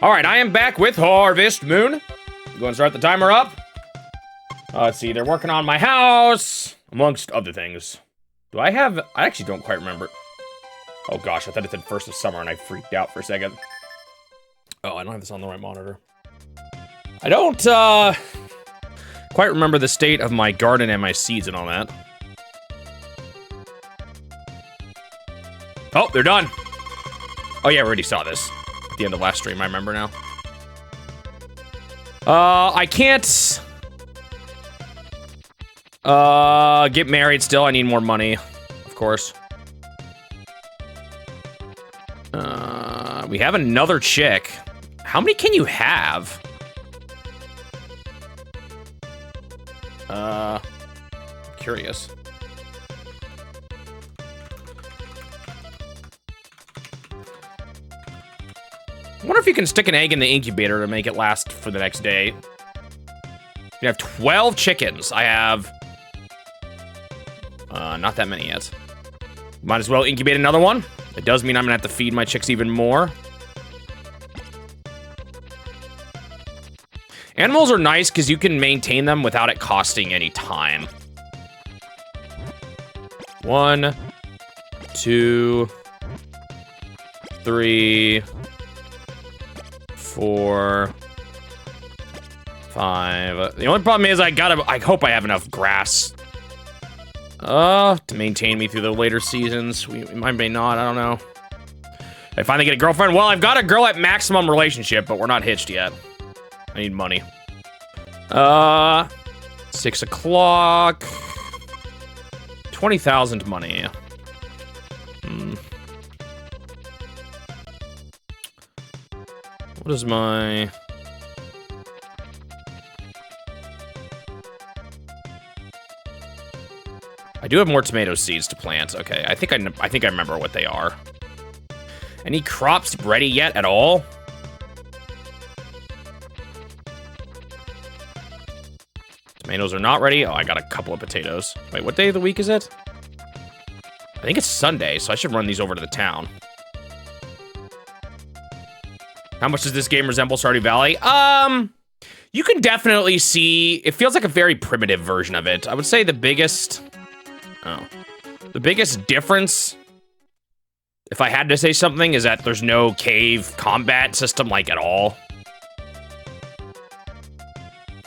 All right, I am back with Harvest Moon. Go and start the timer up. Let's see, they're working on my house, amongst other things. Do I have, I actually don't quite remember. Oh gosh, I thought it said 1st of summer and I freaked out for a second. Oh, I don't have this on the right monitor. I don't, quite remember the state of my garden and my seeds and all that. Oh, they're done. Oh yeah, we already saw this at the end of last stream, I remember now. I can't get married still. I need more money, of course. We have another chick. How many can you have? Curious. I wonder if you can stick an egg in the incubator to make it last for the next day. You have 12 chickens. I have not that many yet. Might as well incubate another one. It does mean I'm gonna have to feed my chicks even more. Animals are nice because you can maintain them without it costing any time. 1, 2, 3, 4, 5. The only problem is I hope I have enough grass to maintain me through the later seasons. We might may not, I don't know. I finally get a girlfriend. Well, I've got a girl at maximum relationship, but we're not hitched yet. I need money. 6 o'clock. 20,000 money. What is my... I do have more tomato seeds to plant. Okay, I think I remember what they are. Any crops ready yet at all? Tomatoes are not ready. Oh, I got a couple of potatoes. Wait, what day of the week is it? I think it's Sunday, so I should run these over to the town. How much does this game resemble Stardew Valley? You can definitely see, it feels like a very primitive version of it. I would say the biggest difference, if I had to say something, is that there's no cave combat system, like, at all.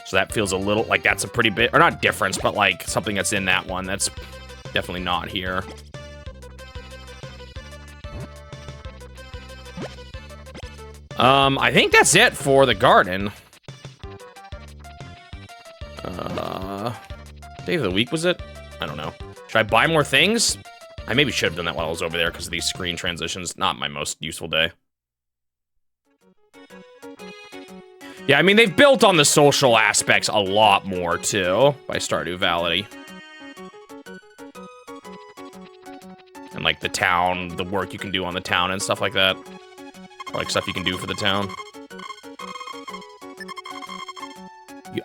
So that feels a little, like, that's a pretty bit, or not difference, but, like, something that's in that one that's definitely not here. I think that's it for the garden. Day of the week, was it? I don't know. Should I buy more things? I maybe should have done that while I was over there because of these screen transitions. Not my most useful day. Yeah, I mean, they've built on the social aspects a lot more, too, by Stardew Valley. And, like, the town, the work you can do on the town and stuff like that. Or, like, stuff you can do for the town.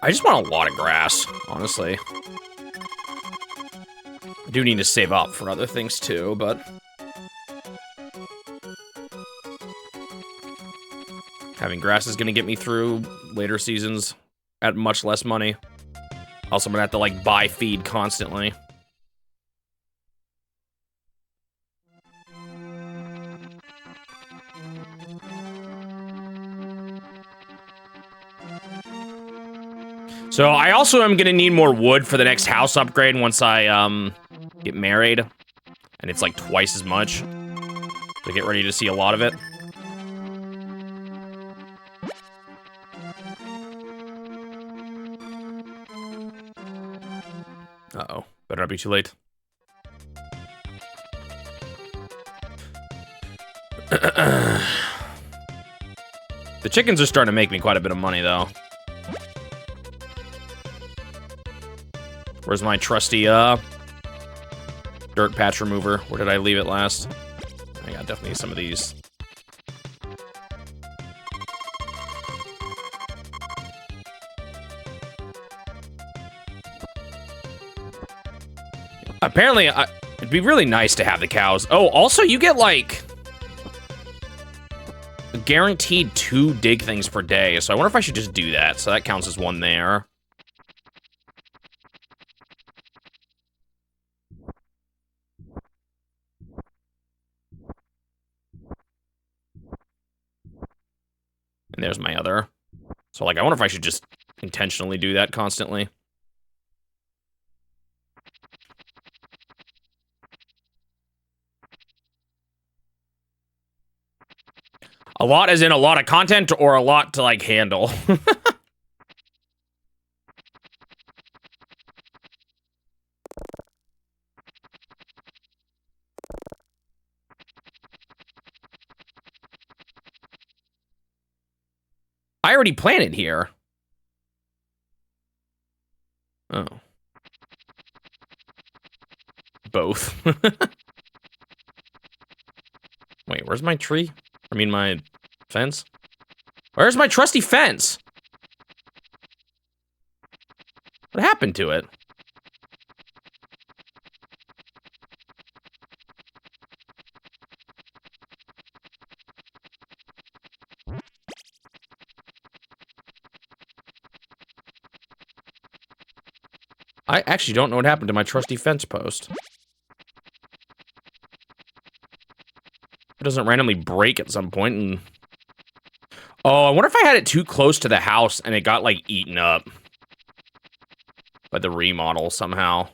I just want a lot of grass, honestly. I do need to save up for other things, too, but... having grass is gonna get me through later seasons at much less money. Also, I'm gonna have to, like, buy feed constantly. So, I also am gonna need more wood for the next house upgrade once I, get married. And it's, like, twice as much. So get ready to see a lot of it. Uh-oh. Better not be too late. The chickens are starting to make me quite a bit of money, though. Where's my trusty, dirt patch remover? Where did I leave it last? I got definitely some of these. Apparently, it'd be really nice to have the cows. Oh, also, you get, like, guaranteed 2 dig things per day, so I wonder if I should just do that. So that counts as 1 there. And there's my other. So, like, I wonder if I should just intentionally do that constantly. A lot as in a lot of content or a lot to, like, handle? I already planted here. Oh. Both. Wait, where's my tree? I mean, my fence? Where's my trusty fence? What happened to it? I actually don't know what happened to my trusty fence post. It doesn't randomly break at some point and... Oh, I wonder if I had it too close to the house and it got, like, eaten up by the remodel somehow.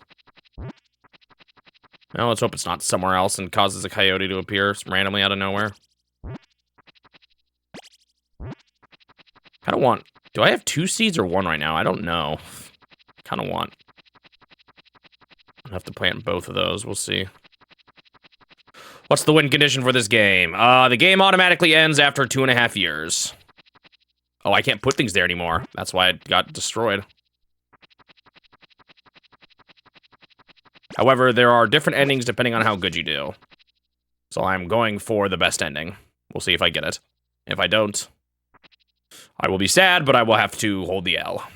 Well, let's hope it's not somewhere else and causes a coyote to appear randomly out of nowhere. I don't want... Do I have 2 seeds or 1 right now? I don't know. Kind of want... I'll have to plant both of those. We'll see. What's the win condition for this game? The game automatically ends after 2.5 years. Oh, I can't put things there anymore. That's why it got destroyed. However, there are different endings depending on how good you do. So I'm going for the best ending. We'll see if I get it. If I don't, I will be sad, but I will have to hold the L.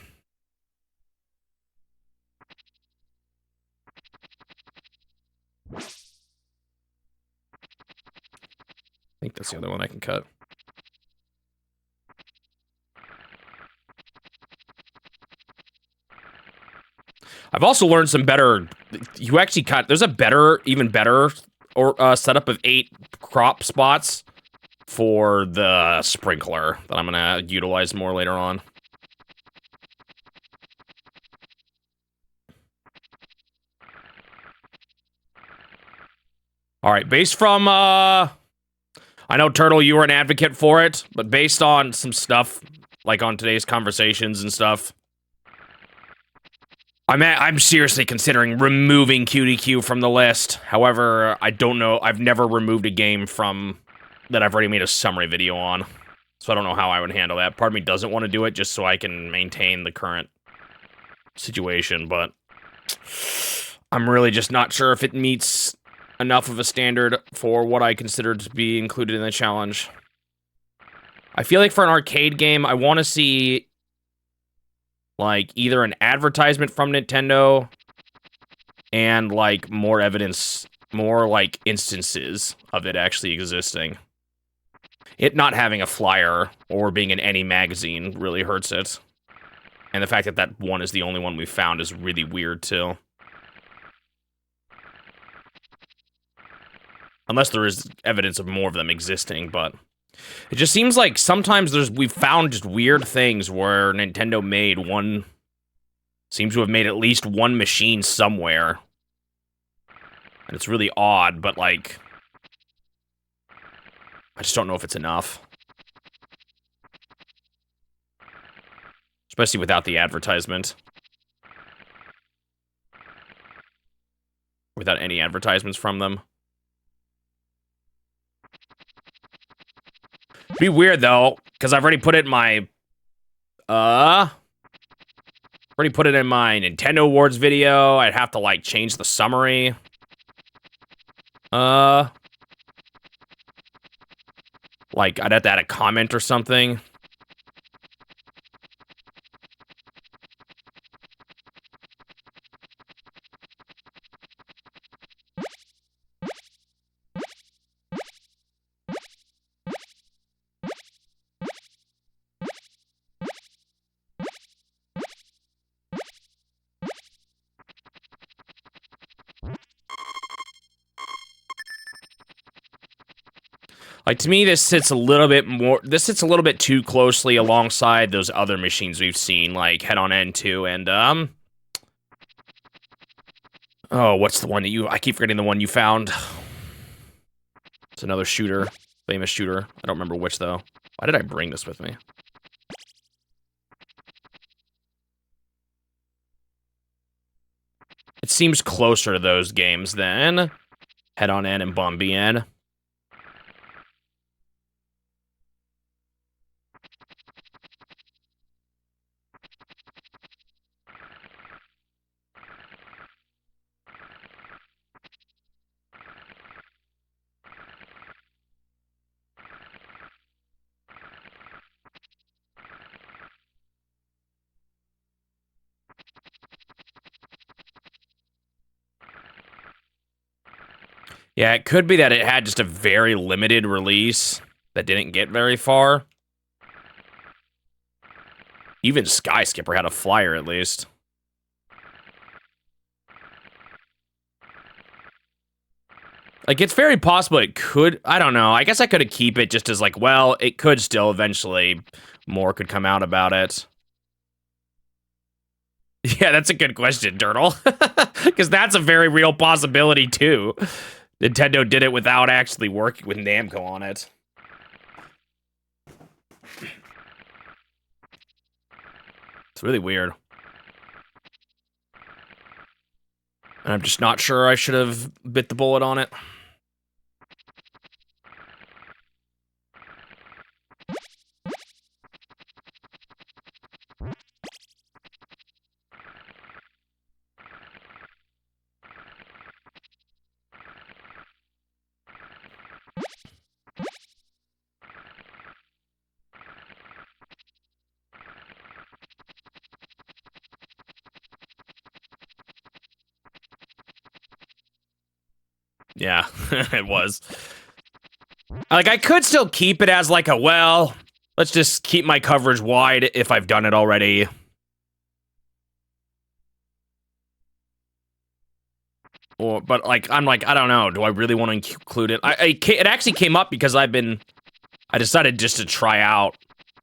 I think that's the other one I can cut. I've also learned some better... You actually cut... There's a better, even better or setup of 8 crop spots for the sprinkler that I'm gonna utilize more later on. Alright, based from, I know, Turtle, you were an advocate for it, but based on some stuff, like on today's conversations and stuff, I'm seriously considering removing QDQ from the list. However, I don't know, I've never removed a game from that I've already made a summary video on. So I don't know how I would handle that. Part of me doesn't want to do it just so I can maintain the current situation, but I'm really just not sure if it meets enough of a standard for what I consider to be included in the challenge. I feel like for an arcade game, I want to see like either an advertisement from Nintendo and like more evidence, more like instances of it actually existing. It not having a flyer or being in any magazine really hurts it. And the fact that that one is the only one we found is really weird too. Unless there is evidence of more of them existing, but it just seems like sometimes we've found just weird things where Nintendo seems to have made at least one machine somewhere. And it's really odd, but like, I just don't know if it's enough. Especially without the advertisement. Without any advertisements from them. It'd be weird though, because I've already put it in my already put it in my Nintendo Awards video. I'd have to like change the summary. Like I'd have to add a comment or something. Like, to me, this sits a little bit too closely alongside those other machines we've seen, like Head-On N2 and, oh, what's the one that I keep forgetting the one you found. It's another shooter, famous shooter. I don't remember which, though. Why did I bring this with me? It seems closer to those games than Head-On N and Bombi N. Yeah, it could be that it had just a very limited release that didn't get very far. Even Skyskipper had a flyer, at least. Like, it's very possible it could... I don't know. I guess I could keep it just as, like, well, it could still eventually... More could come out about it. Yeah, that's a good question, Dirtle. Because that's a very real possibility, too. Nintendo did it without actually working with Namco on it. It's really weird. And I'm just not sure I should have bit the bullet on it. Yeah, it was. Like, I could still keep it as, like, a, well, let's just keep my coverage wide if I've done it already. But, like, I'm like, I don't know. Do I really want to include it? It actually came up because I decided just to try out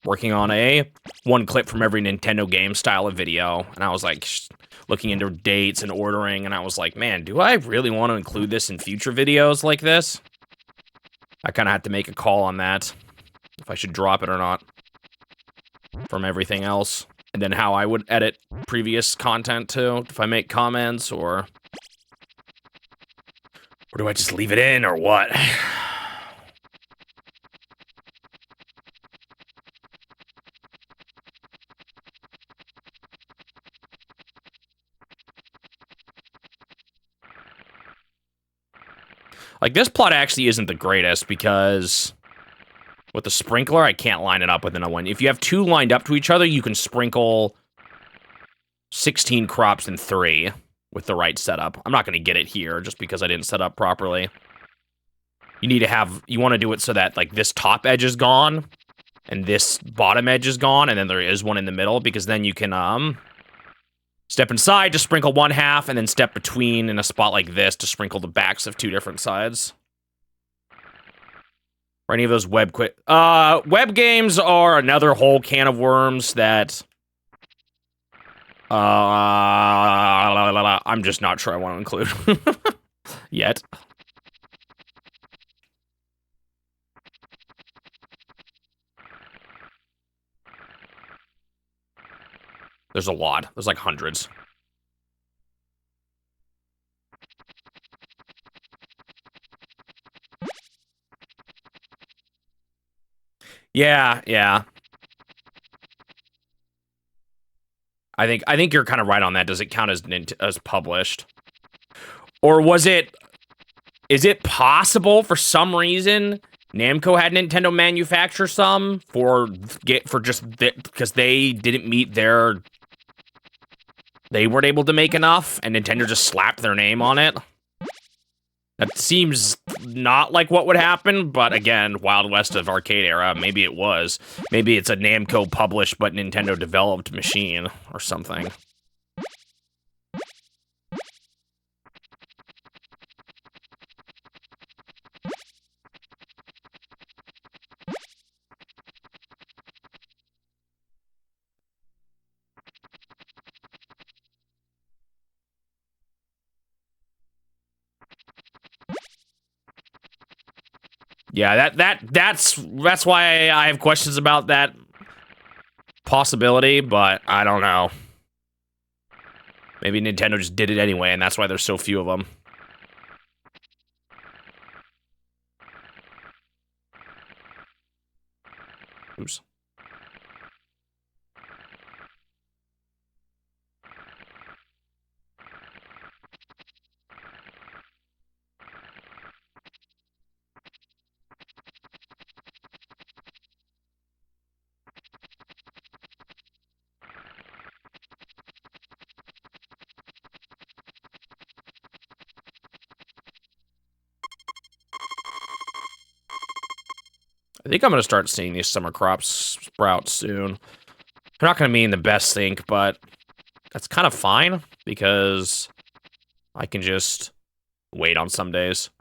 working on a one clip from every Nintendo game style of video. And I was, like, looking into dates and ordering, and I was like, man, do I really want to include this in future videos like this? I kind of had to make a call on that, if I should drop it or not, from everything else. And then how I would edit previous content, too, if I make comments, or do I just leave it in, or what? Like, this plot actually isn't the greatest, because with the sprinkler, I can't line it up with another one. If you have two lined up to each other, you can sprinkle 16 crops in 3 with the right setup. I'm not going to get it here, just because I didn't set up properly. You want to do it so that, like, this top edge is gone, and this bottom edge is gone, and then there is one in the middle, because then you can, step inside to sprinkle one half, and then step between in a spot like this to sprinkle the backs of 2 different sides. Or any of those web games are another whole can of worms that... I'm just not sure I want to include. Yet. There's a lot. There's like hundreds. Yeah, yeah. I think you're kind of right on that. Does it count as published? Or is it possible for some reason Namco had Nintendo manufacture some because they didn't meet they weren't able to make enough, and Nintendo just slapped their name on it? That seems not like what would happen, but again, Wild West of arcade era, maybe it was. Maybe it's a Namco published but Nintendo developed machine or something. Yeah, that's why I have questions about that possibility, but I don't know. Maybe Nintendo just did it anyway, and that's why there's so few of them. Oops. I think I'm going to start seeing these summer crops sprout soon. They're not going to mean the best thing, but that's kind of fine because I can just wait on some days.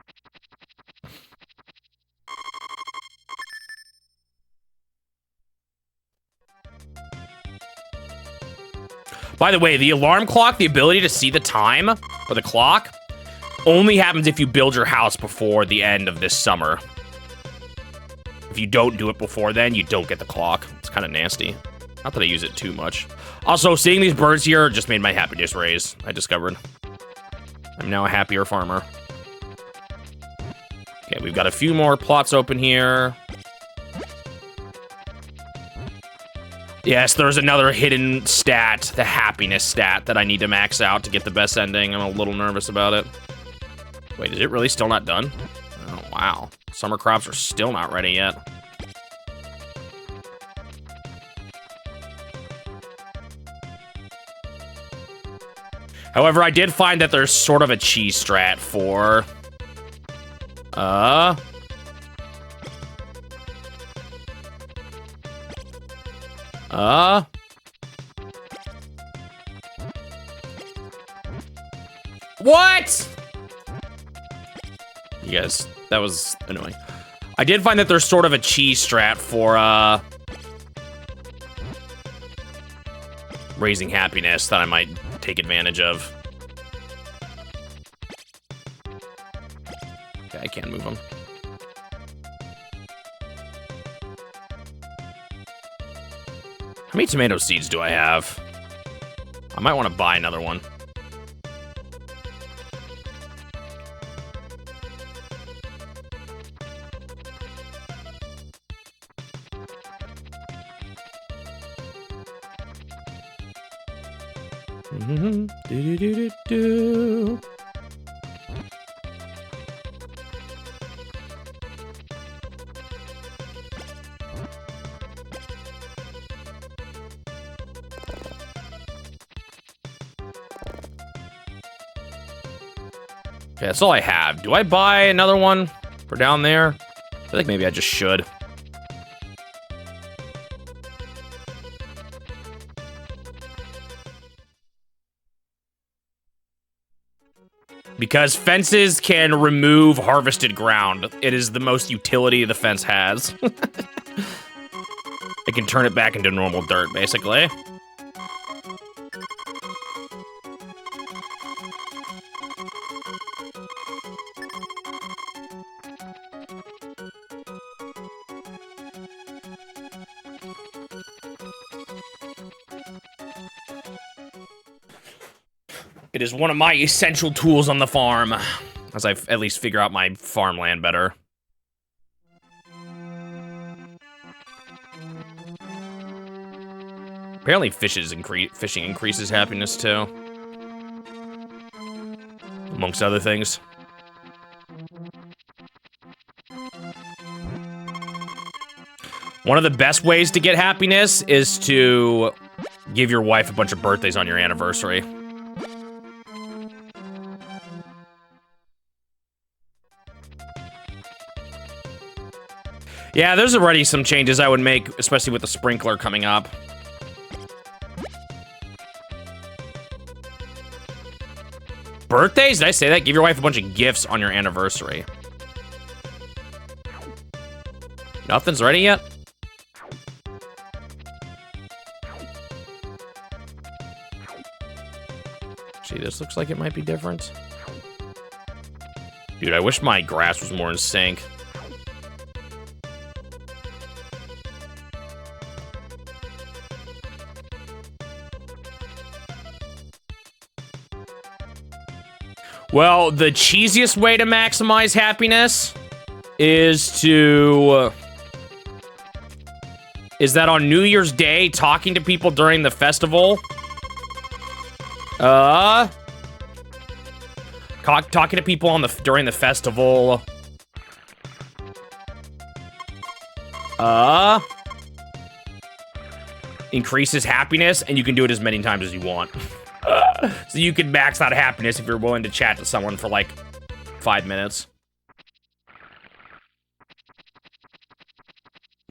By the way, the alarm clock, the ability to see the time or the clock, only happens if you build your house before the end of this summer. If you don't do it before then, you don't get the clock. It's kind of nasty. Not that I use it too much. Also, seeing these birds here just made my happiness raise, I discovered. I'm now a happier farmer. Okay, we've got a few more plots open here. Yes, there's another hidden stat, the happiness stat, that I need to max out to get the best ending. I'm a little nervous about it. Wait, is it really still not done? Oh, wow. Summer crops are still not ready yet. However, I did find that there's sort of a cheese strat for... What? You guys, that was annoying. I did find that there's sort of a cheese strat for, raising happiness that I might take advantage of. Okay, I can't move them. How many tomato seeds do I have? I might want to buy another one. Do. Okay, that's all I have. Do I buy another one for down there? I feel like maybe I just should. Because fences can remove harvested ground. It is the most utility the fence has. It can turn it back into normal dirt, basically. It is one of my essential tools on the farm, as I at least figure out my farmland better. Apparently fishing increases happiness too. Amongst other things. One of the best ways to get happiness is to give your wife a bunch of birthdays on your anniversary. Yeah, there's already some changes I would make, especially with the sprinkler coming up. Birthdays? Did I say that? Give your wife a bunch of gifts on your anniversary. Nothing's ready yet? Gee, this looks like it might be different. Dude, I wish my grass was more in sync. Well, the cheesiest way to maximize happiness is to... is that on New Year's Day, talking to people during the festival... talking to people on during the festival... increases happiness, and you can do it as many times as you want. So you can max out happiness if you're willing to chat to someone for like 5 minutes.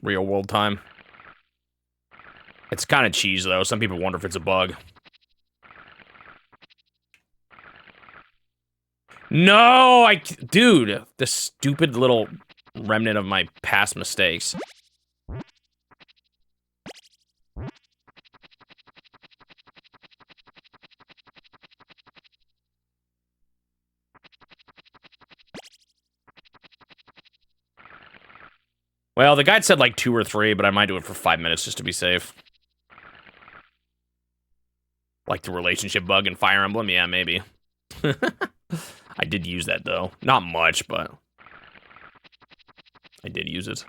Real world time. It's kind of cheese though. Some people wonder if it's a bug. No, dude, this stupid little remnant of my past mistakes. Well, the guide said like 2 or 3, but I might do it for 5 minutes just to be safe. Like the relationship bug in Fire Emblem? Yeah, maybe. I did use that, though. Not much, but... I did use it.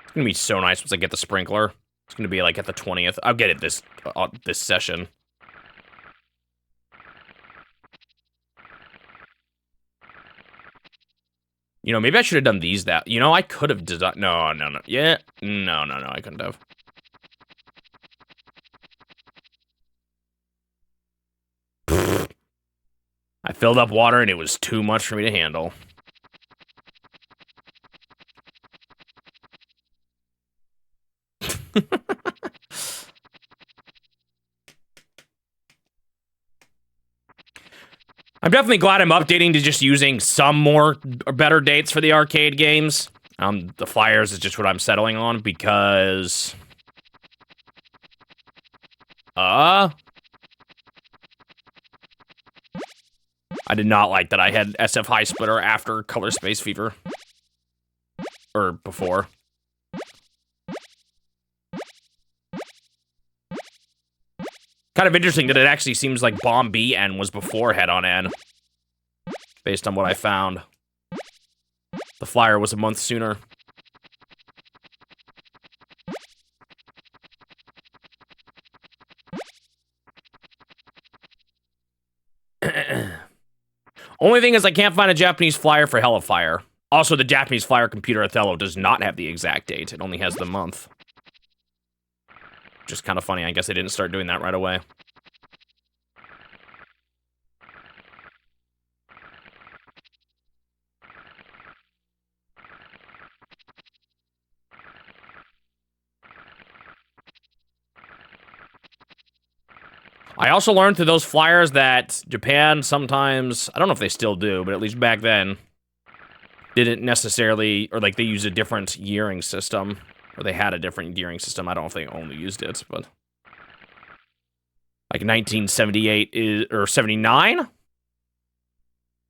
It's gonna be so nice once I get the sprinkler. It's gonna be like at the 20th. I'll get it this session. You know, maybe I should have done these that. You know, I could have designed. No. Yeah. No, I couldn't have. I filled up water and it was too much for me to handle. I'm definitely glad I'm updating to just using some more better dates for the arcade games. The flyers is just what I'm settling on because... I did not like that I had SF High Splitter after Color Space Fever. Or before. Kind of interesting that it actually seems like Bomb BN was before Head on N. Based on what I found. The flyer was a month sooner. Only thing is I can't find a Japanese flyer for Hell of Fire. Also, the Japanese flyer computer Othello does not have the exact date. It only has the month. Just kind of funny. I guess they didn't start doing that right away. I also learned through those flyers that Japan sometimes, I don't know if they still do, but at least back then, didn't necessarily, or like they used a different yearing system, or they had a different yearing system. I don't know if they only used it, but like 1978 is, or 79? I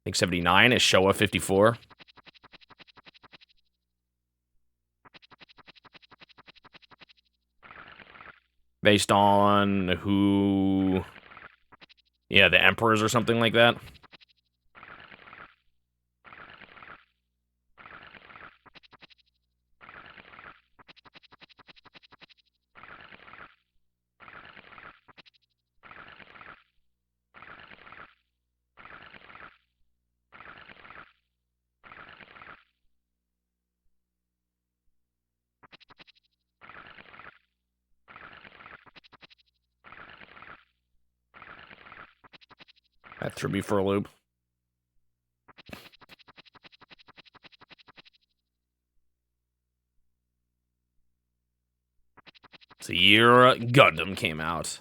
think 79 is Showa 54. Based on who... Yeah, the emperors or something like that. That threw me for a loop. It's the year Gundam came out.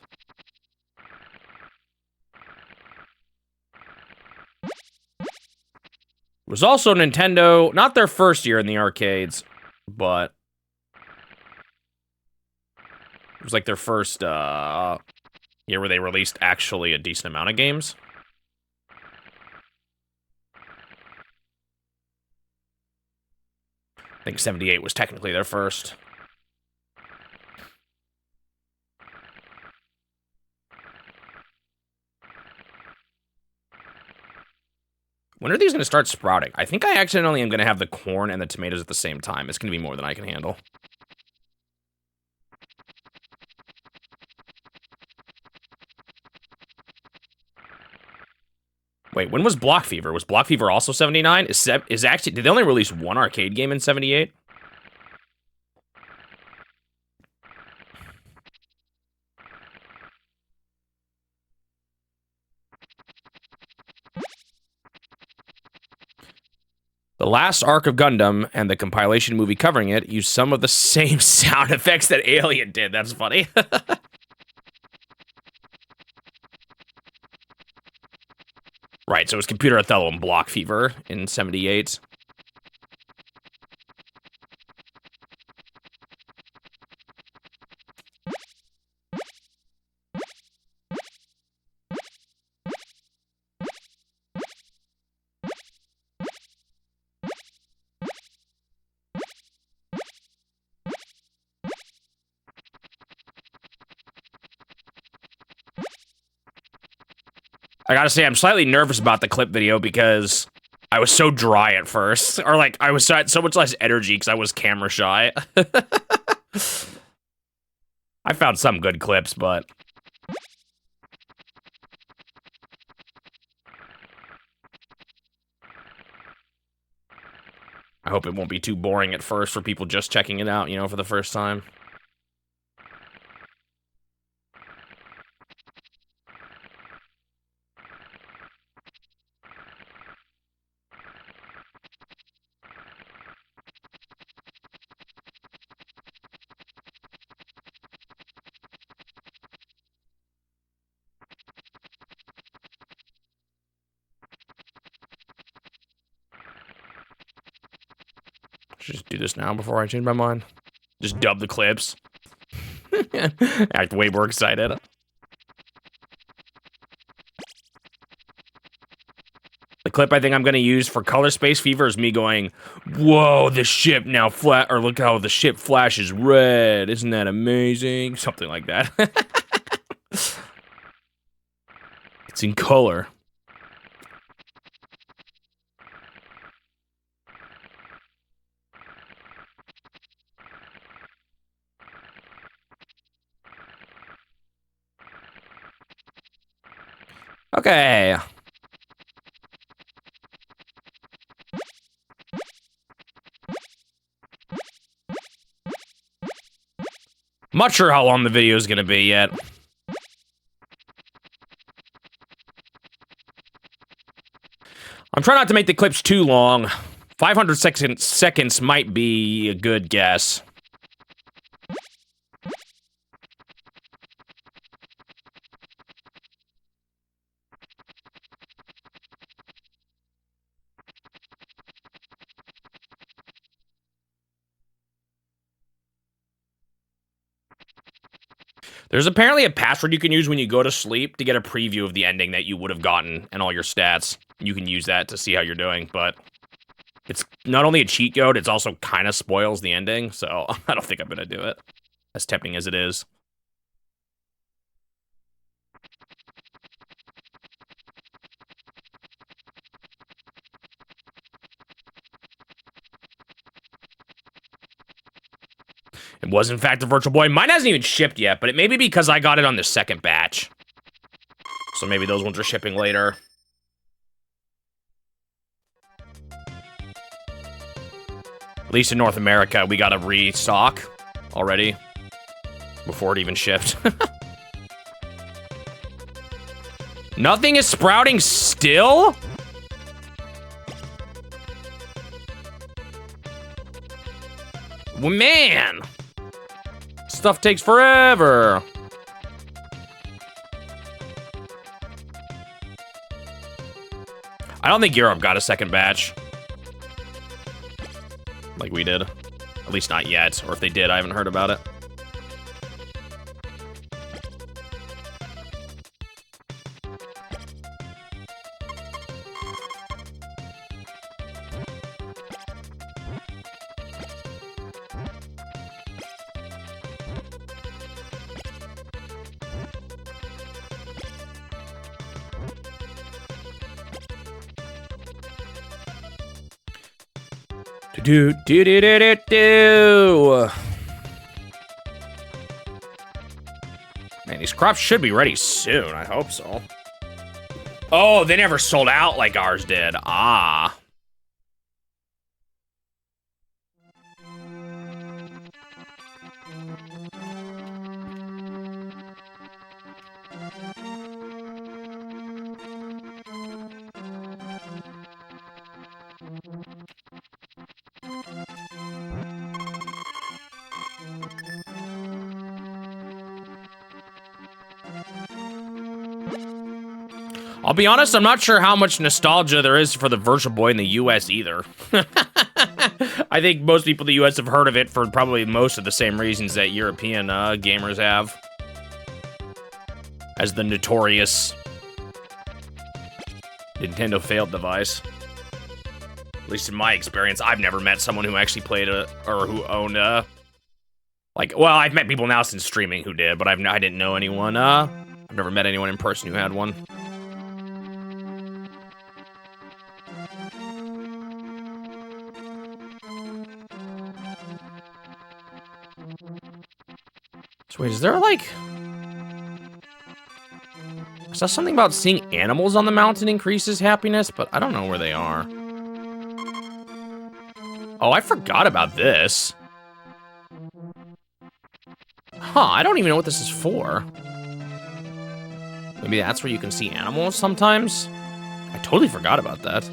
It was also Nintendo, not their first year in the arcades, but was like their first year where they released actually a decent amount of games. I think 78 was technically their first. When are these going to start sprouting? I think I accidentally am going to have the corn and the tomatoes at the same time. It's going to be more than I can handle. Wait, when was Block Fever? Was Block Fever also 79? Is actually, did they only release one arcade game in 78? The last arc of Gundam and the compilation movie covering it used some of the same sound effects that Alien did. That's funny. Right, so it was Computer Othello and Block Fever in 78. I gotta say, I'm slightly nervous about the clip video because I was so dry at first. Or, like, I had so much less energy because I was camera shy. I found some good clips, but... I hope it won't be too boring at first for people just checking it out, you know, for the first time. Should just do this now before I change my mind. Just dub the clips. Act way more excited. The clip I think I'm gonna use for Color Space Fever is me going, "Whoa, the ship now or look how the ship flashes red. Isn't that amazing?" Something like that. It's in color. Okay. I'm not sure how long the video is gonna be yet. I'm trying not to make the clips too long. 500 seconds might be a good guess. There's apparently a password you can use when you go to sleep to get a preview of the ending that you would have gotten and all your stats. You can use that to see how you're doing, but it's not only a cheat code, it's also kind of spoils the ending, so I don't think I'm gonna do it, as tempting as it is. It was, in fact, a Virtual Boy. Mine hasn't even shipped yet, but it may be because I got it on the second batch. So maybe those ones are shipping later. At least in North America, we got a restock already before it even shipped. Nothing is sprouting still? Well, man! Stuff takes forever. I don't think Europe got a second batch. Like we did. At least not yet. Or if they did, I haven't heard about it. do do do do do do. Man, these crops should be ready soon. I hope so. Oh, they never sold out like ours did. Ah. I'll be honest, I'm not sure how much nostalgia there is for the Virtual Boy in the US either. I think most people in the US have heard of it for probably most of the same reasons that European gamers have. As the notorious Nintendo failed device. At least in my experience, I've never met someone who actually played or who owned like, well, I've met people now since streaming who did, but I didn't know anyone, I've never met anyone in person who had one. So wait, is there like... I saw something about seeing animals on the mountain increases happiness, but I don't know where they are. Oh, I forgot about this. Huh, I don't even know what this is for. Maybe that's where you can see animals sometimes? I totally forgot about that.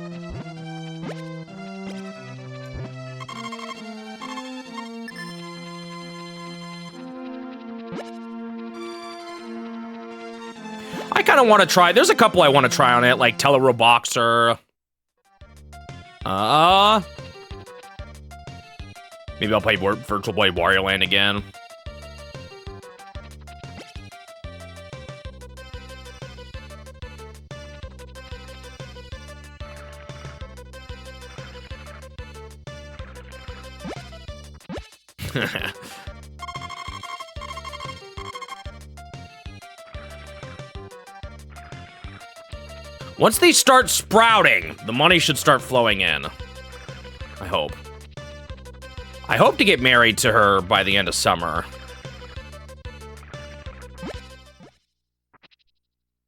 I kind of want to try. There's a couple I want to try on it, like Teleroboxer. Maybe I'll play Virtual Boy Wario Land again. Once they start sprouting, the money should start flowing in. I hope. I hope to get married to her by the end of summer.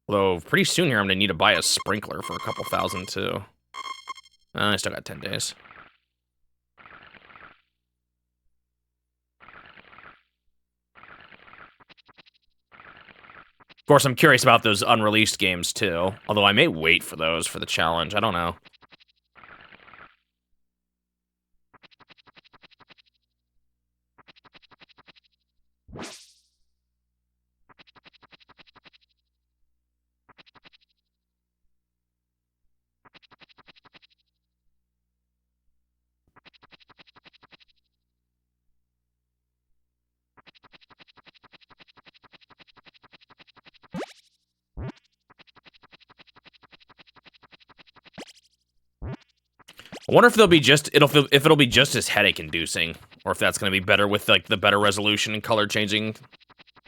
Although, pretty soon here, I'm gonna need to buy a sprinkler for a couple thousand, too. I still got 10 days. Of course, I'm curious about those unreleased games, too. Although I may wait for those for the challenge. I don't know. I wonder if they'll be just it'll be just as headache inducing, or if that's gonna be better with like the better resolution and color changing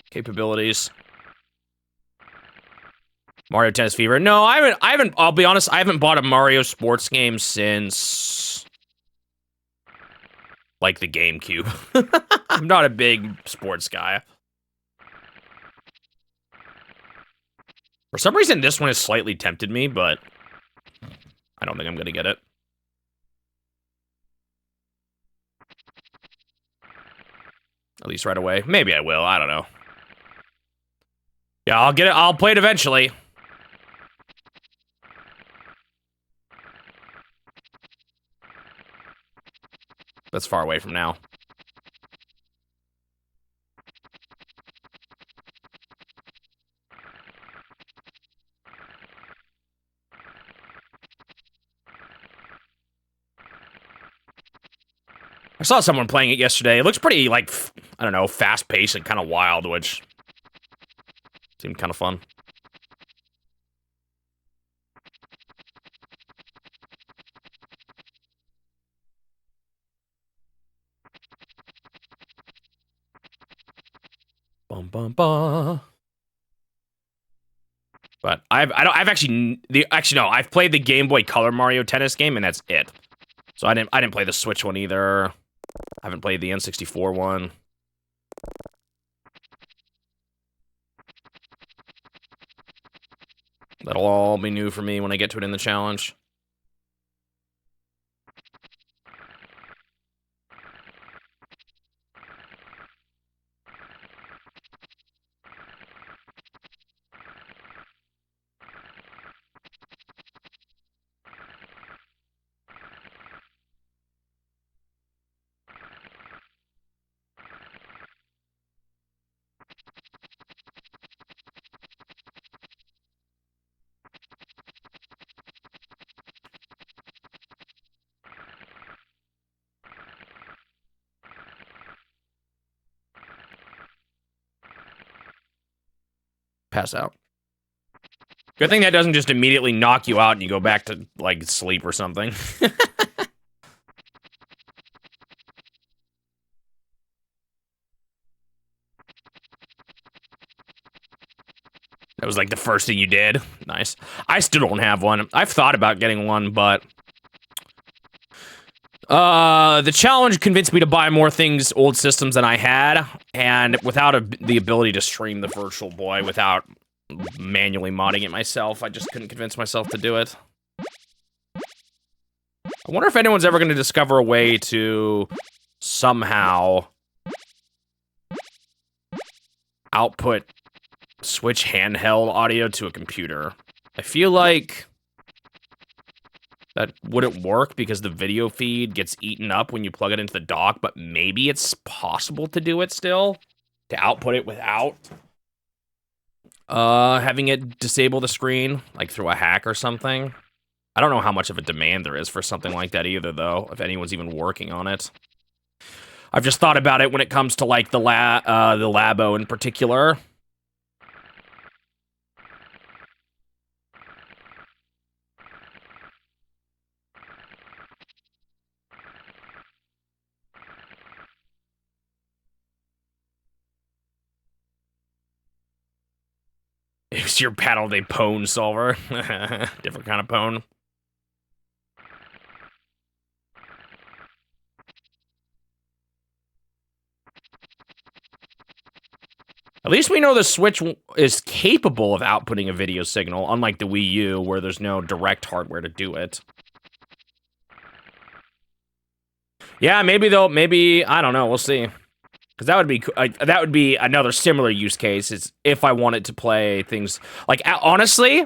capabilities. Mario Tennis Fever. No, I haven't. I'll be honest. I haven't bought a Mario sports game since like the GameCube. I'm not a big sports guy. For some reason, this one has slightly tempted me, but I don't think I'm gonna get it. At least right away. Maybe I will. I don't know. Yeah, I'll get it. I'll play it eventually. That's far away from now. I saw someone playing it yesterday. It looks pretty, like, I don't know, fast-paced and kind of wild, which seemed kind of fun. Bum bum bum. But I've actually no, I've played the Game Boy Color Mario Tennis game, and that's it. So I didn't play the Switch one either. I haven't played the N64 one. That'll all be new for me when I get to it in the challenge. Pass out. Good thing that doesn't just immediately knock you out and you go back to, like, sleep or something. That was, like, the first thing you did. Nice. I still don't have one. I've thought about getting one, but... the challenge convinced me to buy more things, old systems than I had, and without the ability to stream the Virtual Boy without manually modding it myself, I just couldn't convince myself to do it. I wonder if anyone's ever going to discover a way to somehow output Switch handheld audio to a computer. I feel like that wouldn't work because the video feed gets eaten up when you plug it into the dock, but maybe it's possible to do it still, to output it without having it disable the screen, like through a hack or something. I don't know how much of a demand there is for something like that either, though, if anyone's even working on it. I've just thought about it when it comes to, like, the Labo in particular. It's your Battle Day Pwn solver. Different kind of pwn. At least we know the Switch is capable of outputting a video signal, unlike the Wii U, where there's no direct hardware to do it. Yeah, maybe they'll, I don't know, we'll see. Because that would be another similar use case, is if I wanted to play things, like, honestly,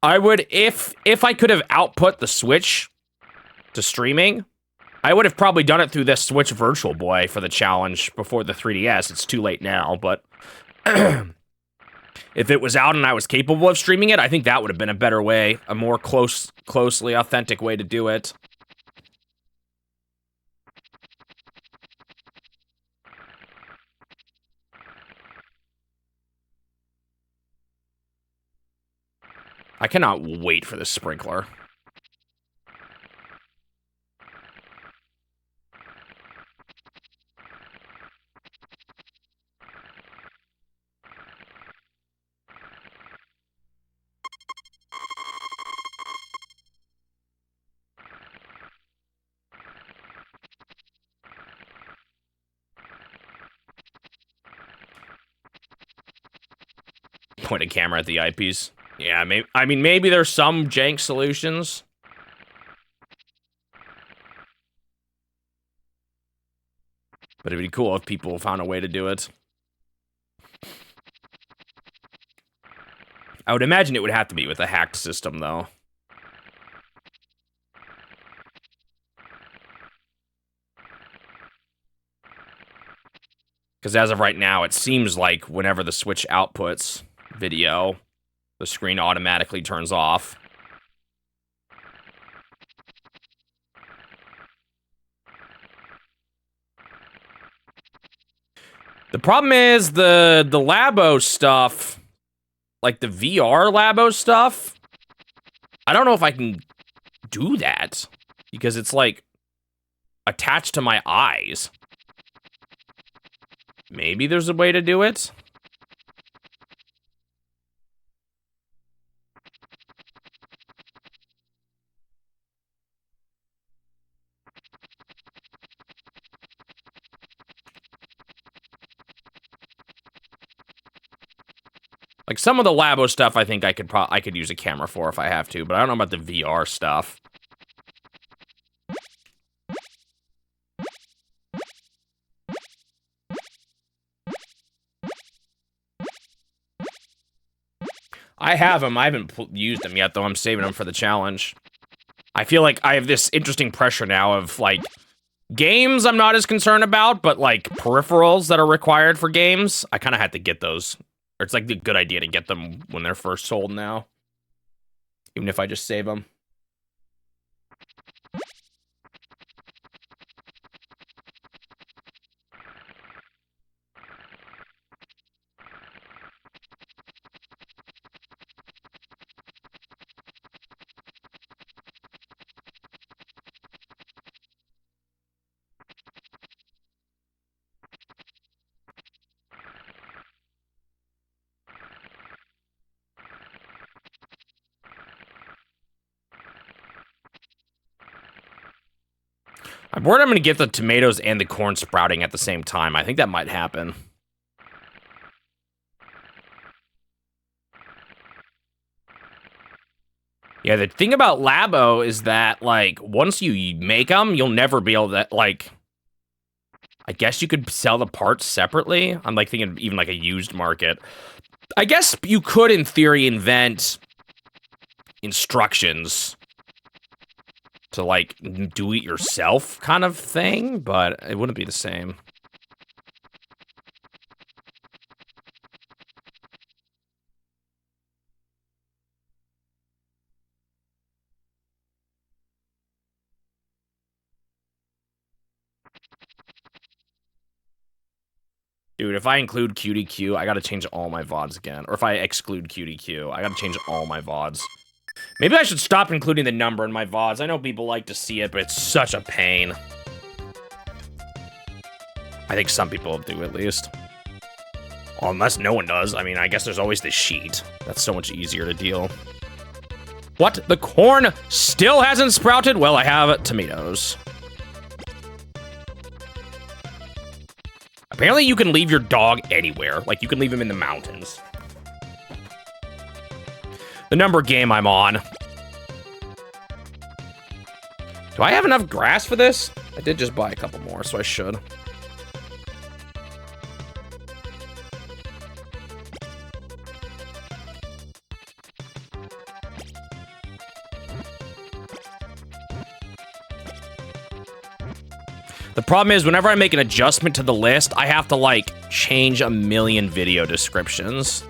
I would, if I could have output the Switch to streaming, I would have probably done it through this Switch Virtual Boy for the challenge before the 3DS. It's too late now, but if it was out and I was capable of streaming it, I think that would have been a better way, a more closely authentic way to do it. I cannot wait for this sprinkler. Point a camera at the eyepiece. Yeah, maybe. I mean, maybe there's some jank solutions. But it'd be cool if people found a way to do it. I would imagine it would have to be with a hacked system, though. Because as of right now, it seems like whenever the Switch outputs video, the screen automatically turns off. The problem is the Labo stuff, like the VR Labo stuff, I don't know if I can do that because it's like attached to my eyes. Maybe there's a way to do it. Like, some of the Labo stuff, I think I could use a camera for if I have to, but I don't know about the VR stuff. I have them. I haven't used them yet, though. I'm saving them for the challenge. I feel like I have this interesting pressure now of, like, games I'm not as concerned about, but, like, peripherals that are required for games, I kind of had to get those. Or it's, like, a good idea to get them when they're first sold now. Even if I just save them. I'm worried I'm going to get the tomatoes and the corn sprouting at the same time. I think that might happen. Yeah, the thing about Labo is that, like, once you make them, you'll never be able to, like... I guess you could sell the parts separately. I'm, like, thinking even, like, a used market. I guess you could, in theory, invent instructions to, like, do it yourself kind of thing, but it wouldn't be the same. Dude, if I include QDQ, I gotta change all my VODs again. Or if I exclude QDQ, I gotta change all my VODs. Maybe I should stop including the number in my VODs. I know people like to see it, but it's such a pain. I think some people do, at least. Well, unless no one does. I mean, I guess there's always the sheet. That's so much easier to deal. What? The corn still hasn't sprouted? Well, I have tomatoes. Apparently, you can leave your dog anywhere. Like, you can leave him in the mountains. The number game I'm on. Do I have enough grass for this? I did just buy a couple more, so I should. The problem is, whenever I make an adjustment to the list, I have to, like, change a million video descriptions.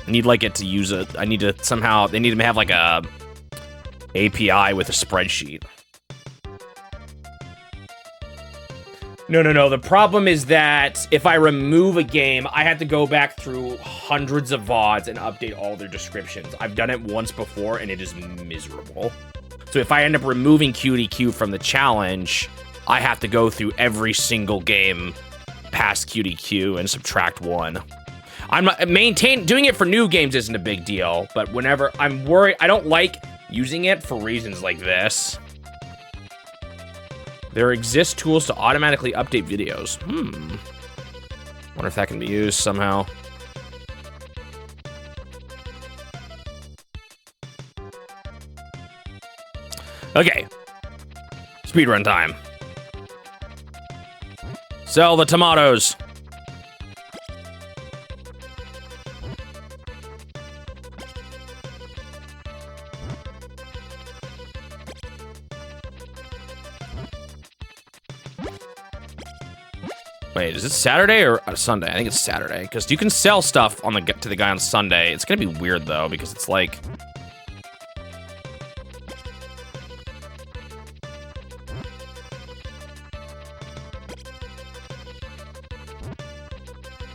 I need, like, it to use it. I need to somehow... They need to have, like, a API with a spreadsheet. No. The problem is that if I remove a game, I have to go back through hundreds of VODs and update all their descriptions. I've done it once before, and it is miserable. So if I end up removing QDQ from the challenge, I have to go through every single game past QDQ and subtract one. I'm not doing it for new games isn't a big deal, but whenever I'm worried, I don't like using it for reasons like this. There exist tools to automatically update videos. Wonder if that can be used somehow. Okay. Speedrun time. Sell the tomatoes. Wait, is it Saturday or Sunday? I think it's Saturday, because you can sell stuff on to the guy on Sunday. It's gonna be weird though, because it's like...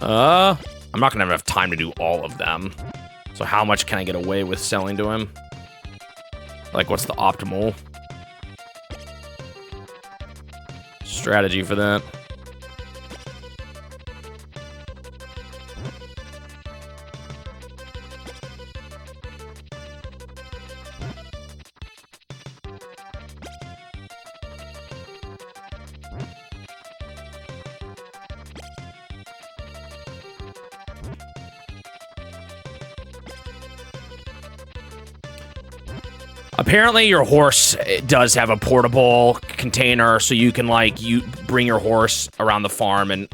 I'm not gonna have enough time to do all of them. So how much can I get away with selling to him? Like, what's the optimal strategy for that? Apparently, your horse does have a portable container, so you can, like, you bring your horse around the farm and,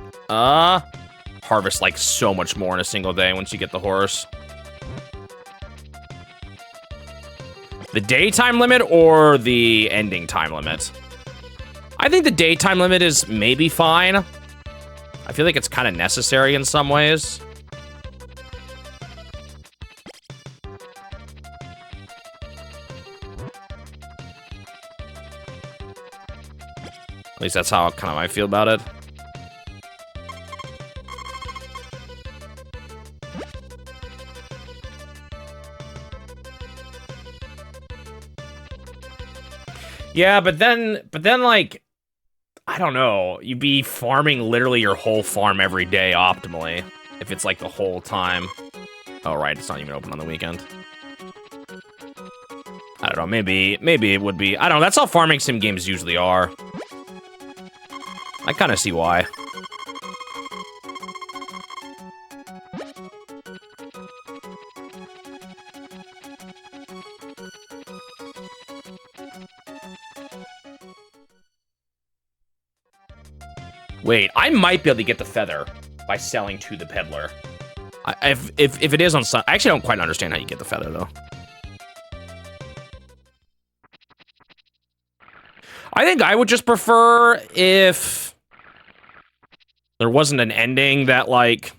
harvest, like, so much more in a single day once you get the horse. The daytime limit or the ending time limit? I think the daytime limit is maybe fine. I feel like it's kind of necessary in some ways. At least that's how kind of I feel about it. Yeah, but then like, I don't know. You'd be farming literally your whole farm every day optimally if it's like the whole time. Oh, right, it's not even open on the weekend. I don't know, maybe it would be. I don't know, that's how farming sim games usually are. I kind of see why. Wait, I might be able to get the feather by selling to the peddler. If it is on Sun, I actually don't quite understand how you get the feather though. I think I would just prefer if there wasn't an ending that like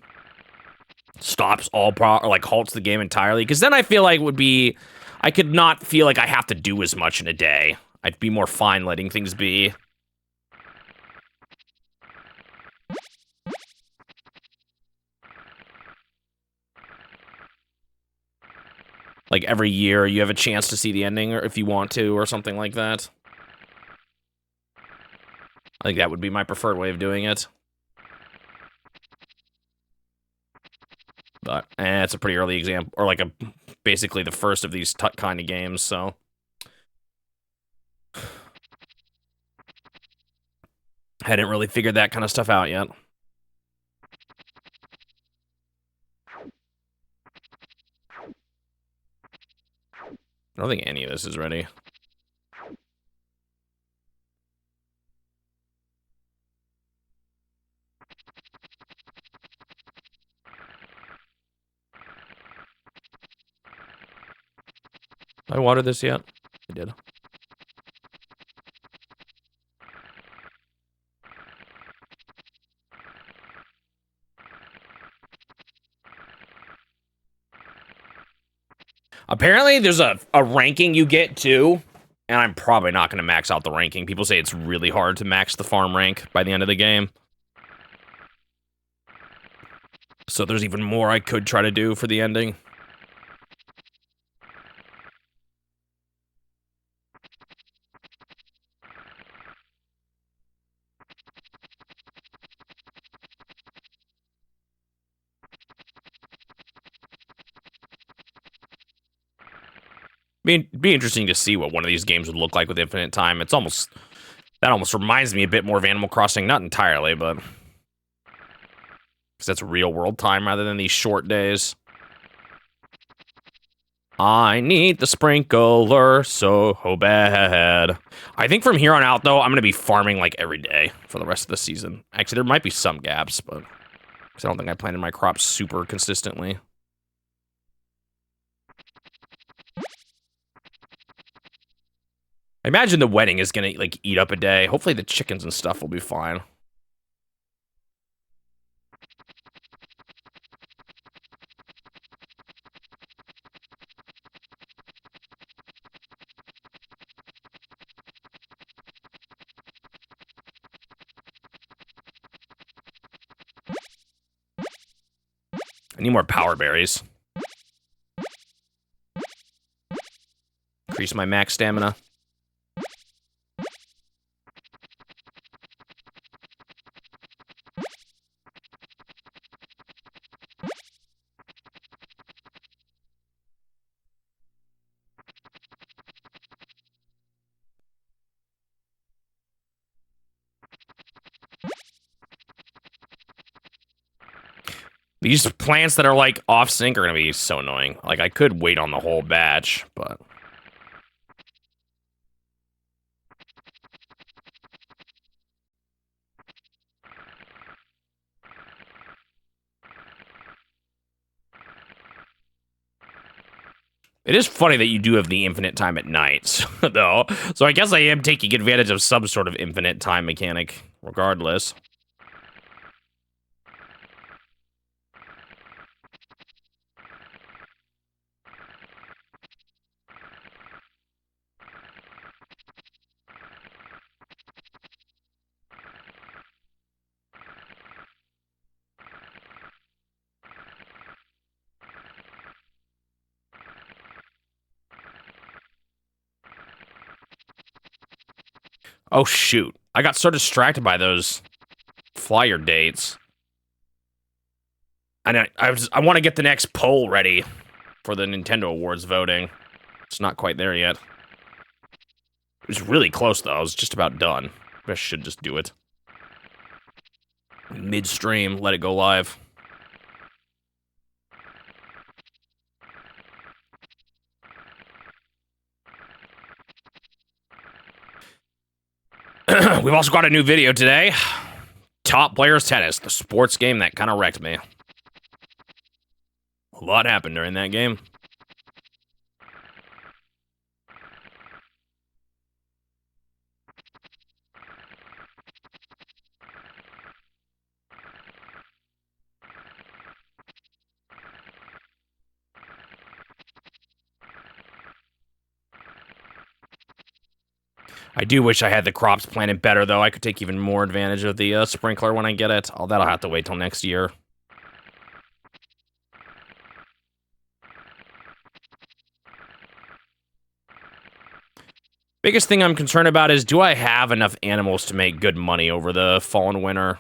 stops all or like halts the game entirely, because then I feel like it would be, I could not feel like I have to do as much in a day. I'd be more fine letting things be. Like every year you have a chance to see the ending, or if you want to, or something like that. I think that would be my preferred way of doing it. But it's a pretty early example, or like basically the first of these kind of games, so. I hadn't really figured that kind of stuff out yet. I don't think any of this is ready. Did I water this yet? I did. Apparently, there's a ranking you get, too. And I'm probably not going to max out the ranking. People say it's really hard to max the farm rank by the end of the game. So there's even more I could try to do for the ending. Be interesting to see what one of these games would look like with infinite time. It's almost, that almost reminds me a bit more of Animal Crossing. Not entirely, but because that's real world time rather than these short days. I need the sprinkler so bad. I think from here on out, though, I'm going to be farming like every day for the rest of the season. Actually, there might be some gaps, but because I don't think I planted my crops super consistently. I imagine the wedding is gonna like eat up a day. Hopefully the chickens and stuff will be fine. I need more power berries. Increase my max stamina. These plants that are like off sync are gonna be so annoying. Like I could wait on the whole batch, but It is funny that you do have the infinite time at night, though. So I guess I am taking advantage of some sort of infinite time mechanic, regardless. Oh, shoot. I got so distracted by those flyer dates. And I want to get the next poll ready for the Nintendo Awards voting. It's not quite there yet. It was really close, though. I was just about done. I should just do it. Midstream, let it go live. We've also got a new video today. Top Players Tennis, the sports game that kind of wrecked me. A lot happened during that game. I do wish I had the crops planted better, though. I could take even more advantage of the sprinkler when I get it. Oh, that'll have to wait till next year. Biggest thing I'm concerned about is, do I have enough animals to make good money over the fall and winter?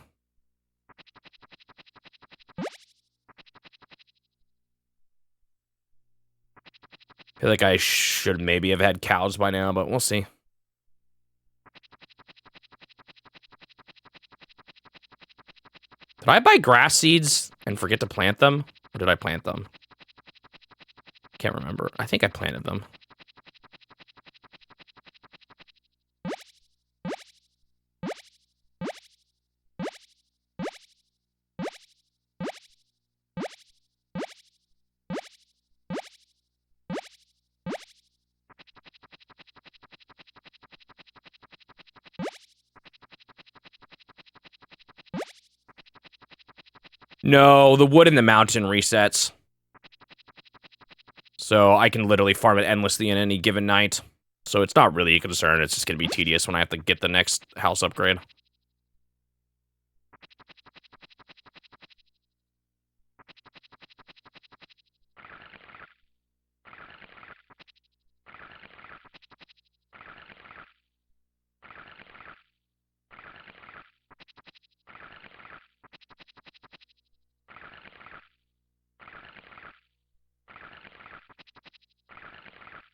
I feel like I should maybe have had cows by now, but we'll see. Did I buy grass seeds and forget to plant them? Or did I plant them? Can't remember. I think I planted them. No, the wood in the mountain resets. So I can literally farm it endlessly in any given night. So it's not really a concern. It's just going to be tedious when I have to get the next house upgrade.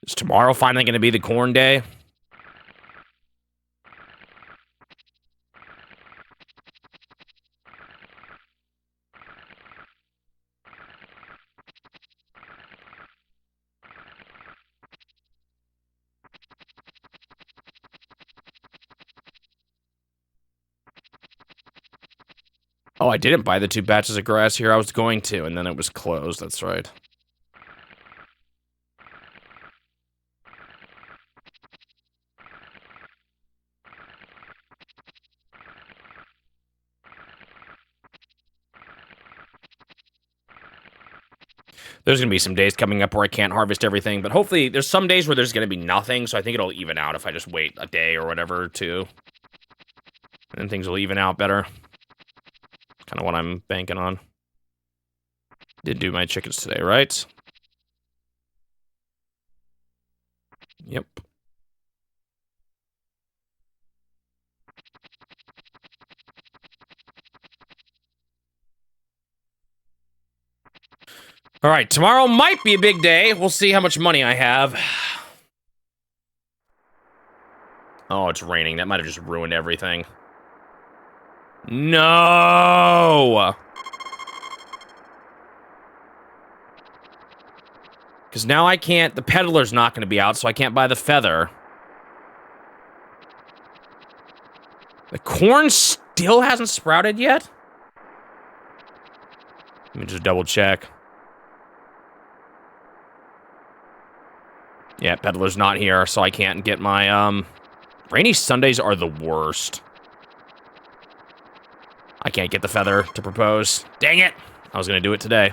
Is tomorrow finally going to be the corn day? Oh, I didn't buy the 2 batches of grass here. I was going to, and then it was closed. That's right. There's going to be some days coming up where I can't harvest everything, but hopefully there's some days where there's going to be nothing, so I think it'll even out if I just wait a day or whatever, too. And then things will even out better. Kind of what I'm banking on. Did do my chickens today, right? Yep. All right, tomorrow might be a big day. We'll see how much money I have. Oh, it's raining. That might have just ruined everything. No! Because now I can't... The peddler's not going to be out, so I can't buy the feather. The corn still hasn't sprouted yet? Let me just double check. Yeah, Peddler's not here, so I can't get my, Rainy Sundays are the worst. I can't get the feather to propose. Dang it! I was gonna do it today.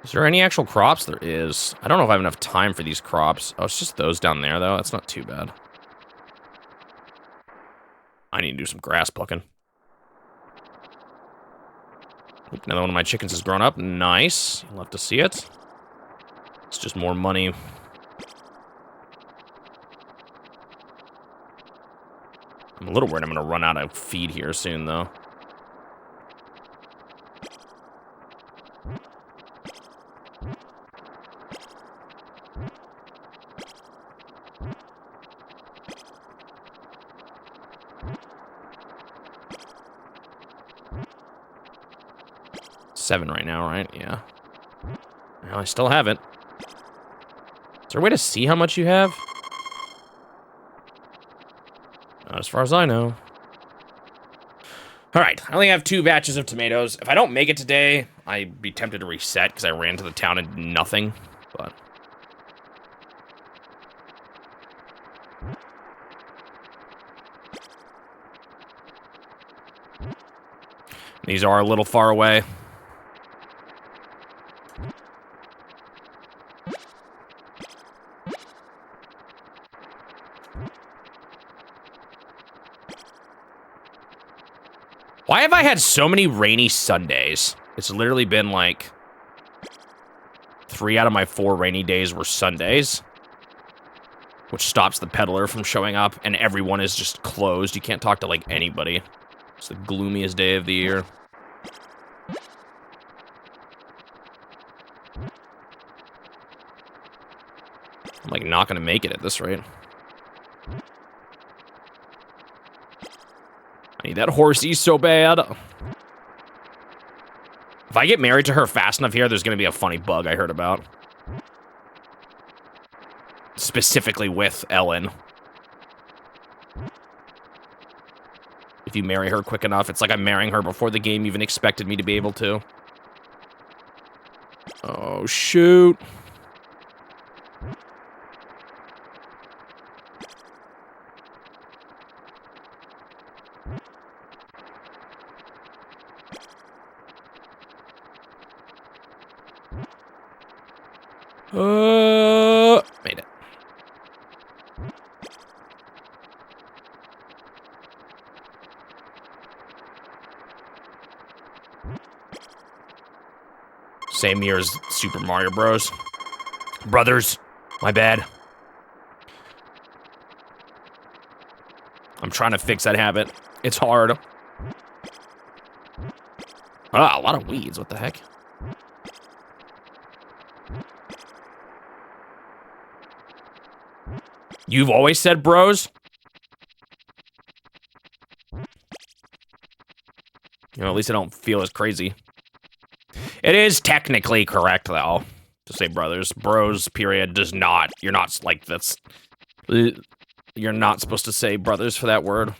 Is there any actual crops? There is. I don't know if I have enough time for these crops. Oh, it's just those down there, though. That's not too bad. I need to do some grass plucking. Oop, another one of my chickens has grown up. Nice. You'll have to see it. It's just more money. I'm a little worried I'm going to run out of feed here soon, though. Seven right now, right? Yeah. Well, I still have it. Is there a way to see how much you have? Not as far as I know. Alright, I only have 2 batches of tomatoes. If I don't make it today, I'd be tempted to reset because I ran to the town and did nothing. But these are a little far away. Why have I had so many rainy Sundays? It's literally been like 3 out of my 4 rainy days were Sundays, which stops the peddler from showing up, and everyone is just closed. You can't talk to, like, anybody. It's the gloomiest day of the year. I'm, like, not gonna make it at this rate. I need that horsey so bad. If I get married to her fast enough here, there's gonna be a funny bug I heard about. Specifically with Ellen. If you marry her quick enough, it's like I'm marrying her before the game even expected me to be able to. Oh, shoot. Made it. Same year as Super Mario Bros. Brothers, my bad. I'm trying to fix that habit. It's hard. Ah, a lot of weeds, what the heck? You've always said bros? You know, at least I don't feel as crazy. It is technically correct, though, to say brothers. Bros, period, does not. You're not, like, that's... You're not supposed to say brothers for that word.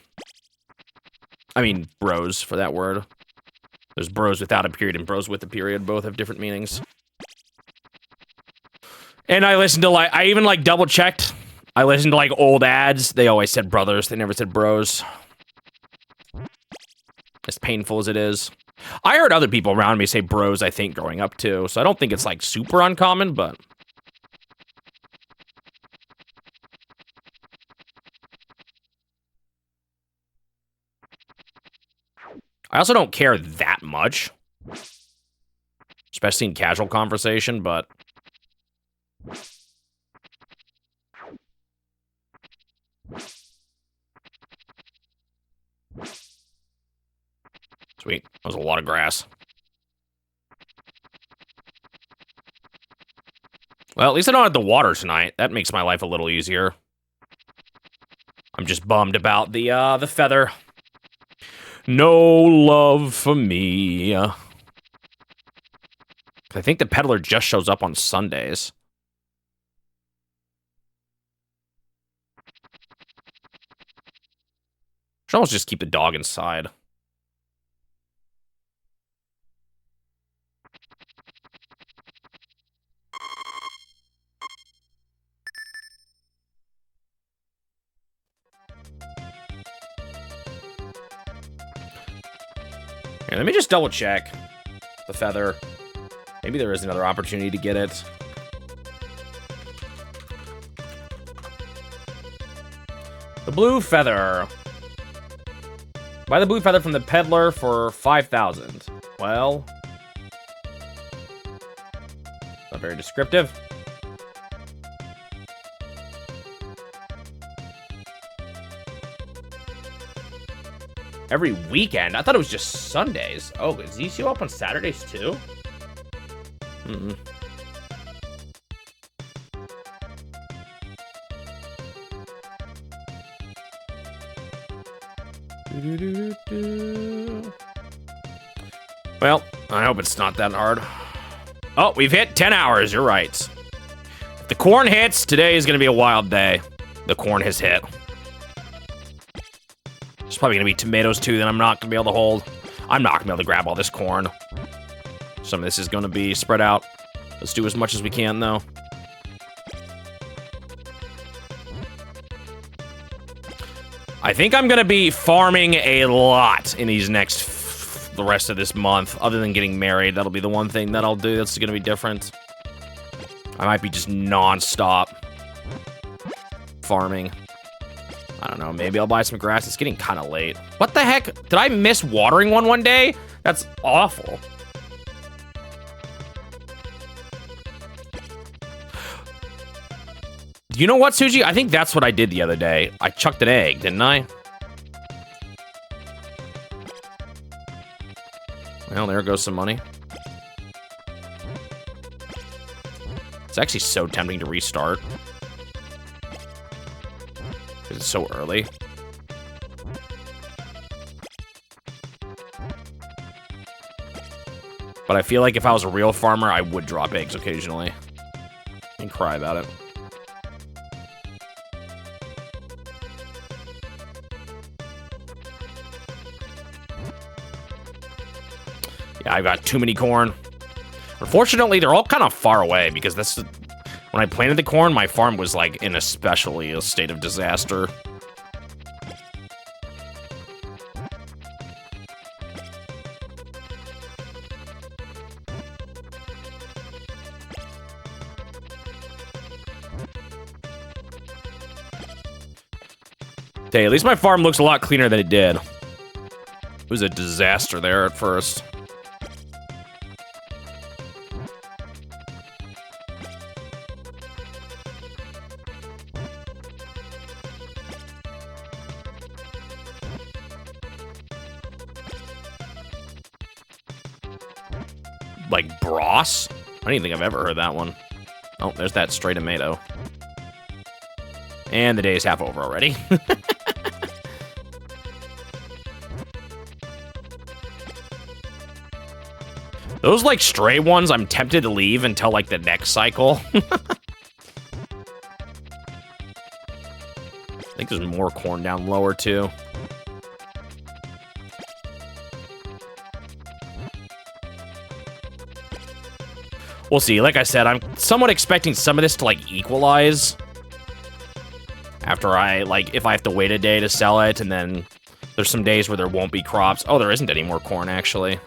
I mean, bros for that word. There's bros without a period and bros with a period. Both have different meanings. And I listened to, like, I even, like, double-checked. I listened to, like, old ads. They always said brothers. They never said bros. As painful as it is. I heard other people around me say bros, I think, growing up, too. So I don't think it's, like, super uncommon, but... I also don't care that much. Especially in casual conversation, but... Sweet. That was a lot of grass. Well, at least I don't have to water tonight. That makes my life a little easier. I'm just bummed about the feather. No love for me. Because I think the peddler just shows up on Sundays. Should almost just keep the dog inside. Here, let me just double check the feather. Maybe there is another opportunity to get it. The blue feather. Buy the blue feather from the peddler for 5,000. Well, not very descriptive. Every weekend? I thought it was just Sundays. Oh, does he show up on Saturdays too? Mm-mm. Well, I hope it's not that hard. Oh, we've hit 10 hours. You're right. If the corn hits, today is going to be a wild day. The corn has hit. There's probably going to be tomatoes, too, that I'm not going to be able to hold. I'm not going to be able to grab all this corn. Some of this is going to be spread out. Let's do as much as we can, though. I think I'm going to be farming a lot in these the rest of this month. Other than getting married, that'll be the one thing that I'll do that's going to be different. I might be just non-stop farming. I don't know, maybe I'll buy some grass. It's getting kind of late. What the heck? Did I miss watering one day? That's awful. You know what, Suji? I think that's what I did the other day. I chucked an egg, didn't I? Well, there goes some money. It's actually so tempting to restart. Because it's so early. But I feel like if I was a real farmer, I would drop eggs occasionally. And cry about it. Yeah, I've got too many corn. Unfortunately, they're all kind of far away because this is... When I planted the corn, my farm was like in a state of disaster. Hey, at least my farm looks a lot cleaner than it did. It was a disaster there at first. Like Bros? I don't even think I've ever heard that one. Oh, there's that stray tomato. And the day is half over already. Those, like, stray ones, I'm tempted to leave until, like, the next cycle. I think there's more corn down lower, too. We'll see. Like I said, I'm somewhat expecting some of this to, like, equalize. After if I have to wait a day to sell it, and then there's some days where there won't be crops. Oh, there isn't any more corn, actually.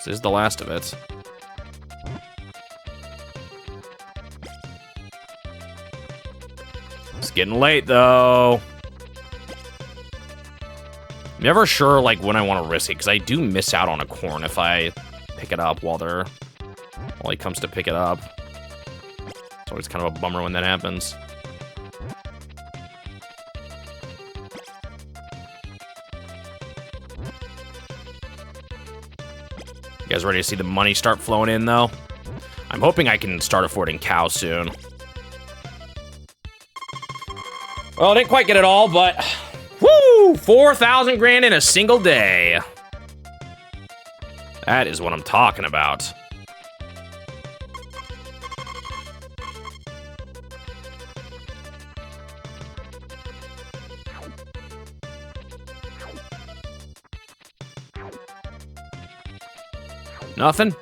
This is the last of it. It's getting late, though. I'm never sure, like, when I want to risk it, because I do miss out on a corn if I pick it up while he comes to pick it up. It's always kind of a bummer when that happens. You guys ready to see the money start flowing in, though? I'm hoping I can start affording cows soon. Well, I didn't quite get it all, but... Woo! 4,000 grand in a single day. That is what I'm talking about. Nothing?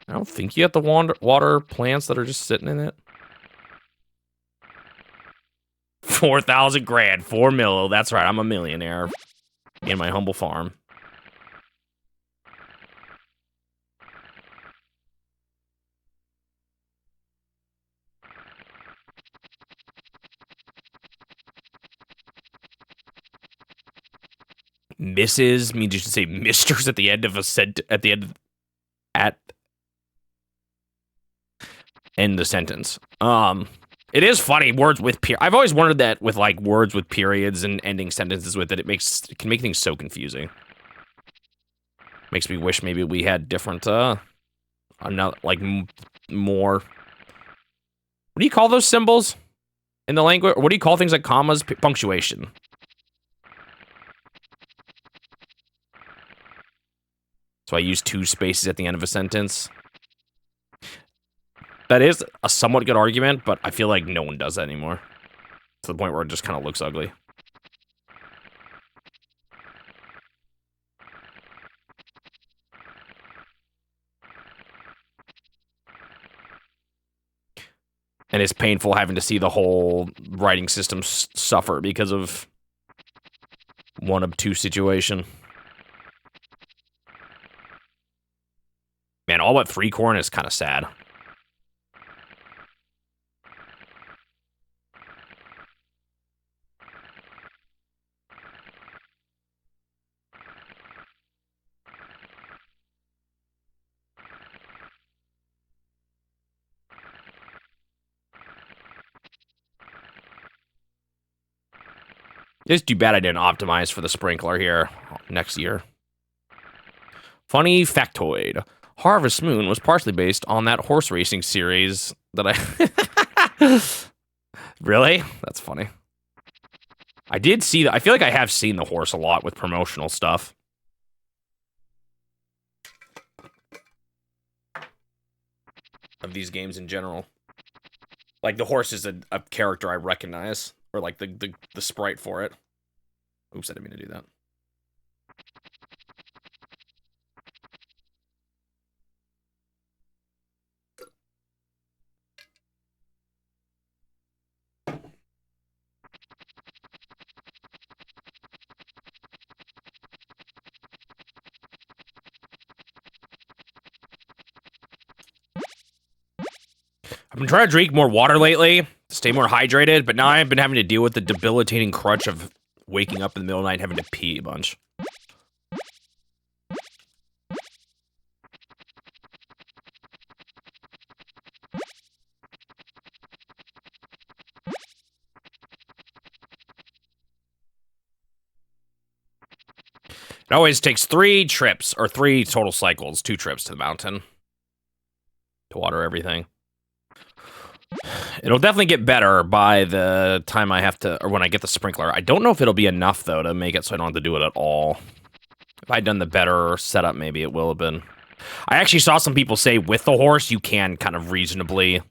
I don't think you have to water plants that are just sitting in it. 4,000 grand, 4 mil. That's right, I'm a millionaire in my humble farm. Mrs. means you should say misters at the end of a end the sentence. It is funny, words with I've always wondered that with like words with periods and ending sentences with it, it can make things so confusing. Makes me wish maybe we had different another like more. What do you call those symbols in the language? Or what do you call things like commas? Punctuation. So I use 2 spaces at the end of a sentence. That is a somewhat good argument, but I feel like no one does that anymore. To the point where it just kind of looks ugly. And it's painful having to see the whole writing system suffer because of one obtuse situation. Man, all but 3 corn is kind of sad. It's too bad I didn't optimize for the sprinkler here next year. Funny factoid. Harvest Moon was partially based on that horse racing series that I... Really? That's funny. I did see that. I feel like I have seen the horse a lot with promotional stuff. Of these games in general. Like, the horse is a character I recognize. Or, like, the sprite for it. Oops, I didn't mean to do that. I've been trying to drink more water lately to stay more hydrated, but now I've been having to deal with the debilitating crutch of waking up in the middle of the night and having to pee a bunch. It always takes 3 trips, or 3 total cycles, 2 trips to the mountain to water everything. It'll definitely get better by the time I have to, or when I get the sprinkler. I don't know if it'll be enough, though, to make it so I don't have to do it at all. If I'd done the better setup, maybe it will have been. I actually saw some people say with the horse, you can kind of reasonably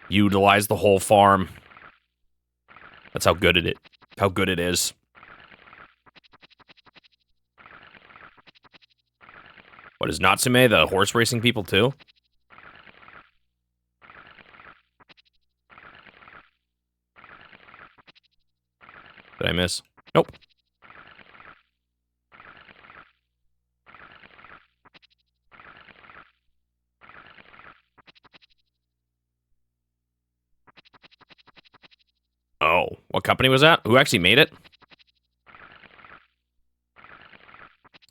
utilize the whole farm. That's how good it is. What, is Natsume the horse racing people, too? Did I miss? Nope. Oh, what company was that? Who actually made it?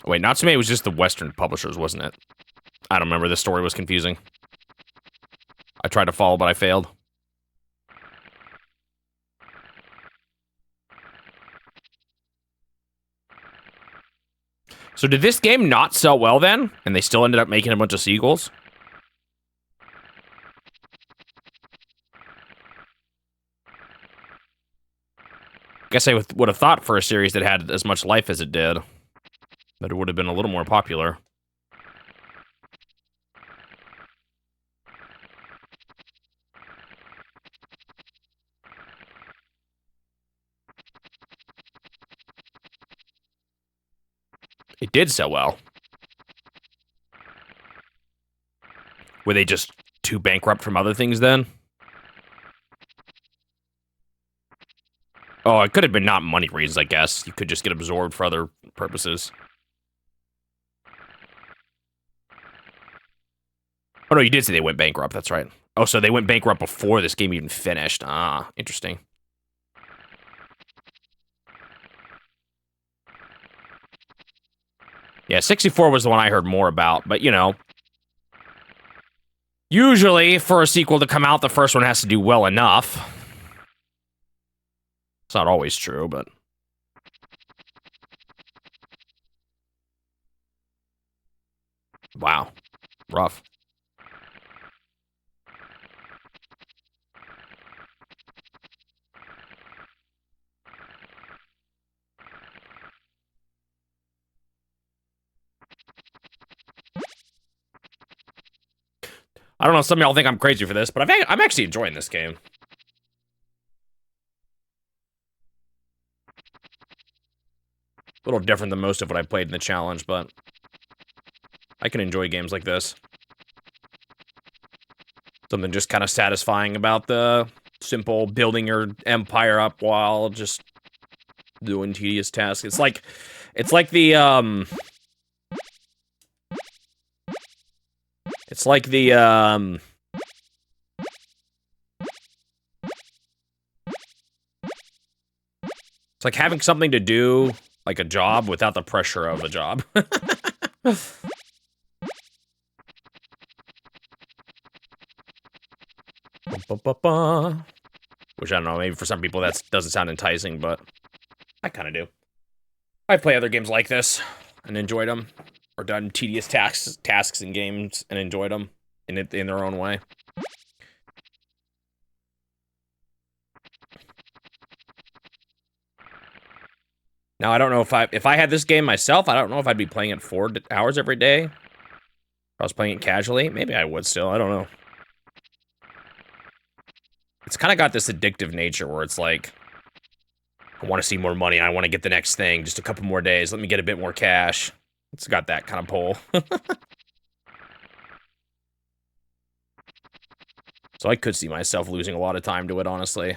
Wait, Natsume was just the Western publishers, wasn't it? I don't remember. This story was confusing. I tried to follow, but I failed. So did this game not sell well then? And they still ended up making a bunch of sequels? Guess I would have thought for a series that had as much life as it did, that it would have been a little more popular. It did so well. Were they just too bankrupt from other things then? Oh, it could have been not money reasons, I guess. You could just get absorbed for other purposes. Oh, no, you did say they went bankrupt. That's right. Oh, so they went bankrupt before this game even finished. Ah, interesting. Yeah, 64 was the one I heard more about, but, you know. Usually, for a sequel to come out, the first one has to do well enough. It's not always true, but... Wow. Rough. I don't know, some of y'all think I'm crazy for this, but I'm actually enjoying this game. A little different than most of what I played in the challenge, but I can enjoy games like this. Something just kind of satisfying about the simple building your empire up while just doing tedious tasks. It's like the it's like having something to do, like a job, without the pressure of a job. Which, I don't know, maybe for some people that doesn't sound enticing, but I kind of do. I play other games like this and enjoyed them, or done tedious tasks in games and enjoyed them in their own way. Now, I don't know if I had this game myself, I don't know if I'd be playing it 4 hours every day. If I was playing it casually, maybe I would still, I don't know. It's kind of got this addictive nature where it's like, I want to see more money, I want to get the next thing, just a couple more days, let me get a bit more cash. It's got that kind of pull. So I could see myself losing a lot of time to it, honestly.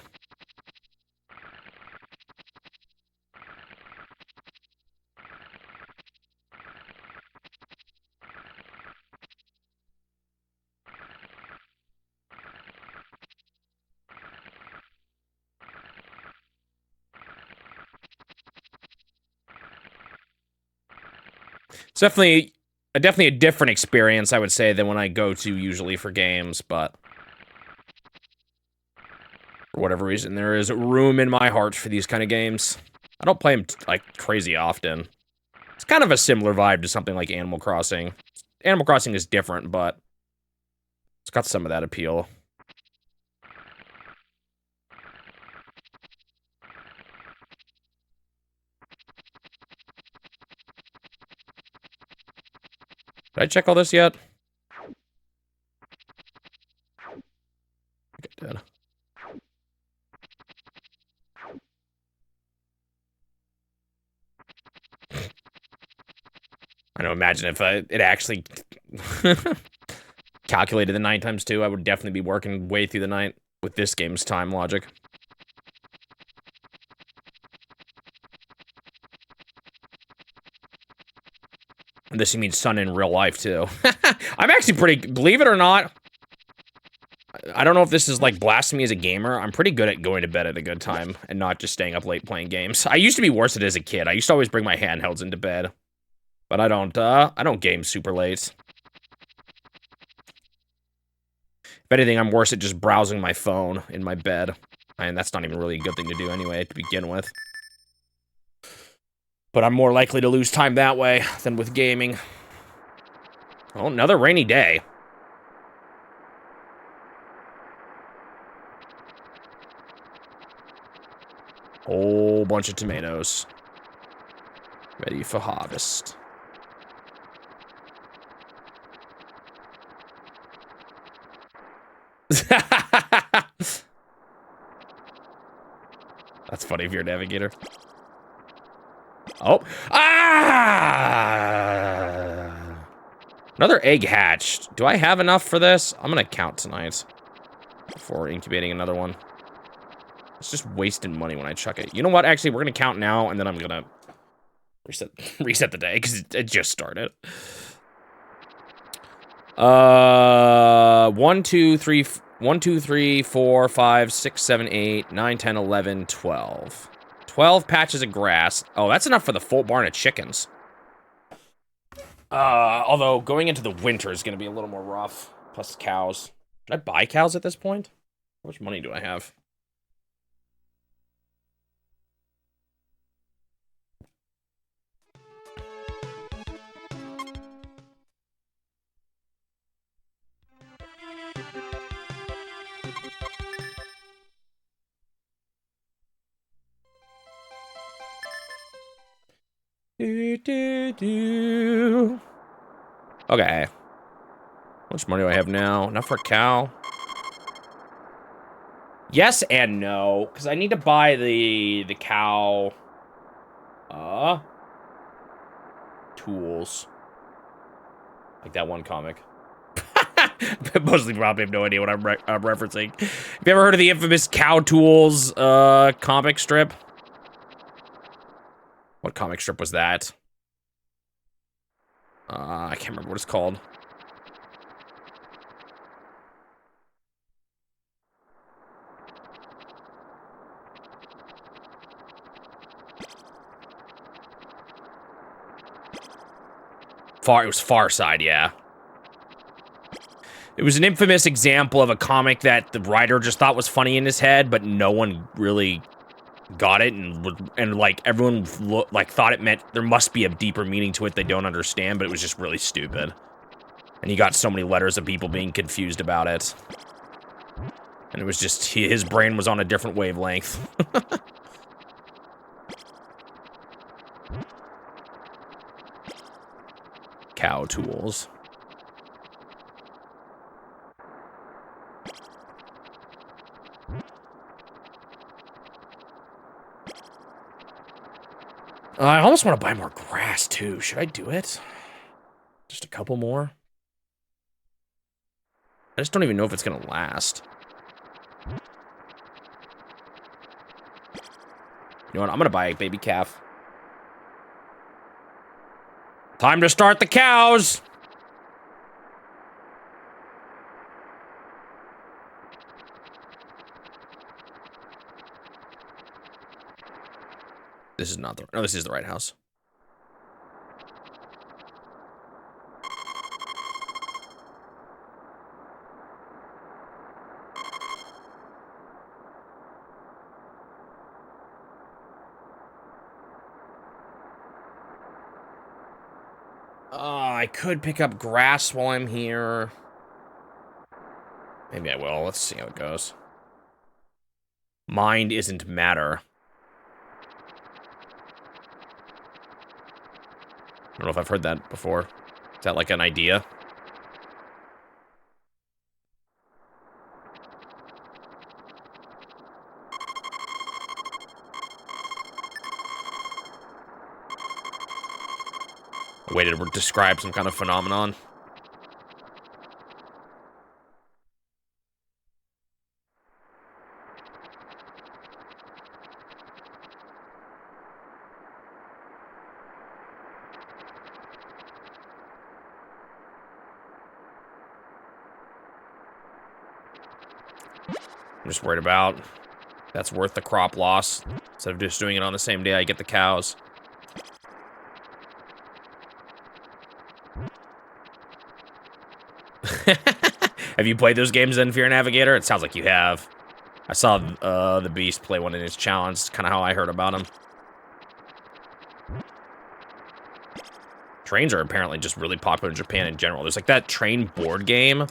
It's definitely a different experience, I would say, than when I go to usually for games, but for whatever reason, there is room in my heart for these kind of games. I don't play them, like, crazy often. It's kind of a similar vibe to something like Animal Crossing. Animal Crossing is different, but it's got some of that appeal. Did I check all this yet? I think I did. I don't imagine if it actually calculated the 9 times 2, I would definitely be working way through the night with this game's time logic. And this means sun in real life, too. I'm actually pretty, believe it or not, I don't know if this is like blasphemy as a gamer. I'm pretty good at going to bed at a good time and not just staying up late playing games. I used to be worse at it as a kid. I used to always bring my handhelds into bed. But I don't game super late. If anything, I'm worse at just browsing my phone in my bed. And that's not even really a good thing to do anyway, to begin with. But I'm more likely to lose time that way than with gaming. Oh, another rainy day. Whole bunch of tomatoes. Ready for harvest. That's funny if you're a navigator. Oh. Ah! Another egg hatched. Do I have enough for this? I'm gonna count tonight before incubating another one. It's just wasting money when I chuck it. You know what? Actually, we're gonna count now, and then I'm gonna reset the day because it just started. 1, 2, 3, 1, 2, 3, 4, 5, 6, 7, 8, 9, 10, 11, 12. 12 patches of grass. Oh, that's enough for the full barn of chickens. Although going into the winter is gonna be a little more rough. Plus cows. Should I buy cows at this point? How much money do I have? Okay. How much money do I have now? Enough for a cow? Yes and no, because I need to buy the cow tools. Like that one comic. Mostly probably have no idea what I'm referencing. Have you ever heard of the infamous Cow Tools comic strip? What comic strip was that? I can't remember what it's called. It was Far Side, yeah. It was an infamous example of a comic that the writer just thought was funny in his head, but no one really got it, and like everyone thought it meant there must be a deeper meaning to it they don't understand, but it was just really stupid. And he got so many letters of people being confused about it. And it was just, his brain was on a different wavelength. Cow tools. I almost want to buy more grass, too. Should I do it? Just a couple more? I just don't even know if it's going to last. You know what? I'm going to buy a baby calf. Time to start the cows! This is not the... No, this is the right house. I could pick up grass while I'm here. Maybe I will. Let's see how it goes. Mind isn't matter. I don't know if I've heard that before. Is that like an idea? A way to describe some kind of phenomenon? I'm just worried about that's worth the crop loss. Instead of just doing it on the same day I get the cows. Have you played those games then, Fear Navigator? It sounds like you have. I saw the Beast play one in his challenge. It's kind of how I heard about him. Trains are apparently just really popular in Japan in general. There's like that train board game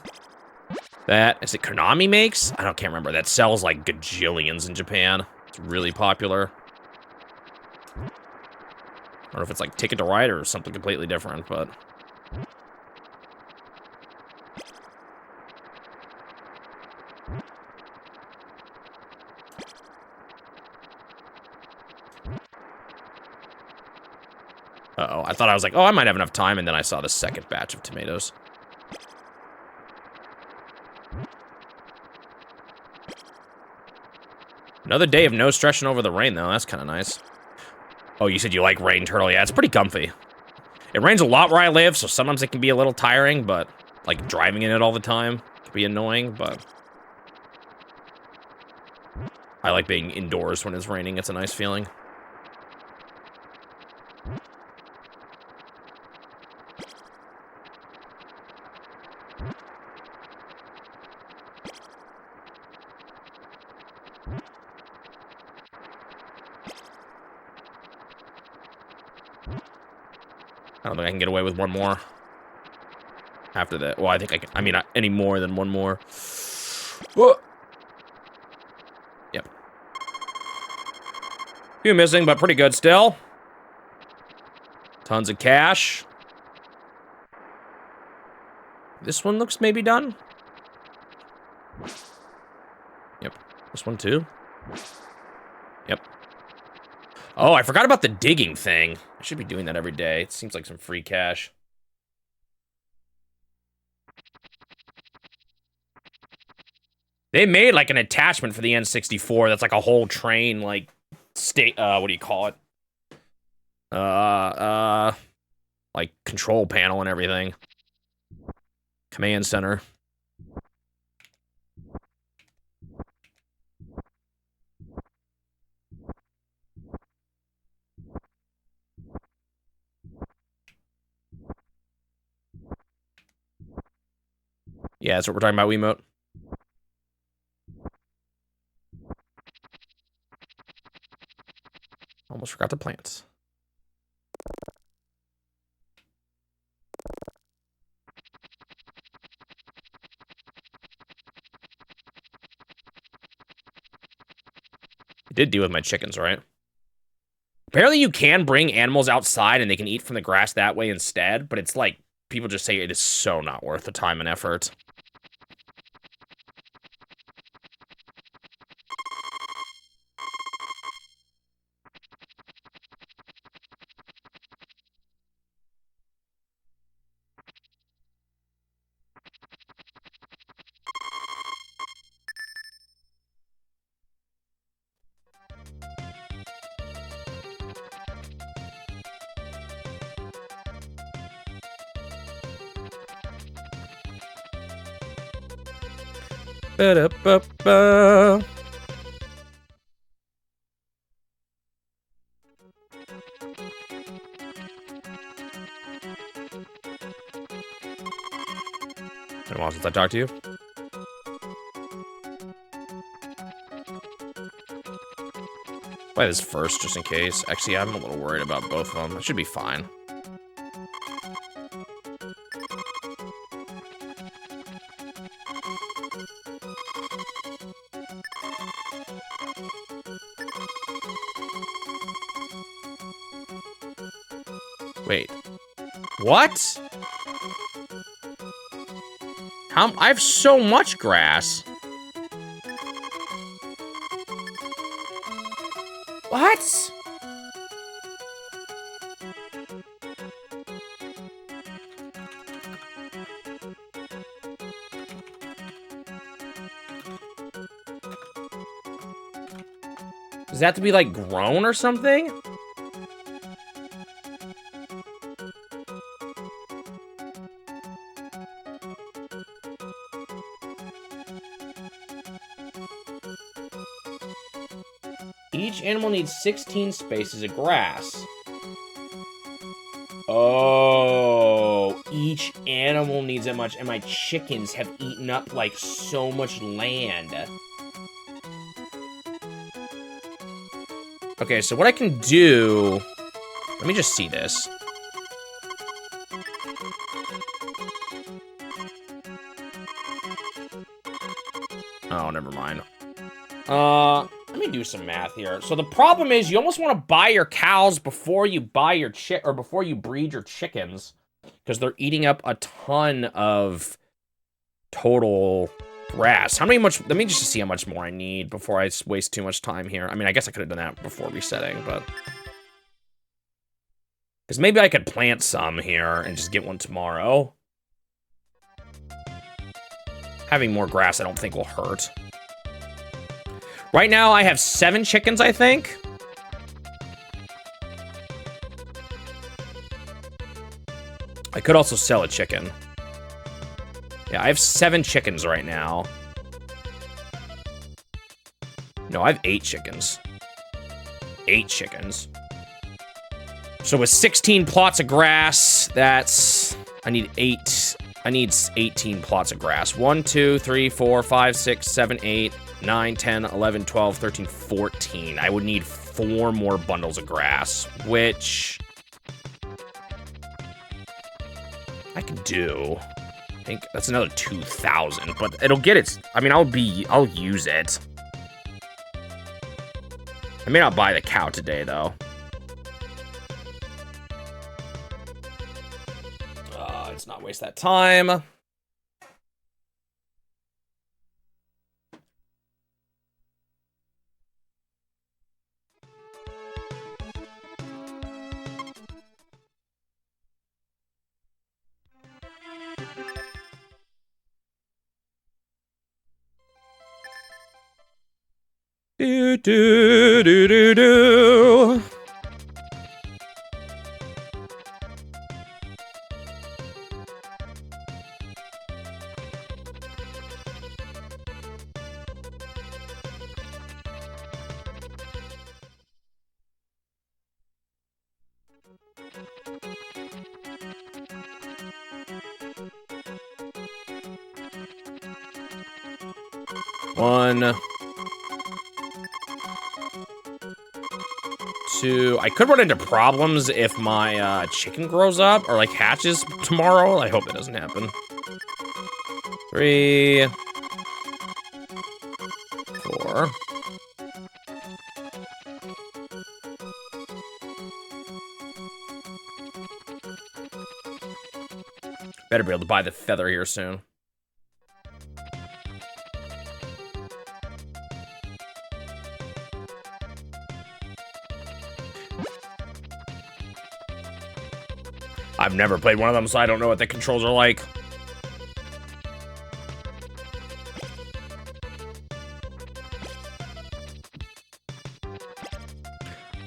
that, is it Konami makes? Can't remember. That sells like gajillions in Japan. It's really popular. I don't know if it's like Ticket to Ride or something completely different, but... Uh-oh, I thought I was like, oh, I might have enough time, and then I saw the second batch of tomatoes. Another day of no stretching over the rain, though. That's kind of nice. Oh, you said you like rain, Turtle. Yeah, it's pretty comfy. It rains a lot where I live, so sometimes it can be a little tiring, but, like, driving in it all the time can be annoying, but I like being indoors when it's raining. It's a nice feeling. I don't think I can get away with one more. After that. Well, I think I can. I mean, any more than one more. Whoa. Yep. Few missing, but pretty good still. Tons of cash. This one looks maybe done. Yep. This one too. Yep. Oh, I forgot about the digging thing. I should be doing that every day. It seems like some free cash. They made like an attachment for the N64 that's like a whole train, like, what do you call it? Like control panel and everything. Command center. Yeah, that's what we're talking about, Wiimote. Almost forgot the plants. I did deal with my chickens, right? Apparently you can bring animals outside and they can eat from the grass that way instead, but it's like, people just say it is so not worth the time and effort. Ba-da-ba-ba. Been a while since I talked to you. Play this first, just in case. Actually, I'm a little worried about both of them. It should be fine. Wait. What? I have so much grass. What? Does that have to be, like, grown or something? Each animal needs 16 spaces of grass. Oh, each animal needs that much, and my chickens have eaten up, like, so much land. Okay, so what I can do... Let me just see this. Oh, never mind. Let me do some math here. So the problem is you almost want to buy your cows before you buy your before you breed your chickens, because they're eating up a ton of total grass. Let me just see how much more I need before I waste too much time here. I mean, I guess I could have done that before resetting, but Because maybe I could plant some here and just get one tomorrow. Having more grass I don't think will hurt. Right now I have 7 chickens, I think. I could also sell a chicken. Yeah, I have 7 chickens right now. No, I have 8 chickens. 8 chickens. So with 16 plots of grass, that's... I need 18 plots of grass. 1, 2, 3, 4, 5, 6, 7, 8, 9, 10, 11, 12, 13, 14. I would need 4 more bundles of grass, which... I can do. I think that's another 2,000, but it'll get its... I mean, I'll use it. I may not buy the cow today, though. Let's not waste that time. Do, do, do, do, do. One. 2. I could run into problems if my chicken grows up or like hatches tomorrow. I hope it doesn't happen. 3. 4. Better be able to buy the feather here soon. I've never played one of them, so I don't know what the controls are like.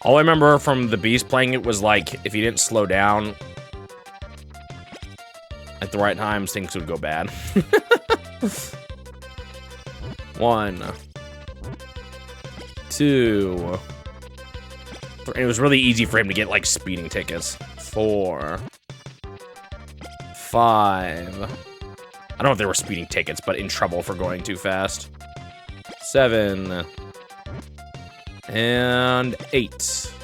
All I remember from the Beast playing it was like, if you didn't slow down at the right times, things would go bad. 1, 2, 3. It was really easy for him to get like speeding tickets. 4, 5. I don't know if they were speeding tickets, but in trouble for going too fast. 7. And 8.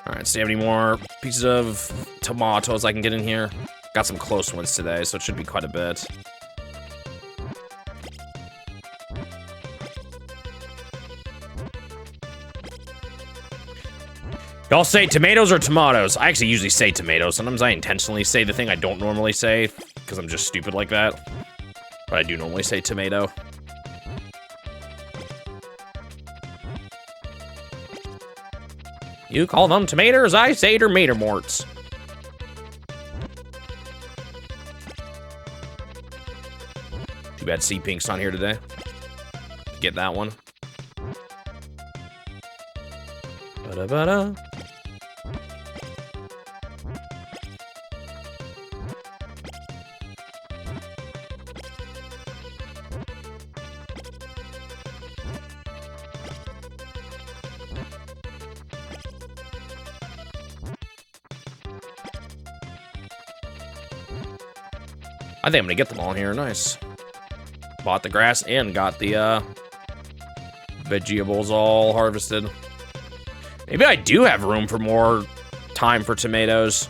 Alright, so do you have any more pieces of tomatoes I can get in here? Got some close ones today, so it should be quite a bit. Y'all say tomatoes or tomatoes? I actually usually say tomatoes. Sometimes I intentionally say the thing I don't normally say, because I'm just stupid like that. But I do normally say tomato. You call them tomatoes, I say tomato morts. Too bad Sea Pink's not here today. Get that one. Ba-da-ba-da. I think I'm gonna get them all here. Nice. Bought the grass and got the vegetables all harvested. Maybe I do have room for more time for tomatoes.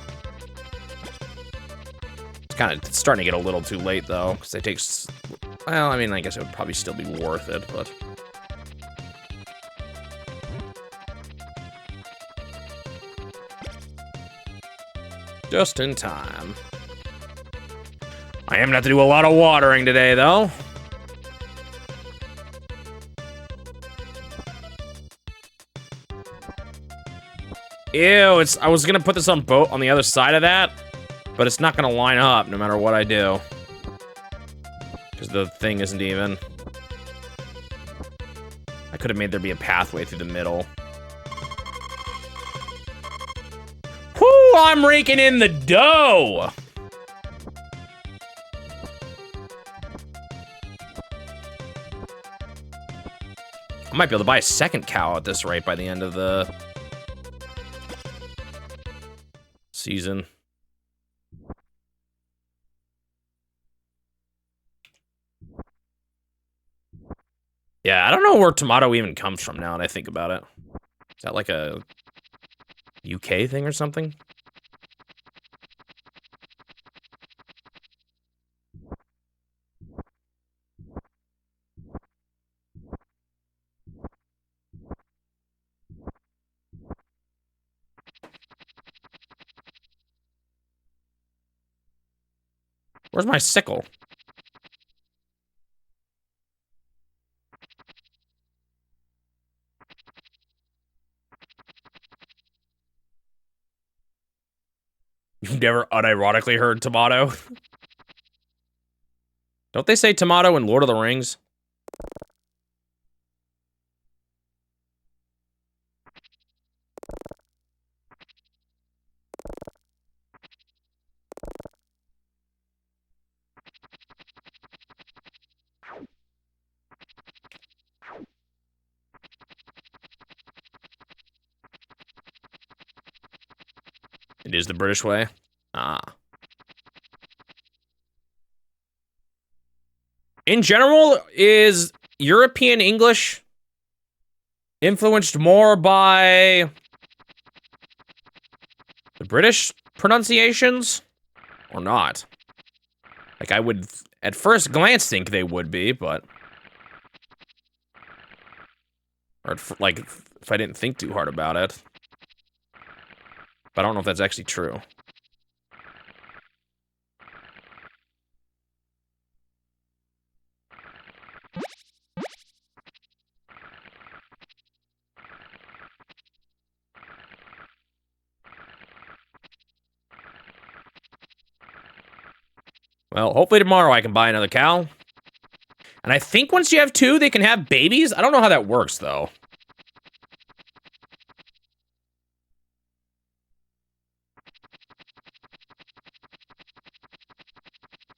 It's starting to get a little too late though, because it takes. Well, I mean, I guess it would probably still be worth it, but. Just in time. I am gonna have to do a lot of watering today, though. Ew, I was gonna put this on the other side of that, but it's not gonna line up no matter what I do. Because the thing isn't even. I could have made there be a pathway through the middle. Whoo, I'm raking in the dough! I might be able to buy a second cow at this rate by the end of the season. Yeah, I don't know where tomato even comes from now that I think about it. Is that like a UK thing or something? Where's my sickle? You've never unironically heard tomato? Don't they say tomato in Lord of the Rings? It is the British way. Ah. In general, is European English influenced more by the British pronunciations or not? Like, I would, at first glance, think they would be, but... Or, like, if I didn't think too hard about it. But I don't know if that's actually true. Well, hopefully tomorrow I can buy another cow. And I think once you have two, they can have babies? I don't know how that works, though.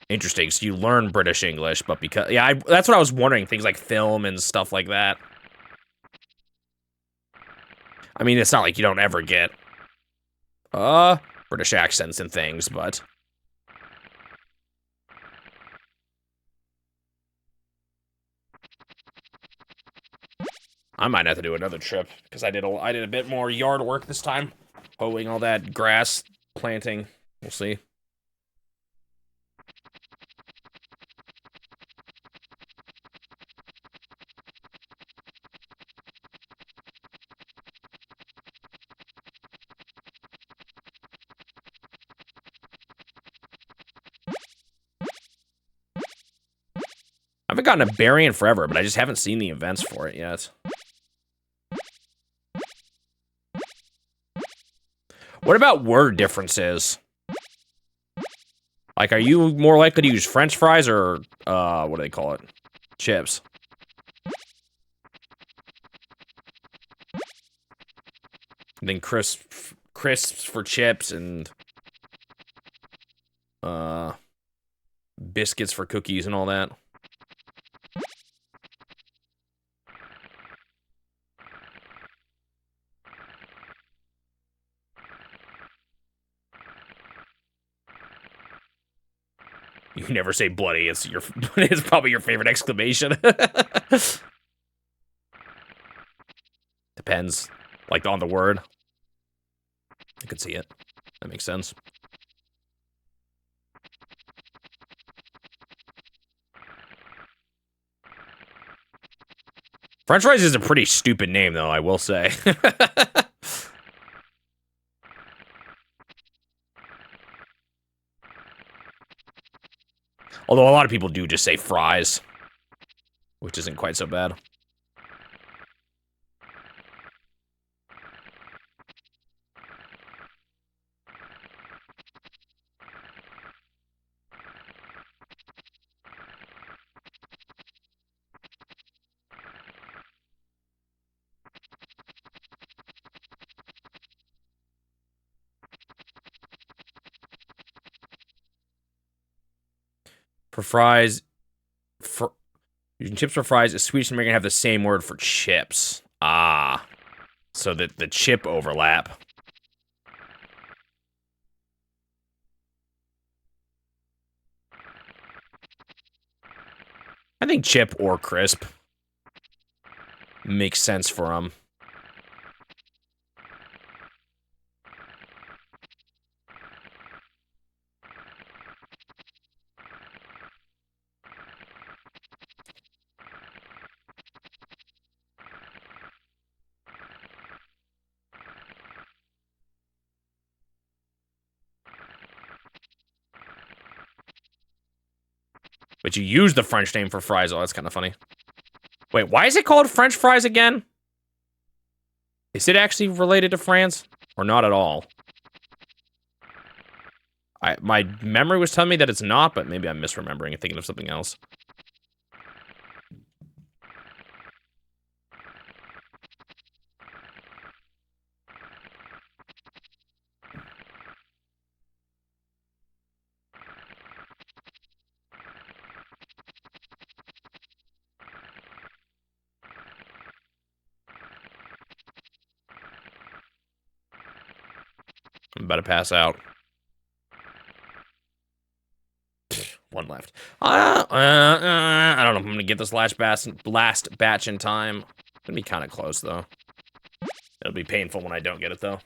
Interesting, so you learn British English, but because... Yeah, that's what I was wondering, things like film and stuff like that. I mean, it's not like you don't ever get... British accents and things, but... I might have to do another trip, because I did a bit more yard work this time. Hoeing all that grass, planting. We'll see. I haven't gotten a berry in forever, but I just haven't seen the events for it yet. What about word differences? Like, are you more likely to use French fries or, what do they call it? Chips. And then crisps for chips and, biscuits for cookies and all that. You never say bloody. It's probably your favorite exclamation. Depends, like on the word. I could see it. That makes sense. French fries is a pretty stupid name, though, I will say. Although a lot of people do just say fries, which isn't quite so bad. For fries, using chips for fries, is Swedish and American have the same word for chips? Ah, so that the chip overlap. I think chip or crisp makes sense for them. But you use the French name for fries. Oh, that's kind of funny. Wait, why is it called French fries again? Is it actually related to France? Or not at all? My memory was telling me that it's not, but maybe I'm misremembering and thinking of something else. I'm about to pass out. One left. I don't know if I'm gonna get this last batch in time. It's gonna be kind of close though. It'll be painful when I don't get it though.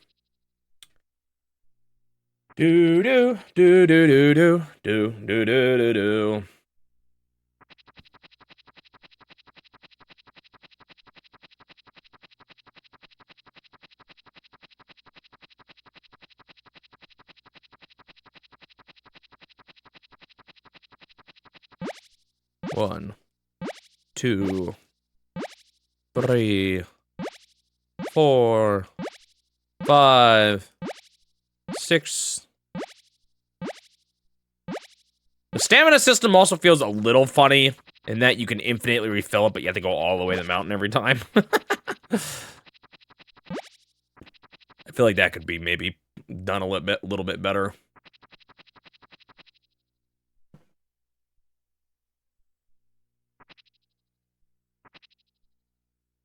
Do do do do do do do do do do do. One, two, three, 4, 5, 6. The stamina system also feels a little funny in that you can infinitely refill it, but you have to go all the way to the mountain every time. I feel like that could be maybe done a little bit better.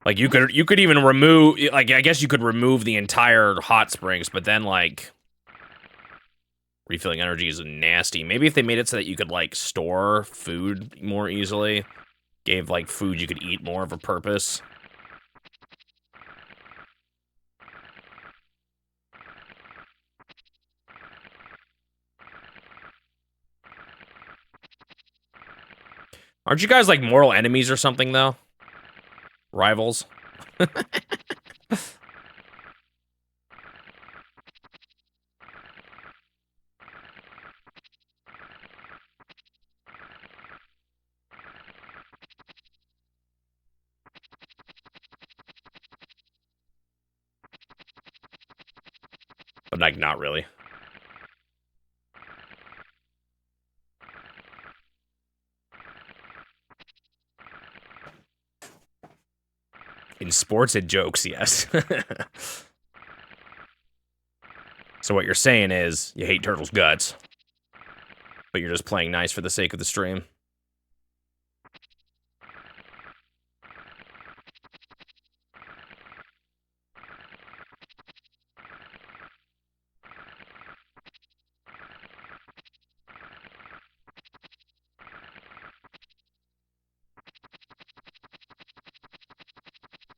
Like you could even remove, like, I guess you could remove the entire hot springs, but then like refilling energy is nasty. Maybe if they made it so that you could like store food more easily, gave like food you could eat more of a purpose. Aren't you guys like mortal enemies or something though? Rivals? But like not really. In sports and jokes, yes. So what you're saying is you hate Turtle's guts, but you're just playing nice for the sake of the stream.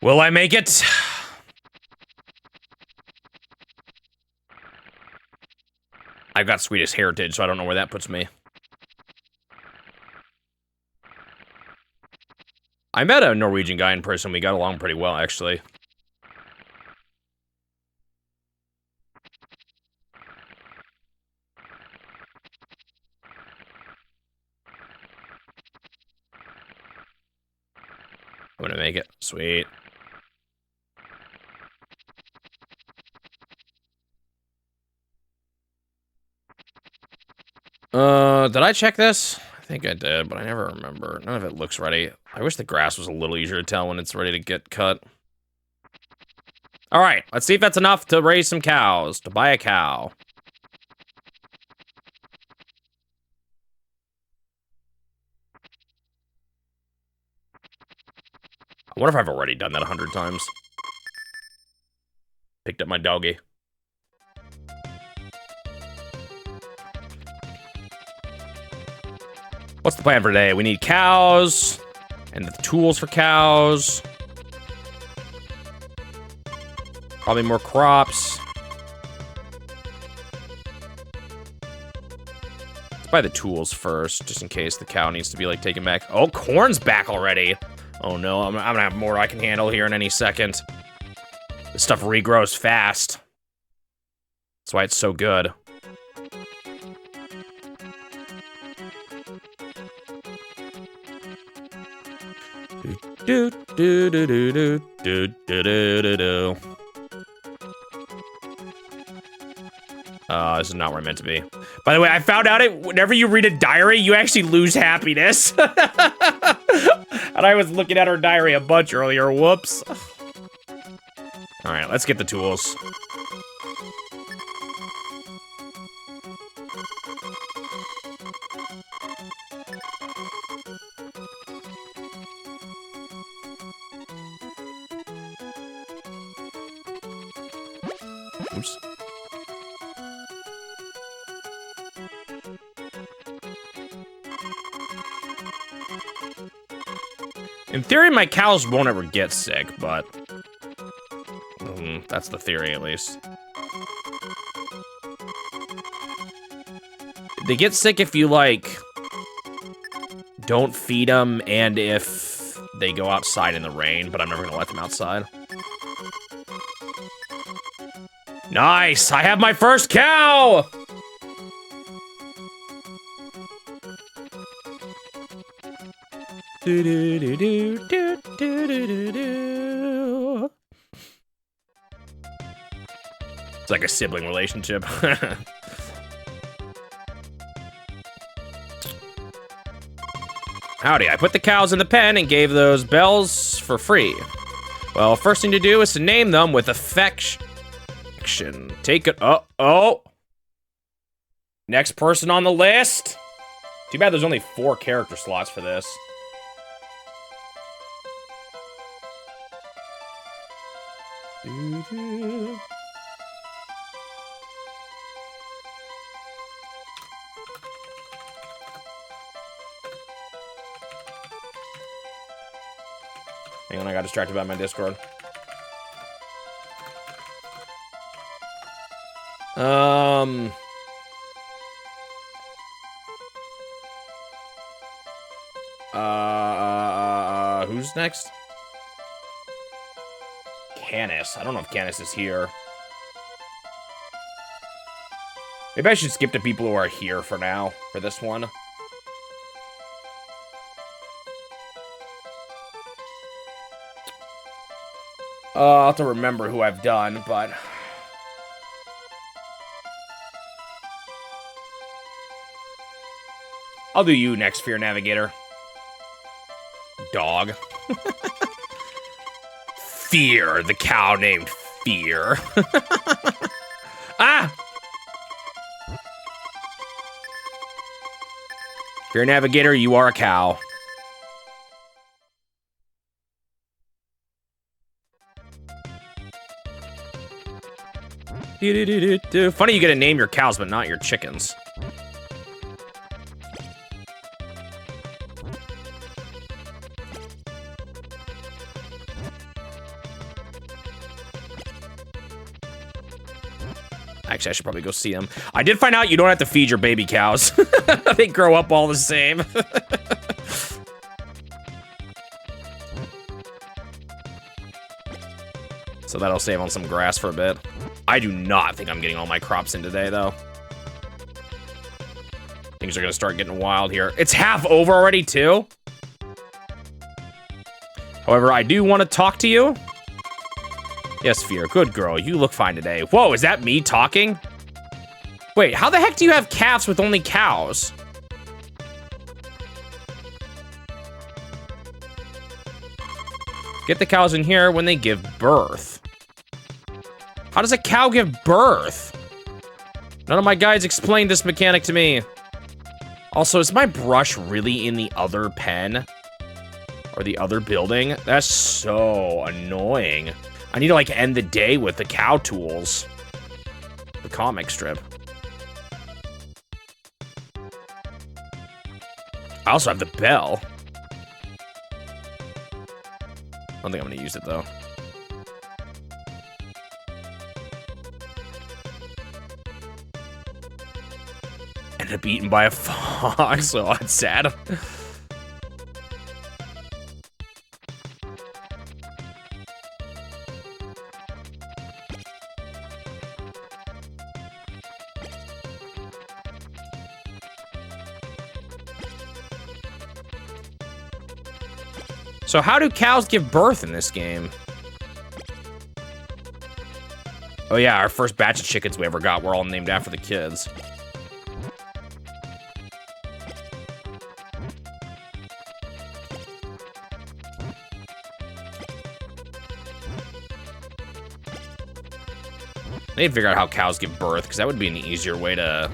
Will I make it? I've got Swedish heritage, so I don't know where that puts me. I met a Norwegian guy in person. We got along pretty well, actually. I'm gonna make it. Sweet. Did I check this? I think I did, but I never remember. None of it looks ready. I wish the grass was a little easier to tell when it's ready to get cut. All right, let's see if that's enough to raise some cows, to buy a cow. I wonder if I've already done that 100 times. Picked up my doggy. What's the plan for today? We need cows and the tools for cows. Probably more crops. Let's buy the tools first, just in case the cow needs to be, like, taken back. Oh, corn's back already. Oh, no, I'm gonna have more I can handle here in any second. This stuff regrows fast. That's why it's so good. Do do do do do do do do do do. This is not where I'm meant to be. By the way, I found out whenever you read a diary, you actually lose happiness. And I was looking at her diary a bunch earlier. Whoops. All right, let's get the tools. Oops. In theory, my cows won't ever get sick, but that's the theory, at least. They get sick if you, like, don't feed them and if they go outside in the rain, but I'm never gonna let them outside. Nice! I have my first cow! Do do do do do do do do. It's like a sibling relationship. Howdy, I put the cows in the pen and gave those bells for free. Well, first thing to do is to name them with affection. Take it. Oh. Next person on the list. Too bad there's only 4 character slots for this. Hang on, I got distracted by my Discord. Who's next? Canis. I don't know if Canis is here. Maybe I should skip the people who are here for now, for this one. I'll have to remember who I've done, but... I'll do you next, Fear Navigator. Dog. Fear, the cow named Fear. Ah! Fear Navigator, you are a cow. Funny you get to name your cows, but not your chickens. Actually, I should probably go see them. I did find out you don't have to feed your baby cows. They grow up all the same. So that'll save on some grass for a bit. I do not think I'm getting all my crops in today, though. Things are gonna start getting wild here. It's half over already, too? However, I do want to talk to you. Yes, Fear. Good girl. You look fine today. Whoa, is that me talking? Wait, how the heck do you have calves with only cows? Get the cows in here when they give birth. How does a cow give birth? None of my guides explained this mechanic to me. Also, is my brush really in the other pen? Or the other building? That's so annoying. I need to, like, end the day with the cow tools. The comic strip. I also have the bell. I don't think I'm gonna use it, though. Ended up eaten by a fox. Oh, that's sad. So how do cows give birth in this game? Oh yeah, our first batch of chickens we ever got were all named after the kids. I need to figure out how cows give birth, because that would be an easier way to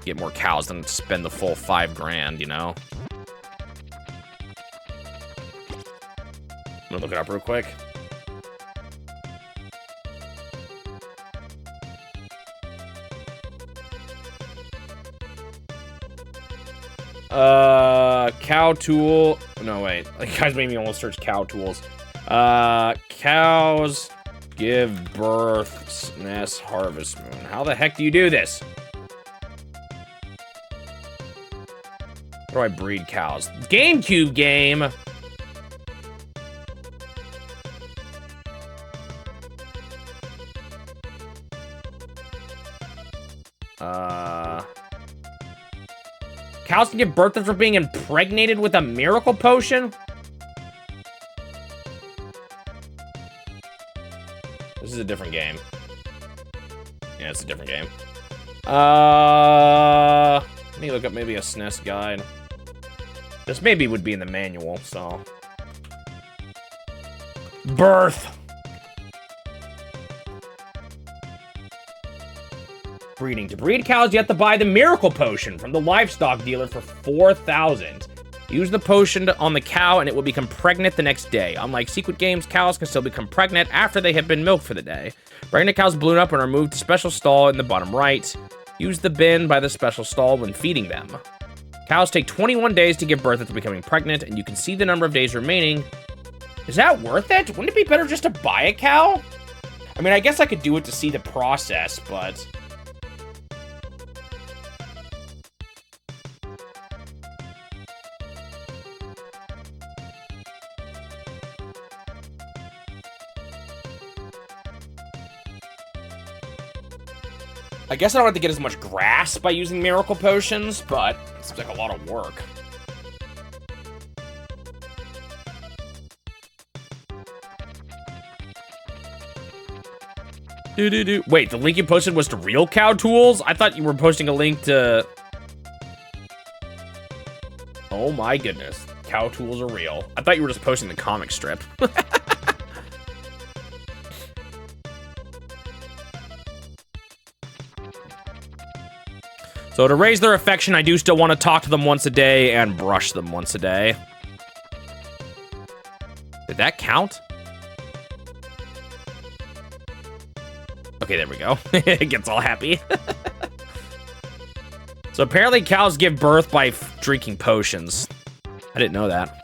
get more cows than spend the full $5 grand, you know? I'm gonna look it up real quick. Cow tool. No, wait. You guys made me almost search cow tools. Cows give birth, SNES Harvest Moon. How the heck do you do this? How do I breed cows? GameCube game. Cows can give birth after being impregnated with a miracle potion? This is a different game. Yeah, it's a different game. Let me look up maybe a SNES guide. This maybe would be in the manual, so. Birth. Breeding. To breed cows, you have to buy the miracle potion from the livestock dealer for 4,000. Use the potion on the cow and it will become pregnant the next day. Unlike Secret Games, cows can still become pregnant after they have been milked for the day. Pregnant cows balloon up and are moved to special stall in the bottom right. Use the bin by the special stall when feeding them. Cows take 21 days to give birth after becoming pregnant, and you can see the number of days remaining. Is that worth it? Wouldn't it be better just to buy a cow? I mean, I guess I could do it to see the process, but... I guess I don't have to get as much grass by using miracle potions, but it seems like a lot of work. Wait, the link you posted was to real cow tools? I thought you were posting a link to... Oh my goodness. Cow tools are real. I thought you were just posting the comic strip. So to raise their affection, I do still want to talk to them once a day and brush them once a day. Did that count? Okay, there we go. It gets all happy. So apparently cows give birth by drinking potions. I didn't know that.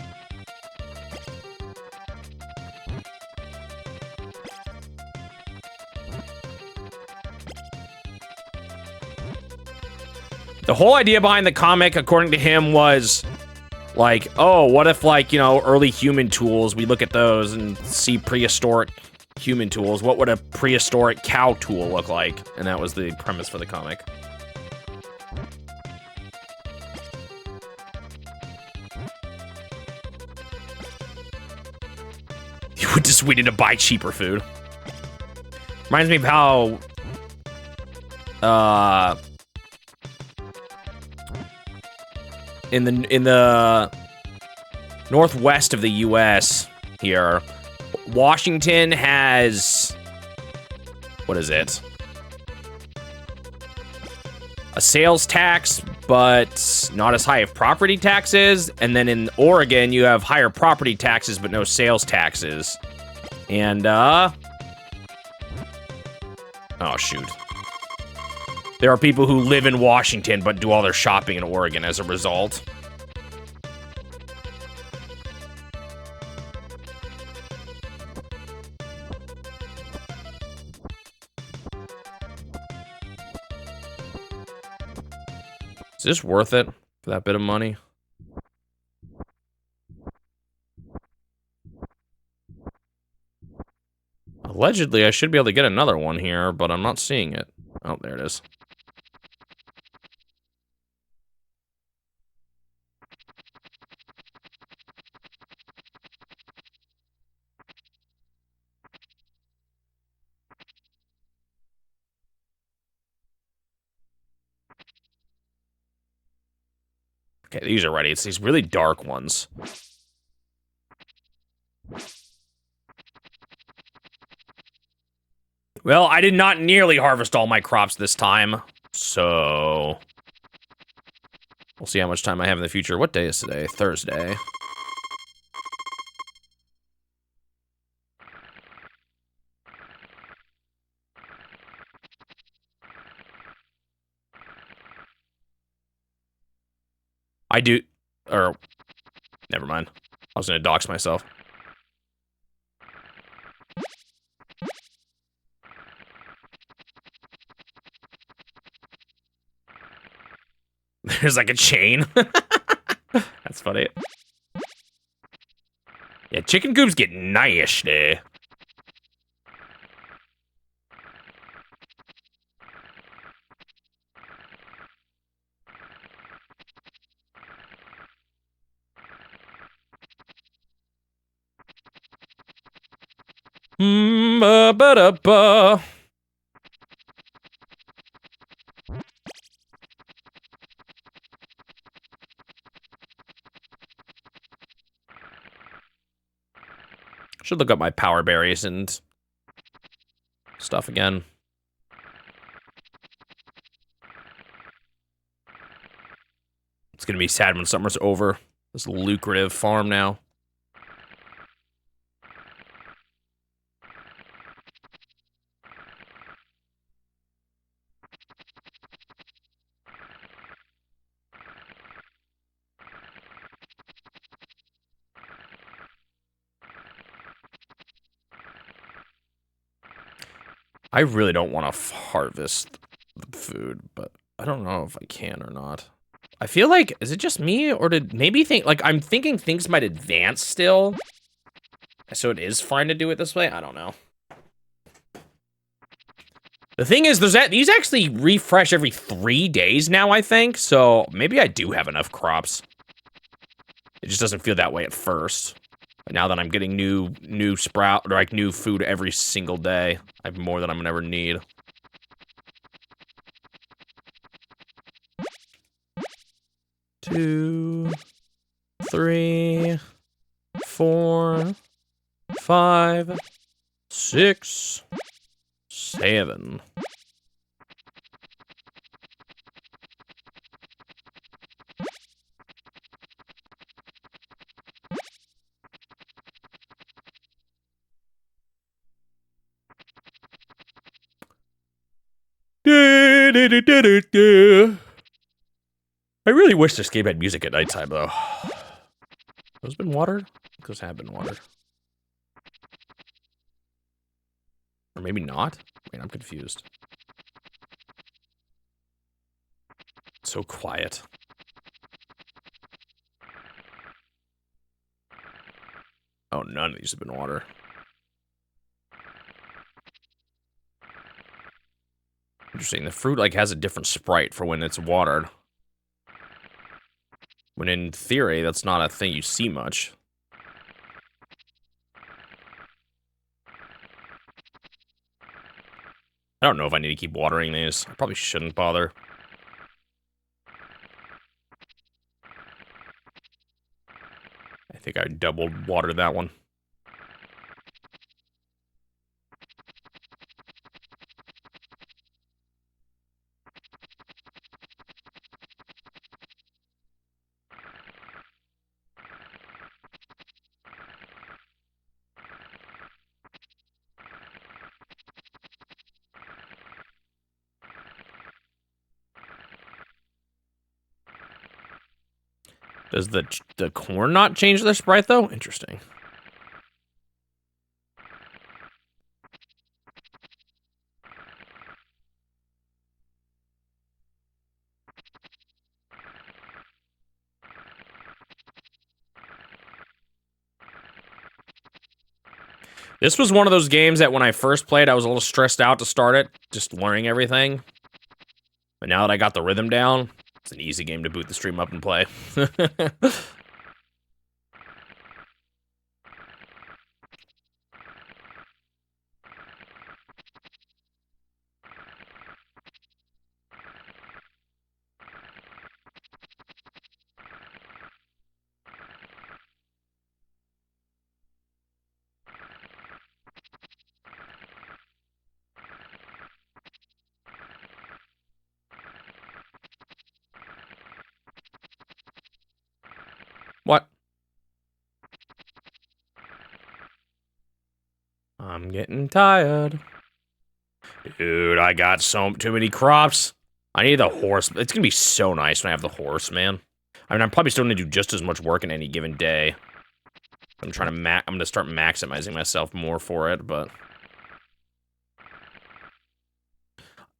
The whole idea behind the comic, according to him, was like, oh, what if, like, you know, early human tools, we look at those and see prehistoric human tools. What would a prehistoric cow tool look like? And that was the premise for the comic. we need to buy cheaper food. Reminds me of how in the northwest of the US here, Washington has, what is it? A sales tax, but not as high of property taxes. And then in Oregon, you have higher property taxes, but no sales taxes. And, oh, shoot. There are people who live in Washington, but do all their shopping in Oregon as a result. Is this worth it for that bit of money? Allegedly, I should be able to get another one here, but I'm not seeing it. Oh, there it is. Okay, these are ready. It's these really dark ones. Well, I did not nearly harvest all my crops this time, so we'll see how much time I have in the future. What day is today? Thursday. I do, or, never mind. I was gonna dox myself. There's like a chain. That's funny. Yeah, chicken coops get nice there. Ba-ba-da-ba. Should look up my power berries and stuff again. It's gonna be sad when summer's over. This lucrative farm now. I really don't want to harvest the food, but I don't know if I can or not. I feel like, is it just me, or did maybe think, like, I'm thinking things might advance still, so it is fine to do it this way? I don't know. The thing is, these actually refresh every 3 days now, I think, so maybe I do have enough crops. It just doesn't feel that way at first. But now that I'm getting new sprout, or like new food every single day, I have more than I'm gonna ever need. Two, 3, 4, 5, 6, 7. I really wish this game had music at nighttime, though. Those been watered? Those have been watered. Or maybe not? Wait, I'm confused. It's so quiet. Oh, none of these have been watered. Interesting. The fruit, like, has a different sprite for when it's watered. When in theory, that's not a thing you see much. I don't know if I need to keep watering these. I probably shouldn't bother. I think I double watered that one. Does the corn not change the sprite, though? Interesting. This was one of those games that when I first played, I was a little stressed out to start it, just learning everything. But now that I got the rhythm down, it's an easy game to boot the stream up and play. What? I'm getting tired. Dude, I got too many crops. I need the horse. It's gonna be so nice when I have the horse, man. I mean, I'm probably still gonna do just as much work in any given day. I'm gonna start maximizing myself more for it, but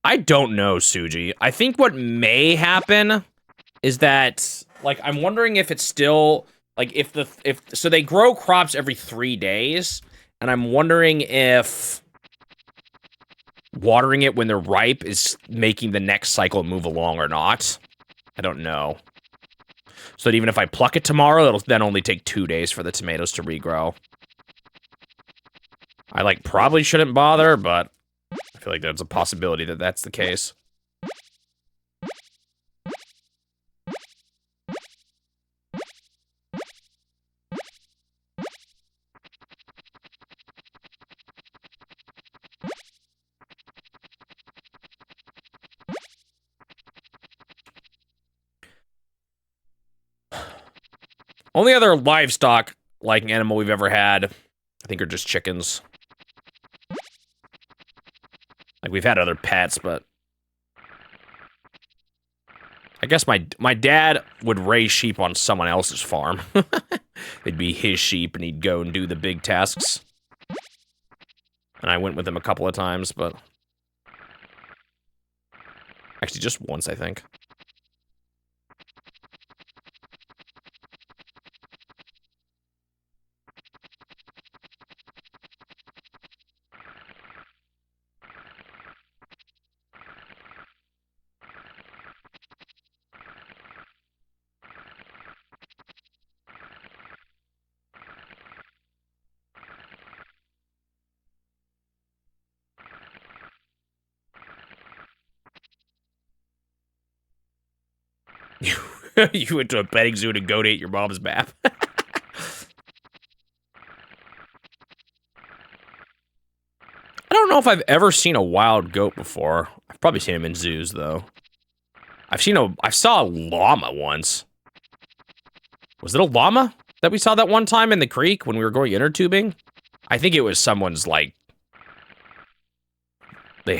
I don't know, Suji. I think what may happen is that, like, I'm wondering if it's still, like, so they grow crops every 3 days, and I'm wondering if watering it when they're ripe is making the next cycle move along or not. I don't know. So that even if I pluck it tomorrow, it'll then only take 2 days for the tomatoes to regrow. I, like, probably shouldn't bother, but I feel like there's a possibility that that's the case. Only other livestock, like, animal we've ever had, I think, are just chickens. Like, we've had other pets, but I guess my dad would raise sheep on someone else's farm. They'd be his sheep, and he'd go and do the big tasks. And I went with him a couple of times, but actually just once, I think. You went to a petting zoo to go to eat your mom's map. I don't know if I've ever seen a wild goat before. I've probably seen them in zoos, though. I saw a llama once. Was it a llama that we saw that one time in the creek when we were going inner tubing? I think it was someone's, like, they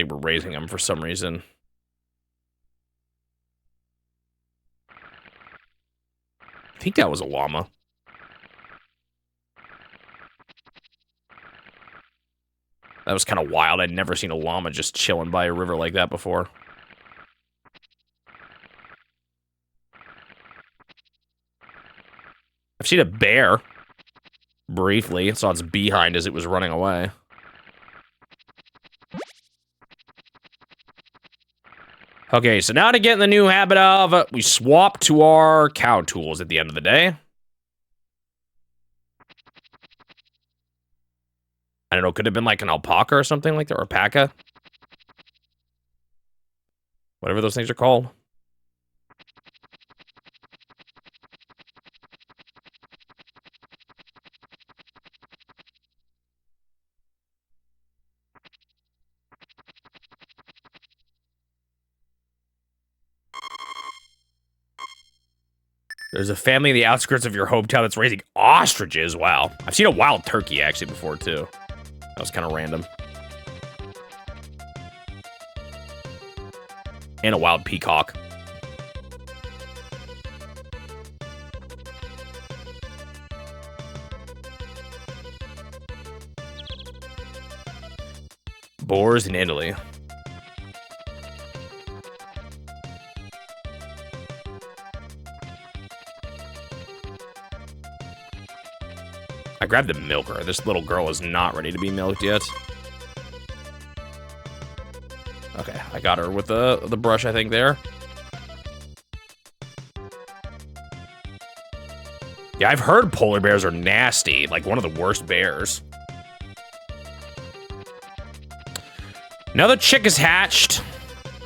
were raising them for some reason. I think that was a llama. That was kind of wild. I'd never seen a llama just chilling by a river like that before. I've seen a bear. Briefly. Saw its behind as it was running away. Okay, so now to get in the new habit of, we swap to our cow tools at the end of the day. And don't know, could have been like an alpaca or something like that, or alpaca. Whatever those things are called. There's a family in the outskirts of your hometown that's raising ostriches. Wow. I've seen a wild turkey, actually, before, too. That was kind of random. And a wild peacock. Boars in Italy. I grabbed the milker. This little girl is not ready to be milked yet. Okay, I got her with the brush, I think, there. Yeah, I've heard polar bears are nasty. Like, one of the worst bears. Another chick is hatched.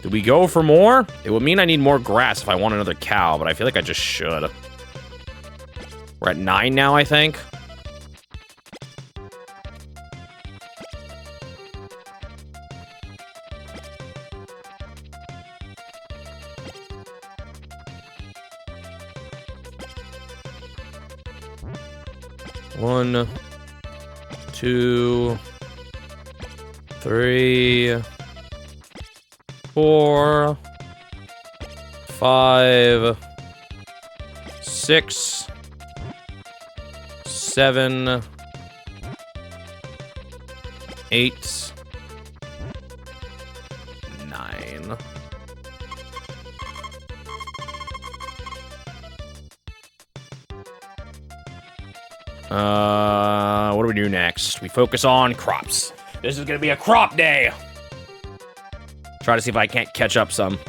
Do we go for more? It would mean I need more grass if I want another cow, but I feel like I just should. We're at 9 now, I think. One, 2, 3, 4, 5, 6, 7, 8, 9. What do we do next? We focus on crops. This is gonna be a crop day. Try to see if I can't catch up some.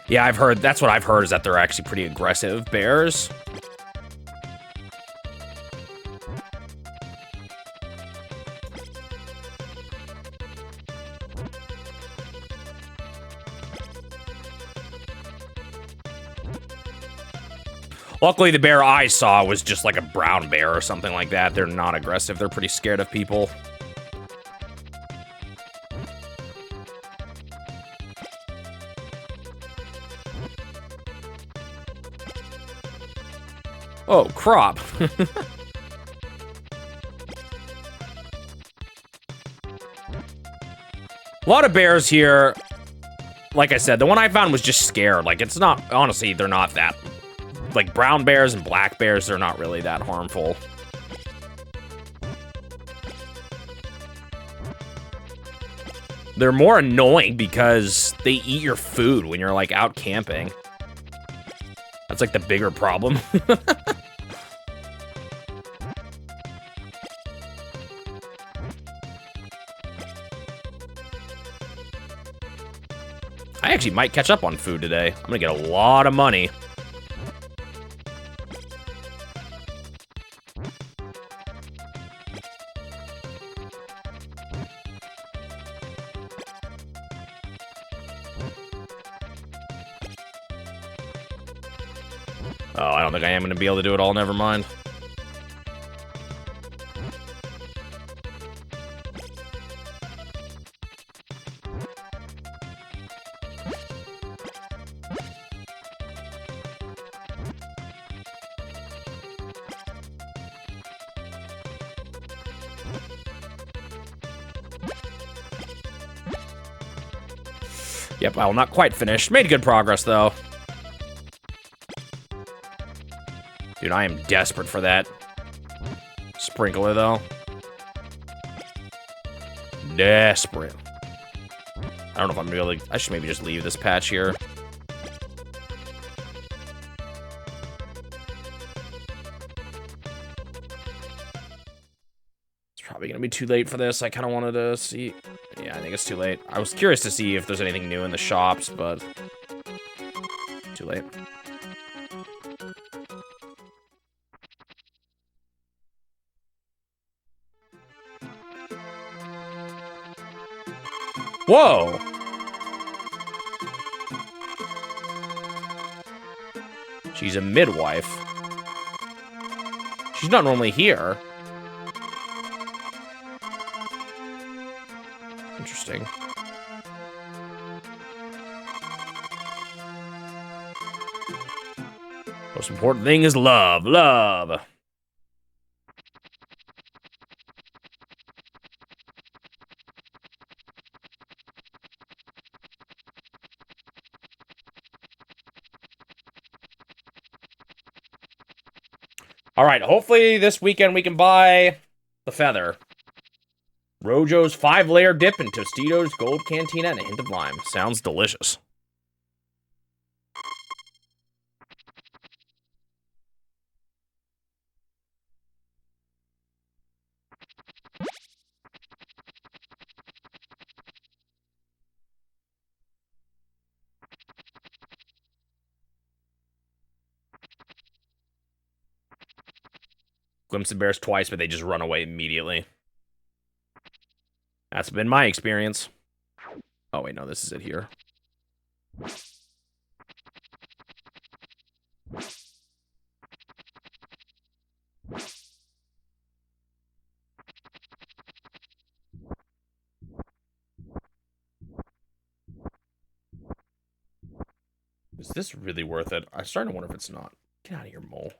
Yeah, I've heard, that's what I've heard, is that they're actually pretty aggressive bears. Luckily, the bear I saw was just like a brown bear or something like that. They're not aggressive. They're pretty scared of people. Oh, crop. A lot of bears here. Like I said, the one I found was just scared. Like, it's not, honestly, they're not that. Like, brown bears and black bears, they're not really that harmful. They're more annoying because they eat your food when you're, like, out camping. That's, like, the bigger problem. I actually might catch up on food today. I'm gonna get a lot of money. Oh, I don't think I am gonna be able to do it all, never mind. Yep, well, not quite finished. Made good progress, though. Dude, I am desperate for that sprinkler, though. Desperate. I don't know if I'm gonna be able to... I should maybe just leave this patch here. It's probably gonna be too late for this. I kind of wanted to see Yeah, I think it's too late. I was curious to see if there's anything new in the shops, but too late. Whoa! She's a midwife. She's not normally here. Interesting. Most important thing is love. Love. All right, hopefully this weekend we can buy the feather. Rojo's 5-layer dip in Tostitos, gold cantina, and a hint of lime. Sounds delicious. Glimpse the bears twice, but they just run away immediately. That's been my experience. Oh, wait, no, this is it here. Is this really worth it? I'm starting to wonder if it's not. Get out of here, mole.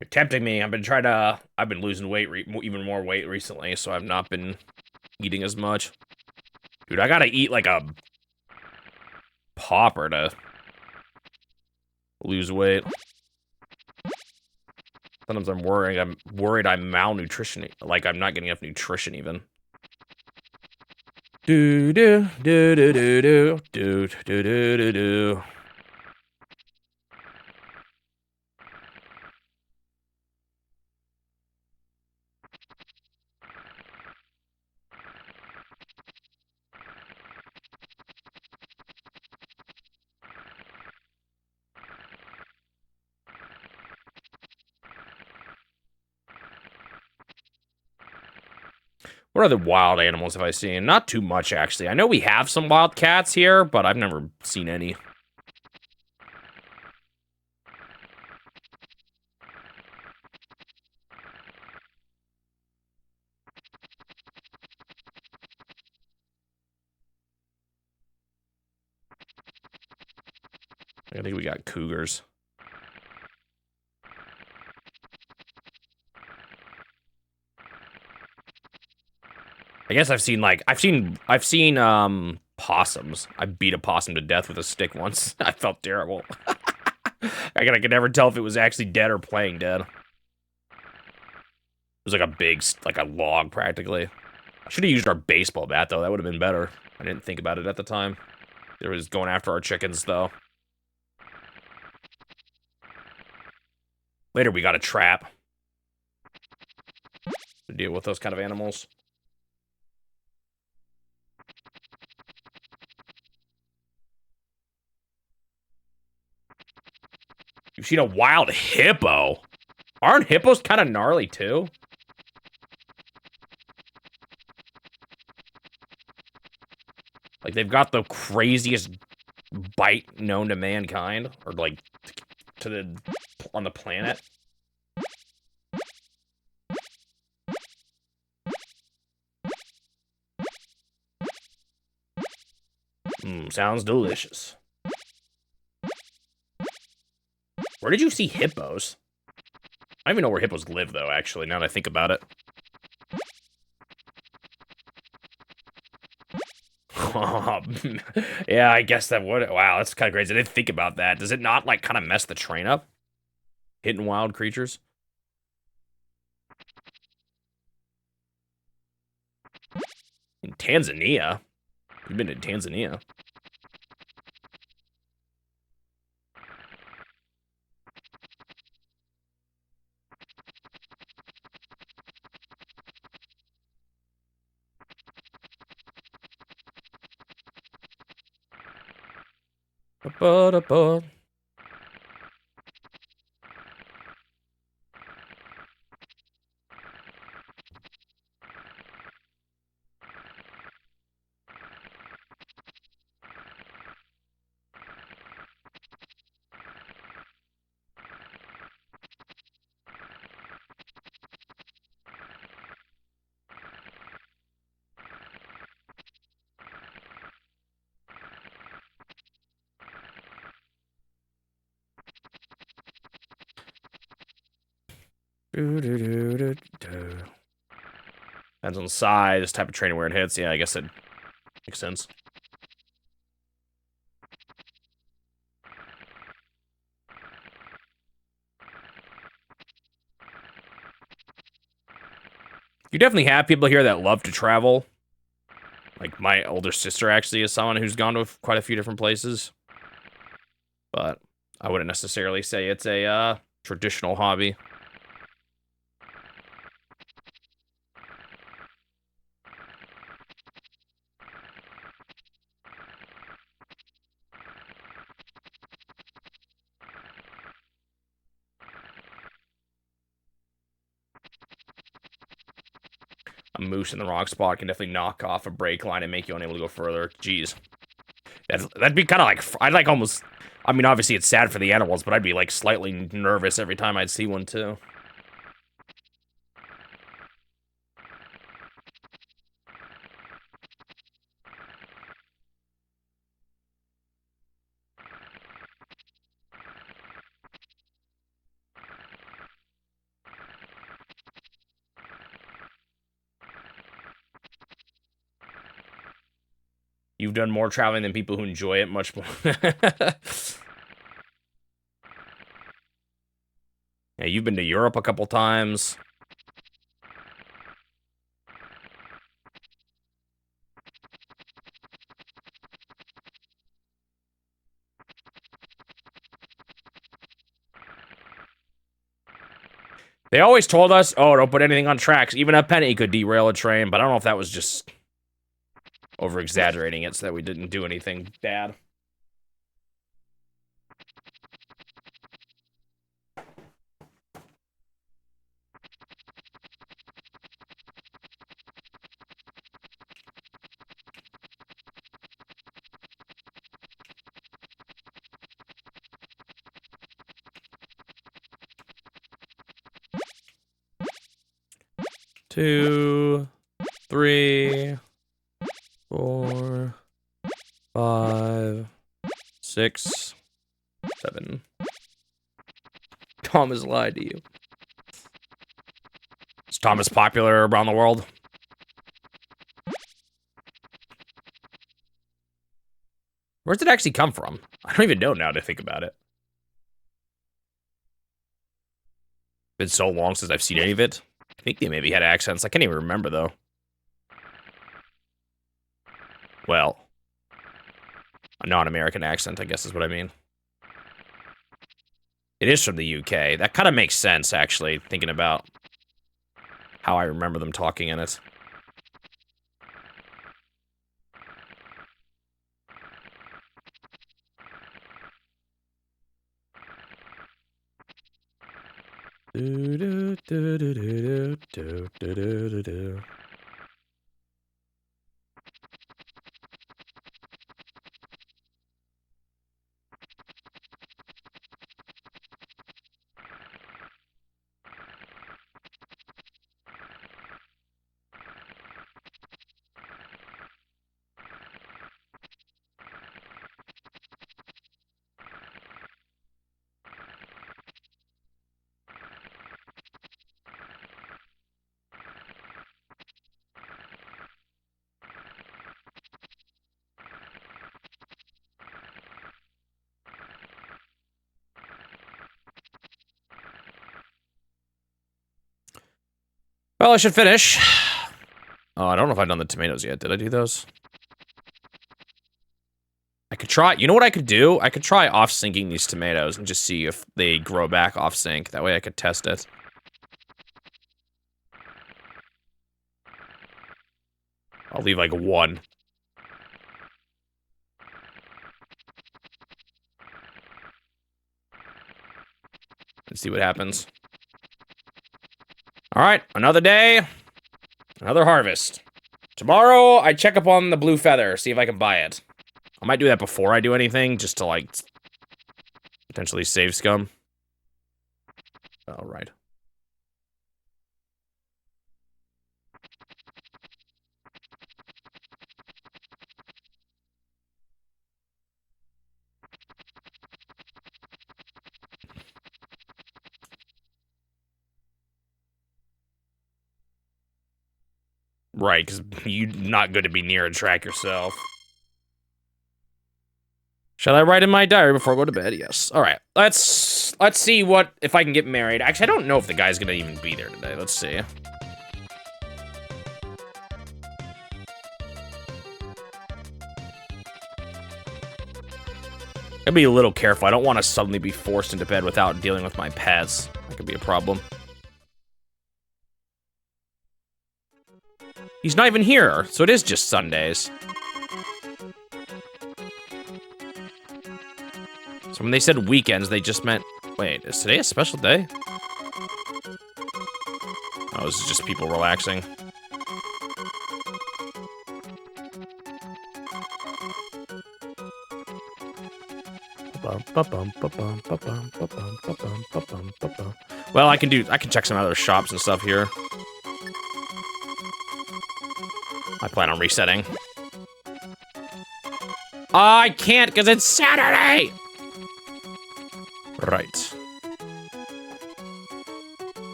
You're tempting me. I've been losing weight, even more weight recently, so I've not been eating as much. Dude, I gotta eat like a pauper to lose weight. Sometimes I'm worried I'm malnutrition, like I'm not getting enough nutrition even. Do do do do do do do do do do do. What other wild animals have I seen? Not too much, actually. I know we have some wild cats here, but I've never seen any. I think we got cougars. I guess I've seen possums. I beat a possum to death with a stick once. I felt terrible. I could never tell if it was actually dead or playing dead. It was like a big, like a log practically. I should have used our baseball bat though. That would have been better. I didn't think about it at the time. It was going after our chickens though. Later we got a trap to deal with those kind of animals. You've seen a wild hippo? Aren't hippos kind of gnarly too? Like they've got the craziest bite known to mankind, or like on the planet. Sounds delicious. Where did you see hippos? I don't even know where hippos live, though, actually, now that I think about it. Yeah, I guess that would... Wow, that's kind of crazy. I didn't think about that. Does it not, like, kind of mess the train up? Hitting wild creatures? In Tanzania? You've been to Tanzania? Ba-da-ba. Depends on the size, type of training where it hits. Yeah, I guess it makes sense. You definitely have people here that love to travel. Like, my older sister actually is someone who's gone to quite a few different places. But I wouldn't necessarily say it's a traditional hobby. A moose in the wrong spot can definitely knock off a brake line and make you unable to go further. Jeez. That'd be kind of like, I'd like almost, I mean, obviously it's sad for the animals, but I'd be like slightly nervous every time I'd see one too. You've done more traveling than people who enjoy it much more. Yeah, you've been to Europe a couple times. They always told us, oh, don't put anything on tracks. Even a penny could derail a train, but I don't know if that was just over-exaggerating it so that we didn't do anything bad. Two, 3, 4, 5, 6, 7. Thomas lied to you. Is Thomas popular around the world? Where does it actually come from? I don't even know now to think about it. Been so long since I've seen any of it. I think they maybe had accents. I can't even remember, though. Well, a non-American accent, I guess is what I mean. It is from the UK. That kind of makes sense, actually, thinking about how I remember them talking in it. Well, I should finish. Oh, I don't know if I've done the tomatoes yet. Did I do those? I could try, you know what I could do? I could try off-syncing these tomatoes and just see if they grow back off-sync. That way I could test it. I'll leave like 1. And see what happens. Alright, another day. Another harvest. Tomorrow, I check up on the blue feather, see if I can buy it. I might do that before I do anything, just to, like, potentially save scum. Alright. Right, because you're not good to be near a track yourself. Shall I write in my diary before I go to bed? Yes. All right. Let's see if I can get married. Actually, I don't know if the guy's gonna even be there today. Let's see. Gotta be a little careful. I don't want to suddenly be forced into bed without dealing with my pets. That could be a problem. He's not even here, so it is just Sundays. So when they said weekends, they just meant... Wait, is today a special day? Oh, this is just people relaxing. Well, I can check some other shops and stuff here. I plan on resetting. I can't because it's Saturday! Right.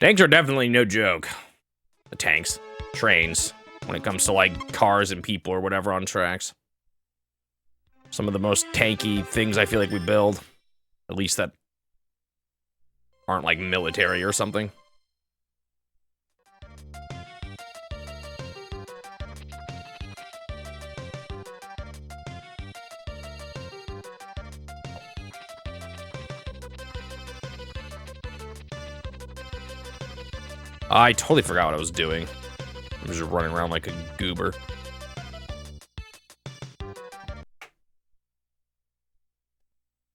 Tanks are definitely no joke. The tanks. Trains. When it comes to, like, cars and people or whatever on tracks. Some of the most tanky things I feel like we build. At least that aren't, like, military or something. I totally forgot what I was doing. I was just running around like a goober.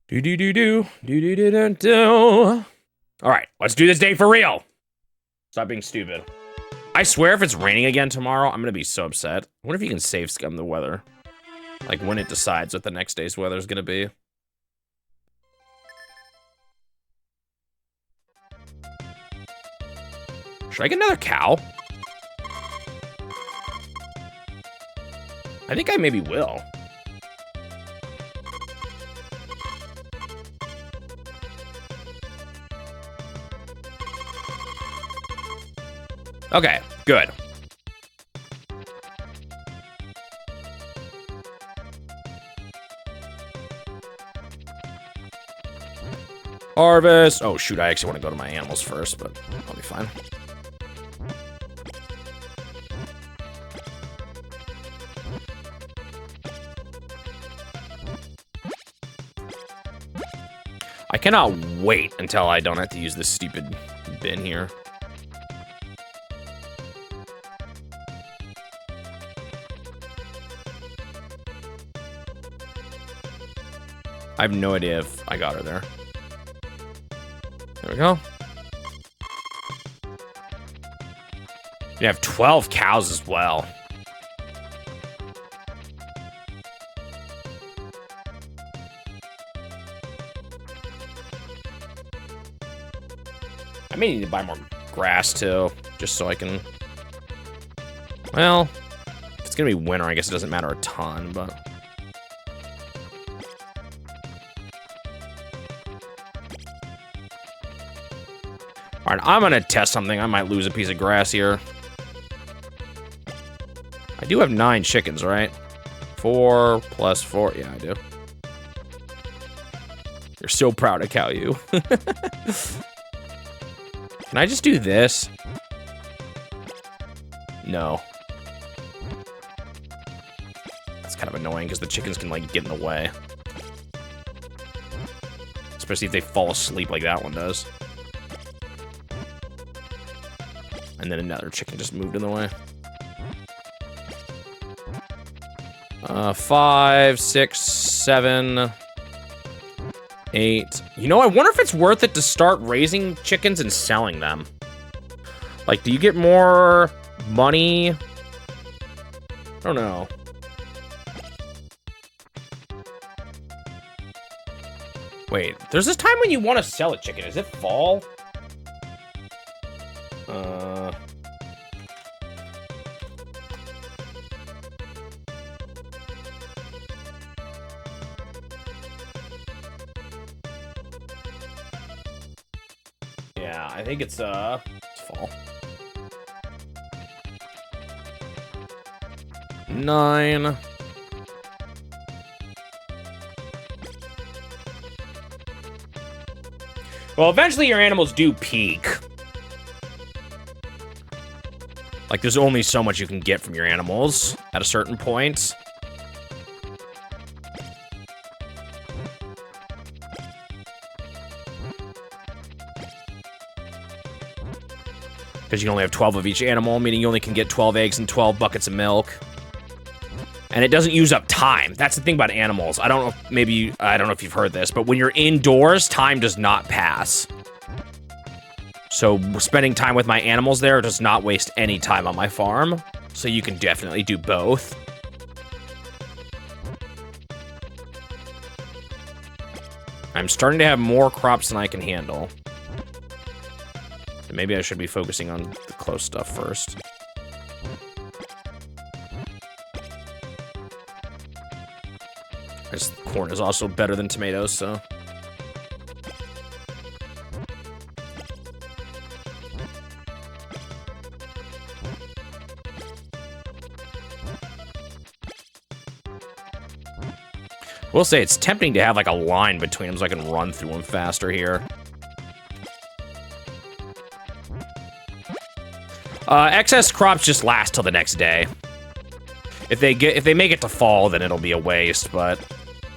Do. Alright, let's do this day for real. Stop being stupid. I swear if it's raining again tomorrow, I'm gonna be so upset. I wonder if you can save scum the weather. Like when it decides what the next day's weather is gonna be. Should I get another cow? I think I maybe will. Okay, good. Harvest. Oh, shoot, I actually want to go to my animals first, but I'll be fine. I cannot wait until I don't have to use this stupid bin here. I have no idea if I got her there. There we go. You have 12 cows as well. I may need to buy more grass too, just so I can... Well, if it's gonna be winter, I guess it doesn't matter a ton, but... Alright, I'm gonna test something. I might lose a piece of grass here. I do have 9 chickens, right? 4 plus 4. Yeah, I do. They're so proud of Caillou. Can I just do this? No. It's kind of annoying because the chickens can, like, get in the way. Especially if they fall asleep like that one does. And then another chicken just moved in the way. 5, 6, 7, 8. You know, I wonder if it's worth it to start raising chickens and selling them. Like, do you get more money? I don't know. Wait, there's this time when you want to sell a chicken. Is it fall? Yeah, I think it's fall. 9. Well, eventually your animals do peak. Like, there's only so much you can get from your animals at a certain point. Because you can only have 12 of each animal, meaning you only can get 12 eggs and 12 buckets of milk. And it doesn't use up time. That's the thing about animals. I don't know if maybe, I don't know if you've heard this, but when you're indoors, time does not pass. So spending time with my animals there does not waste any time on my farm. So you can definitely do both. I'm starting to have more crops than I can handle. And maybe I should be focusing on the close stuff first. This corn is also better than tomatoes, so. We'll say it's tempting to have like a line between them so I can run through them faster here. Excess crops just last till the next day. If they make it to fall, then it'll be a waste, but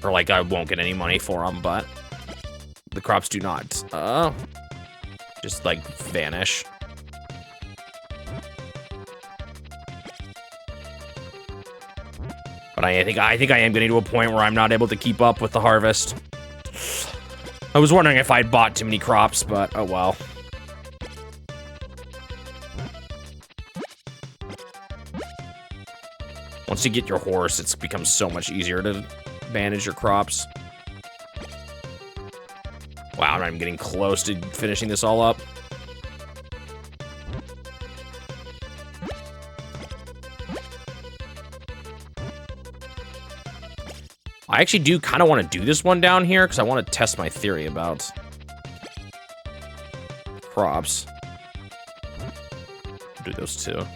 or like I won't get any money for them, but the crops do not just like vanish. But I think I am getting to a point where I'm not able to keep up with the harvest. I was wondering if I'd bought too many crops, but oh well. Once you get your horse, it's becomes so much easier to manage your crops. Wow, I'm not even getting close to finishing this all up. I actually do kind of want to do this one down here because I want to test my theory about crops. Do those two.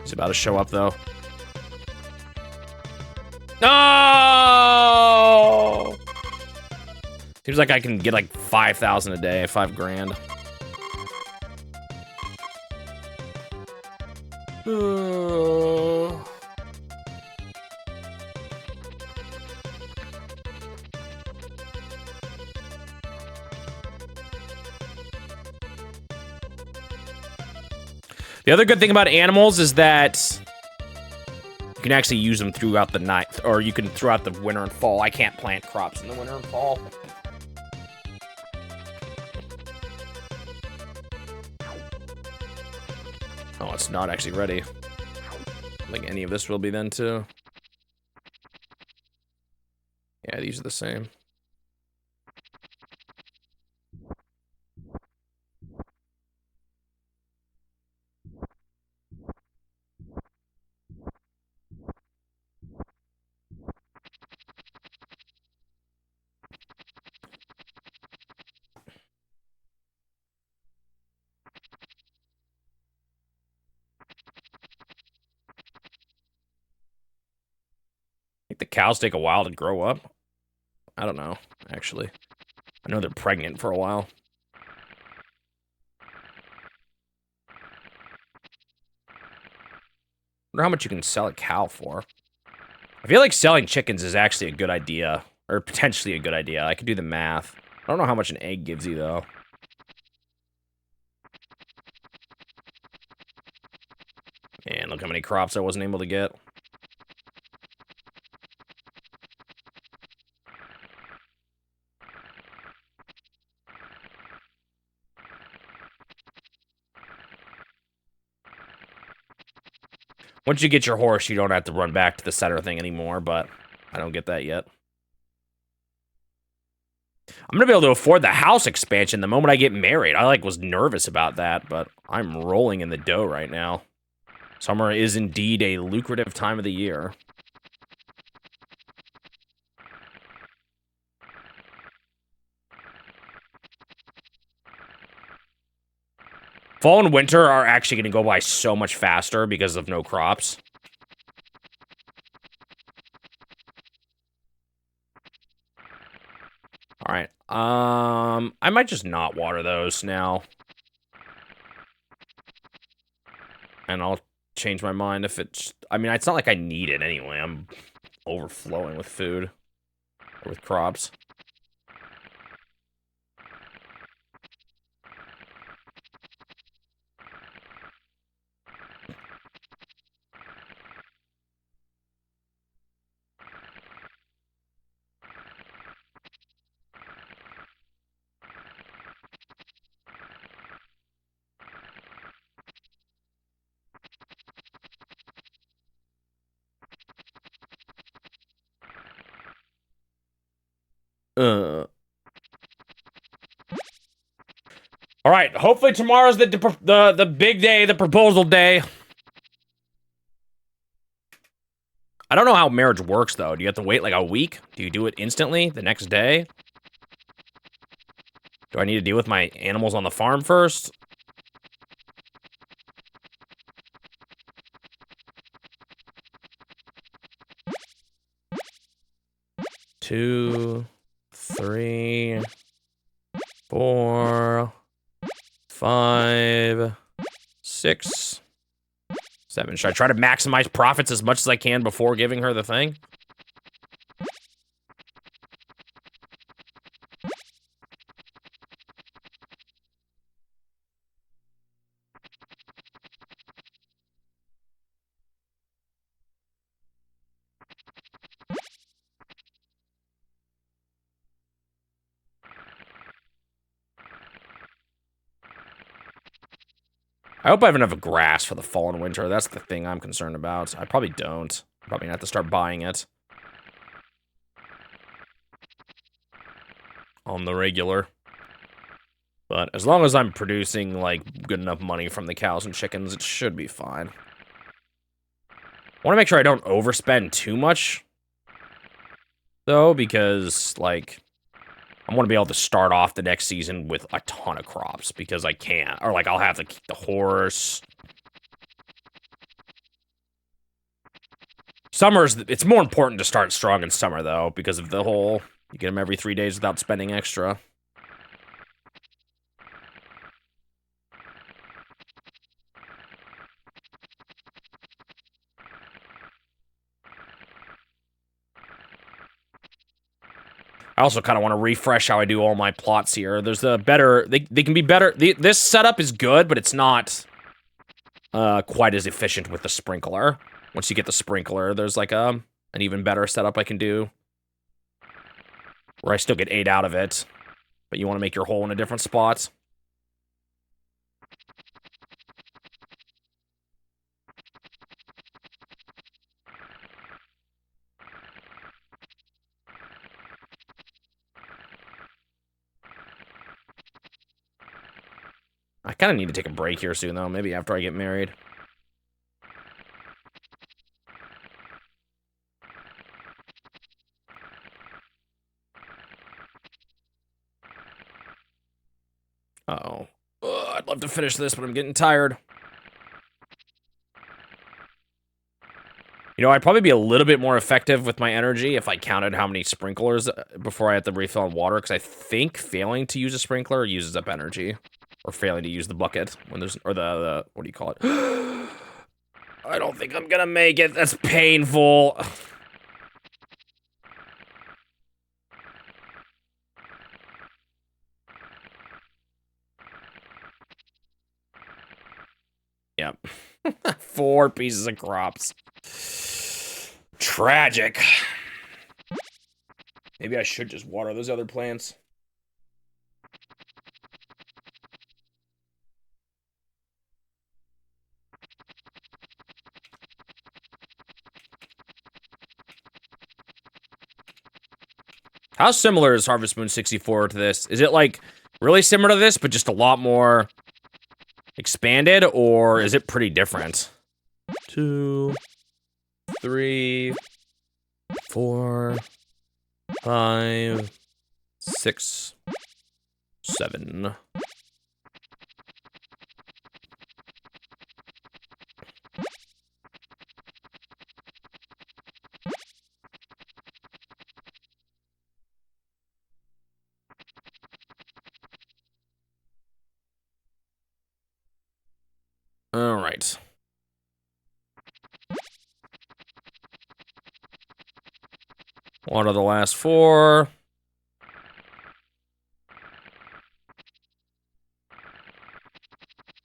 He's about to show up, though. No! Seems like I can get like 5,000 a day, 5 grand. The other good thing about animals is that you can actually use them throughout the night, or you can throughout the winter and fall. I can't plant crops in the winter and fall. Oh, it's not actually ready. I think any of this will be then too. Yeah, these are the same. the cows take a while to grow up? I don't know, actually. I know they're pregnant for a while. Wonder how much you can sell a cow for. I feel like selling chickens is actually a good idea. Or potentially a good idea. I could do the math. I don't know how much an egg gives you, though. And look how many crops I wasn't able to get. Once you get your horse, you don't have to run back to the center thing anymore, but I don't get that yet. I'm gonna be able to afford the house expansion the moment I get married. I, was nervous about that, but I'm rolling in the dough right now. Summer is indeed a lucrative time of the year. Fall and winter are actually going to go by so much faster because of no crops. All right. I might just not water those now. And I'll change my mind if it's... I mean, it's not like I need it anyway. I'm overflowing with food. Or with crops. All right, hopefully tomorrow's the big day, the proposal day. I don't know how marriage works, though. Do you have to wait, like, a week? Do you do it instantly, the next day? Do I need to deal with my animals on the farm first? Two, 3, 4, 5, 6, 7. Should I try to maximize profits as much as I can before giving her the thing? I hope I have enough grass for the fall and winter. That's the thing I'm concerned about. I probably don't. Probably gonna have to start buying it. On the regular. But as long as I'm producing, like, good enough money from the cows and chickens, it should be fine. I want to make sure I don't overspend too much, though, because, like, I want to be able to start off the next season with a ton of crops, because I can't. Or, like, I'll have to keep the horse. It's more important to start strong in summer, though, because of the whole, you get them every 3 days without spending extra. I also kind of want to refresh how I do all my plots here. There's a better... They can be better... This setup is good, but it's not quite as efficient with the sprinkler. Once you get the sprinkler, there's like an even better setup I can do. Where I still get 8 out of it. But you want to make your hole in a different spot. I kind of need to take a break here soon, though. Maybe after I get married. Uh-oh. I'd love to finish this, but I'm getting tired. You You know, I'd probably be a little bit more effective with my energy if I counted how many sprinklers before I had to refill on water, because I think failing to use a sprinkler uses up energy. Or failing to use the bucket when there's, or the what do you call it? I don't think I'm gonna make it. That's painful. Yep. 4 pieces of crops. Tragic. Maybe I should just water those other plants. How similar is Harvest Moon 64 to this? Is it like really similar to this, but just a lot more expanded, or is it pretty different? 2, 3, 4, 5, 6, 7. All right. One of the last 4.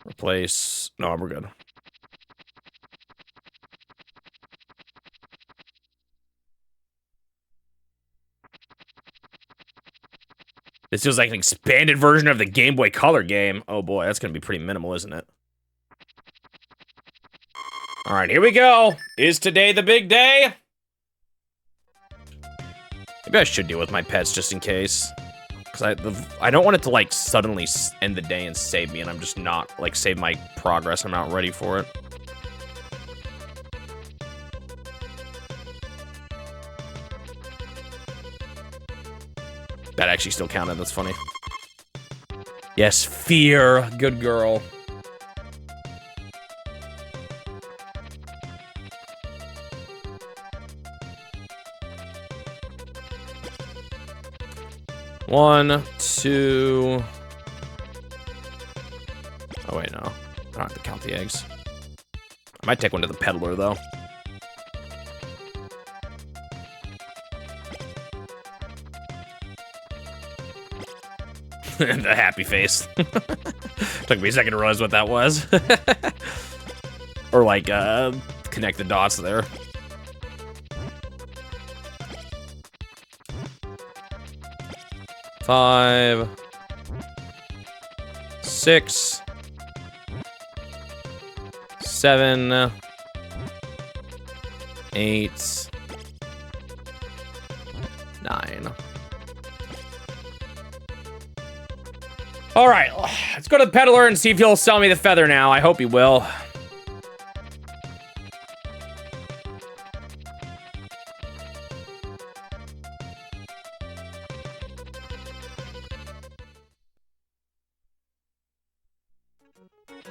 Replace. No, we're good. This feels like an expanded version of the Game Boy Color game. Oh boy, that's gonna be pretty minimal, isn't it? All right, here we go. Is today the big day? Maybe I should deal with my pets just in case. Because I don't want it to, like, suddenly end the day and save me, and I'm just not, like, save my progress. I'm not ready for it. That actually still counted. That's funny. Yes, fear. Good girl. One, 2. Oh, wait, no. I don't have to count the eggs. I might take one to the peddler, though. The happy face. Took me a second to realize what that was. Or, like, connect the dots there. Five, 6, 7, 8, 9. All right, let's go to the peddler and see if he'll sell me the feather now. I hope he will.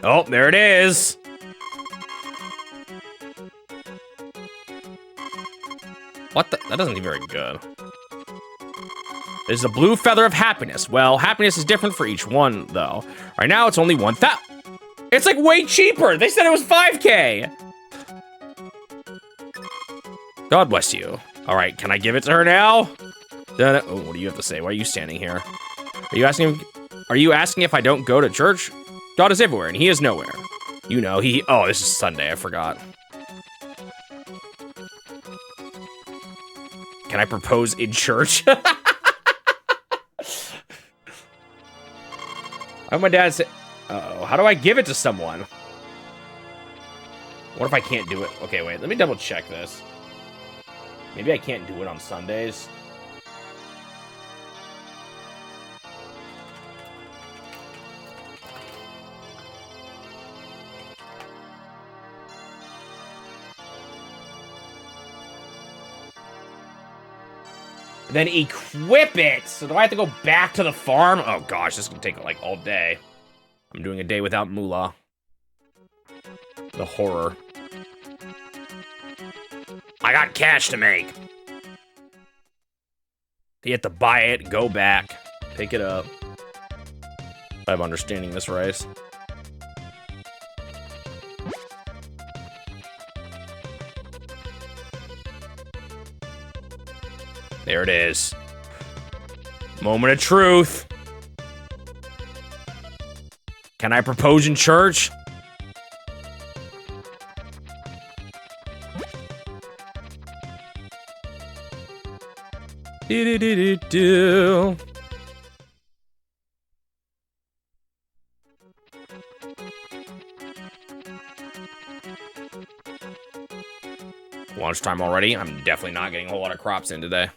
Oh, there it is. What the? That doesn't seem very good. There's a blue feather of happiness. Well, happiness is different for each one, though. Right now, it's only 1,000. It's like way cheaper. They said it was 5K. God bless you. All right, can I give it to her now? Oh, what do you have to say? Why are you standing here? Are you asking? Are you asking if I don't go to church? God is everywhere, and he is nowhere. You know, oh, this is Sunday, I forgot. Can I propose in church? How my dad say, uh-oh, how do I give it to someone? What if I can't do it? Okay, wait, let me double check this. Maybe I can't do it on Sundays. Then equip it. So do I have to go back to the farm? Oh gosh, this is gonna take like all day. I'm doing a day without moolah. The horror. I got cash to make. You have to buy it, go back, pick it up. If I'm understanding this right. There it is. Moment of truth. Can I propose in church? Do. Lunchtime already? I'm definitely not getting a whole lot of crops in today.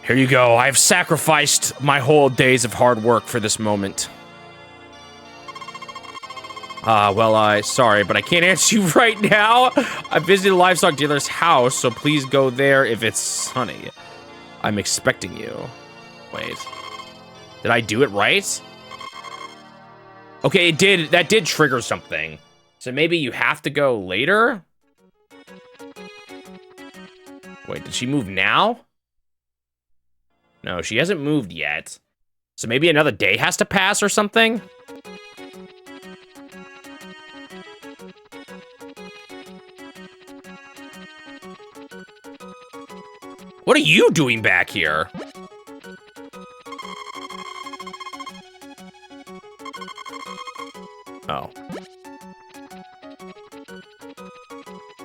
Here you go. I've sacrificed my whole days of hard work for this moment. Sorry, but I can't answer you right now. I visited a livestock dealer's house, so please go there if it's sunny. I'm expecting you. Wait. Did I do it right? Okay, it did. That did trigger something. So maybe you have to go later? Wait, did she move now? No, she hasn't moved yet. So maybe another day has to pass or something? What are you doing back here? Oh.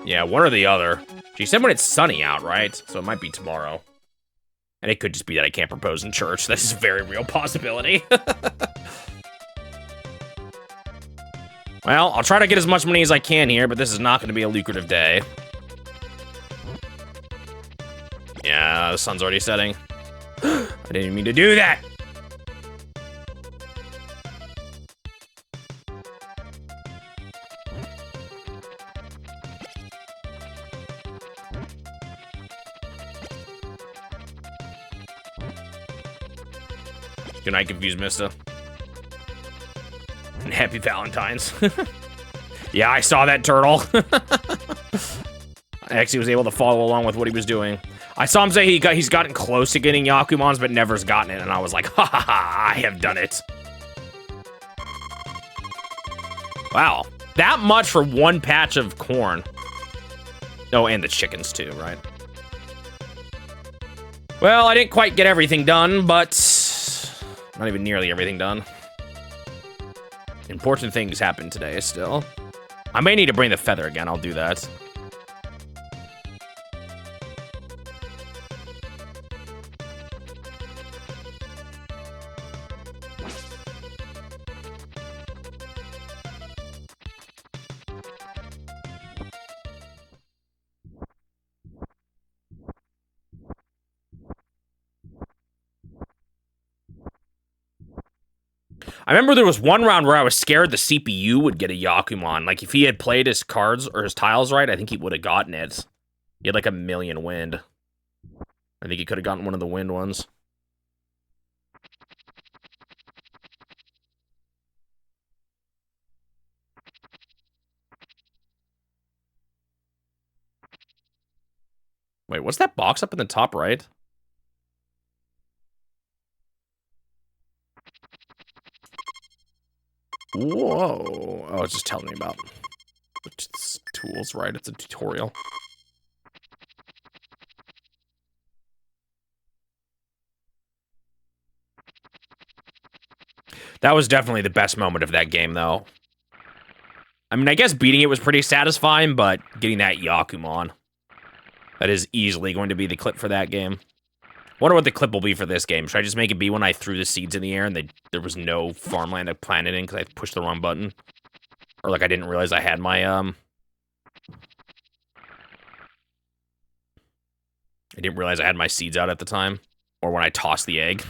Yeah, one or the other. She said when it's sunny out, right? So it might be tomorrow. And it could just be that I can't propose in church. This is a very real possibility. Well, I'll try to get as much money as I can here, but this is not going to be a lucrative day. Yeah, the sun's already setting. I didn't mean to do that. Good night, Confused Mista. And happy Valentine's. Yeah, I saw that turtle. I actually was able to follow along with what he was doing. I saw him say he's gotten close to getting Yakumons, but never's gotten it, and I was like, ha ha ha, I have done it. Wow, that much for one patch of corn. Oh, and the chickens too, right? Well, I didn't quite get everything done, but not even nearly everything done. Important things happened today still. I may need to bring the feather again, I'll do that. I remember there was one round where I was scared the CPU would get a Yakumon. Like, if he had played his cards or his tiles right, I think he would have gotten it. He had like 1,000,000 wind. I think he could have gotten one of the wind ones. Wait, what's that box up in the top right? Whoa. Oh, it's just telling me about it's tools, right? It's a tutorial. That was definitely the best moment of that game, though. I mean, I guess beating it was pretty satisfying, but getting that Yakumon, that is easily going to be the clip for that game. Wonder what the clip will be for this game. Should I just make it be when I threw the seeds in the air and there was no farmland I planted in because I pushed the wrong button? Or like I didn't realize I had my, I didn't realize I had my seeds out at the time. Or when I tossed the egg.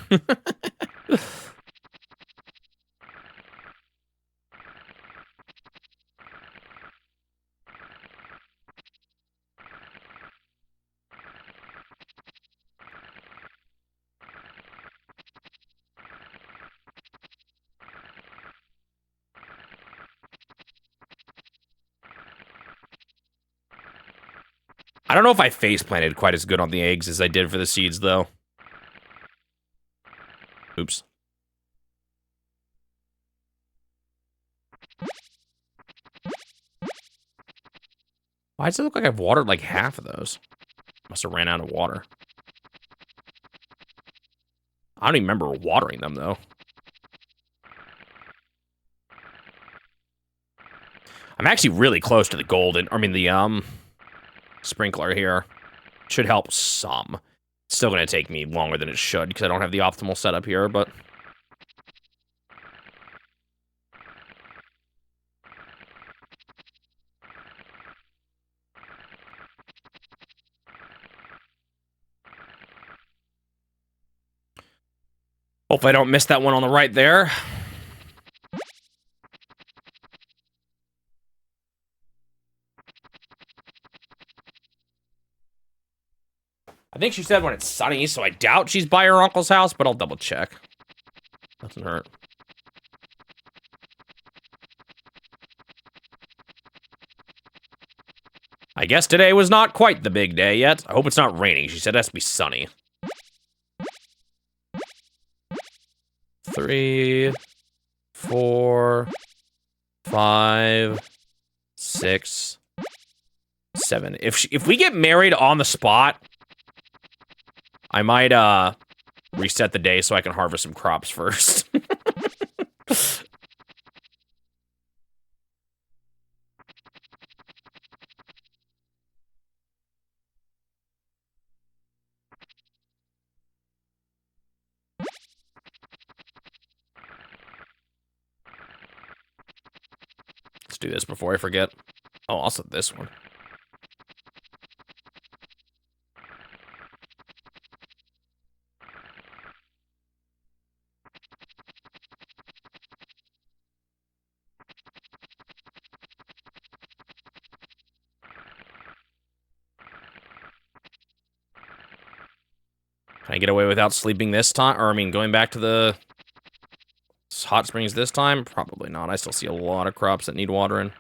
don't know if I face planted quite as good on the eggs as I did for the seeds, though. Oops. Why does it look like I've watered like half of those? Must have ran out of water. I don't even remember watering them, though. I'm actually really close to the golden, the sprinkler here. Should help some. It's still going to take me longer than it should because I don't have the optimal setup here, but... Hopefully I don't miss that one on the right there. I think she said when it's sunny, so I doubt she's by her uncle's house, but I'll double check. Doesn't hurt. I guess today was not quite the big day yet. I hope it's not raining. She said it has to be sunny. 3, 4, 5, 6, 7. If we get married on the spot, I might reset the day so I can harvest some crops first. Let's do this before I forget. Oh, also this one. Can I get away without sleeping this time? Or, going back to the hot springs this time? Probably not. I still see a lot of crops that need watering.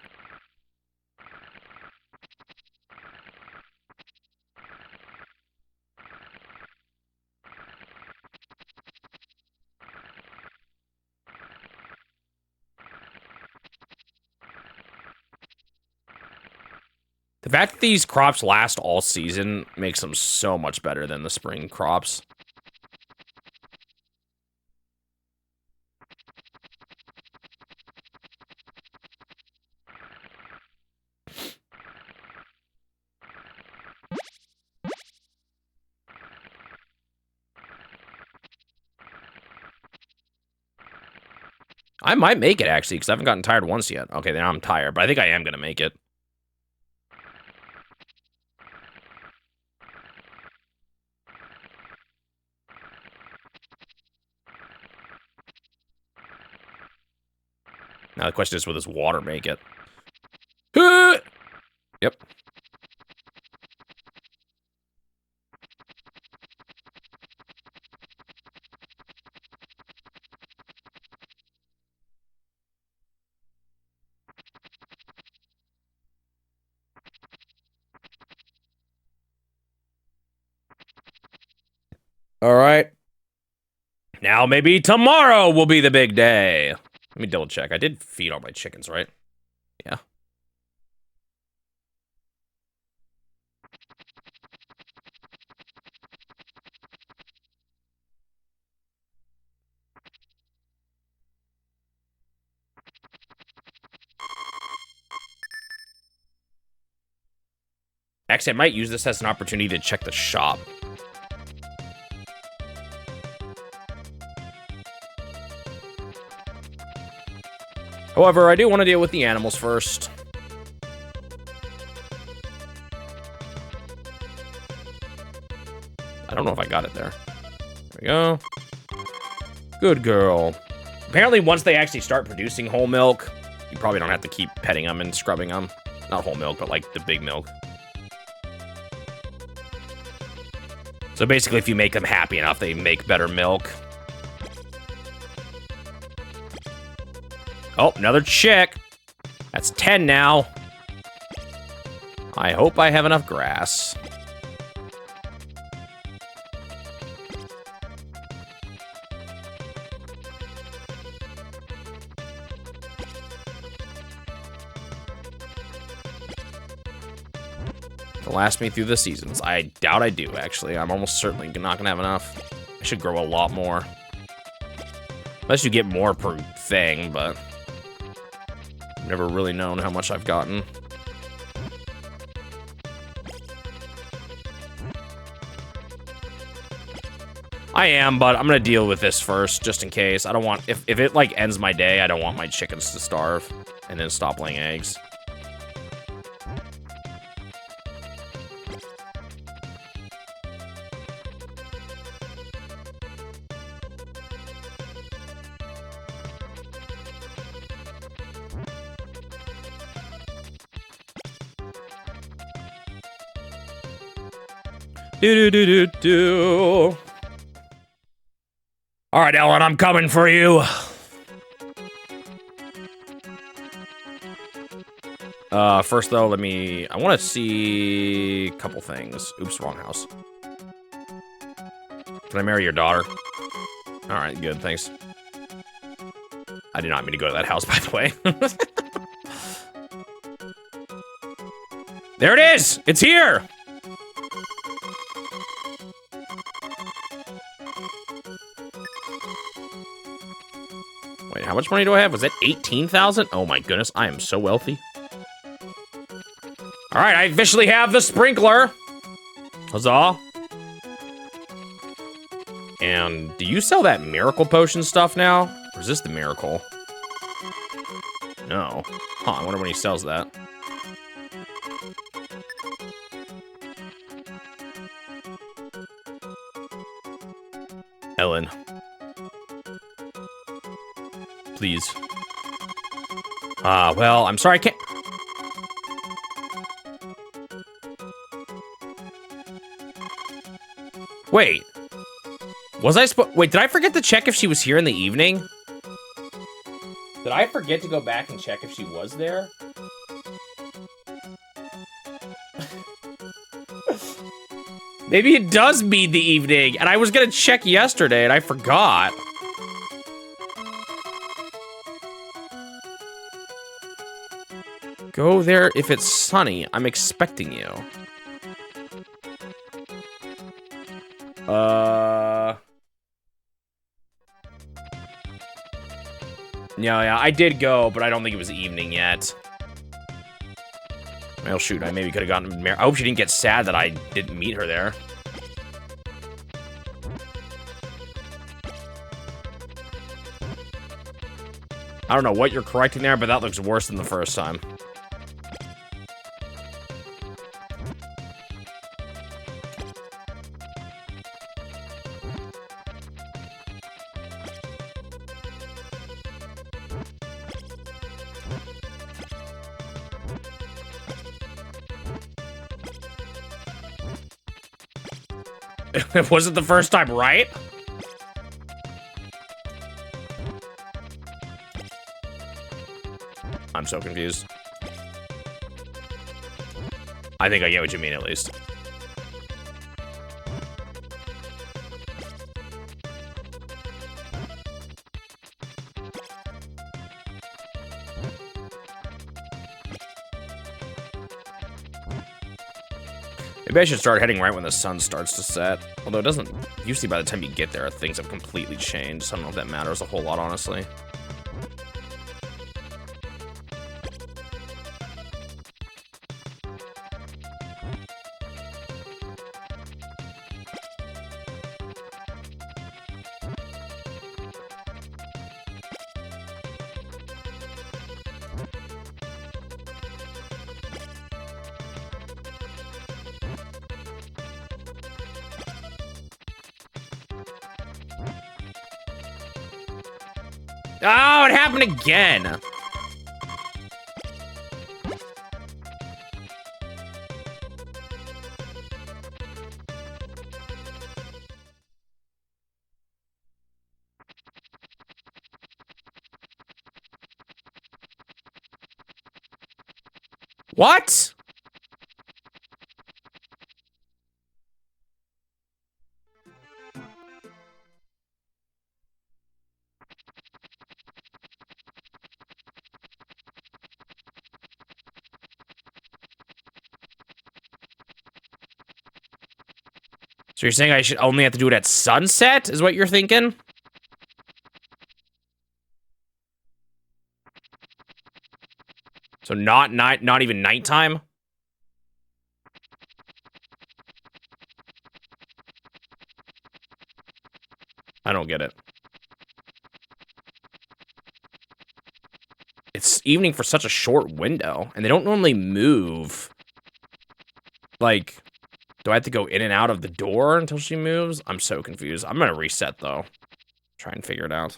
The fact that these crops last all season makes them so much better than the spring crops. I might make it, actually, because I haven't gotten tired once yet. Okay, then I'm tired, but I think I am going to make it. Now the question is, will this water make it? Yep. All right. Now maybe tomorrow will be the big day. Let me double check. I did feed all my chickens, right? Yeah. Actually, I might use this as an opportunity to check the shop. However, I do want to deal with the animals first. I don't know if I got it there. There we go. Good girl. Apparently, once they actually start producing whole milk, you probably don't have to keep petting them and scrubbing them. Not whole milk, but like the big milk. So basically, if you make them happy enough, they make better milk. Oh, another chick. That's 10 now. I hope I have enough grass. To last me through the seasons. I doubt I do, actually. I'm almost certainly not gonna have enough. I should grow a lot more. Unless you get more per thing, but I've never really known how much I've gotten. I am, but I'm gonna deal with this first, just in case. I don't want, if it like ends my day, I don't want my chickens to starve and then stop laying eggs. Do. All right, Ellen, I'm coming for you. First though, I want to see a couple things. Oops, wrong house. Can I marry your daughter? All right, good, thanks. I did not mean to go to that house, by the way. There it is! It's here! Wait, how much money do I have? Was that 18,000? Oh my goodness, I am so wealthy. All right, I officially have the sprinkler. Huzzah. And do you sell that miracle potion stuff now? Or is this the miracle? No. Huh, I wonder when he sells that. Ellen. Please. Well, I'm sorry, I can't. Wait. Wait, did I forget to check if she was here in the evening? Did I forget to go back and check if she was there? Maybe it does mean the evening, and I was gonna check yesterday, and I forgot. Go there if it's sunny. I'm expecting you. Yeah, I did go, but I don't think it was evening yet. Well, shoot, I maybe could have gotten married. I hope she didn't get sad that I didn't meet her there. I don't know what you're correcting there, but that looks worse than the first time. It wasn't the first time, right? I'm so confused. I think I get what you mean, at least. Maybe I should start heading right when the sun starts to set. Although it doesn't, usually by the time you get there, things have completely changed. So I don't know if that matters a whole lot, honestly. Oh, it happened again. What? So you're saying I should only have to do it at sunset, is what you're thinking? So not even nighttime? I don't get it. It's evening for such a short window, and they don't normally move. Like, do I have to go in and out of the door until she moves? I'm so confused. I'm gonna reset, though. Try and figure it out.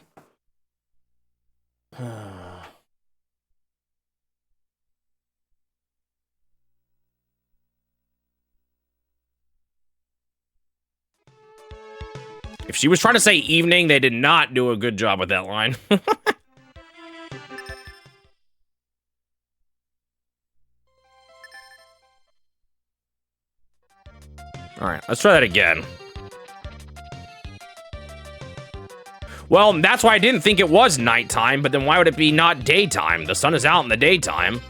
If she was trying to say evening, they did not do a good job with that line. All right, let's try that again. Well, that's why I didn't think it was nighttime, but then why would it be not daytime? The sun is out in the daytime.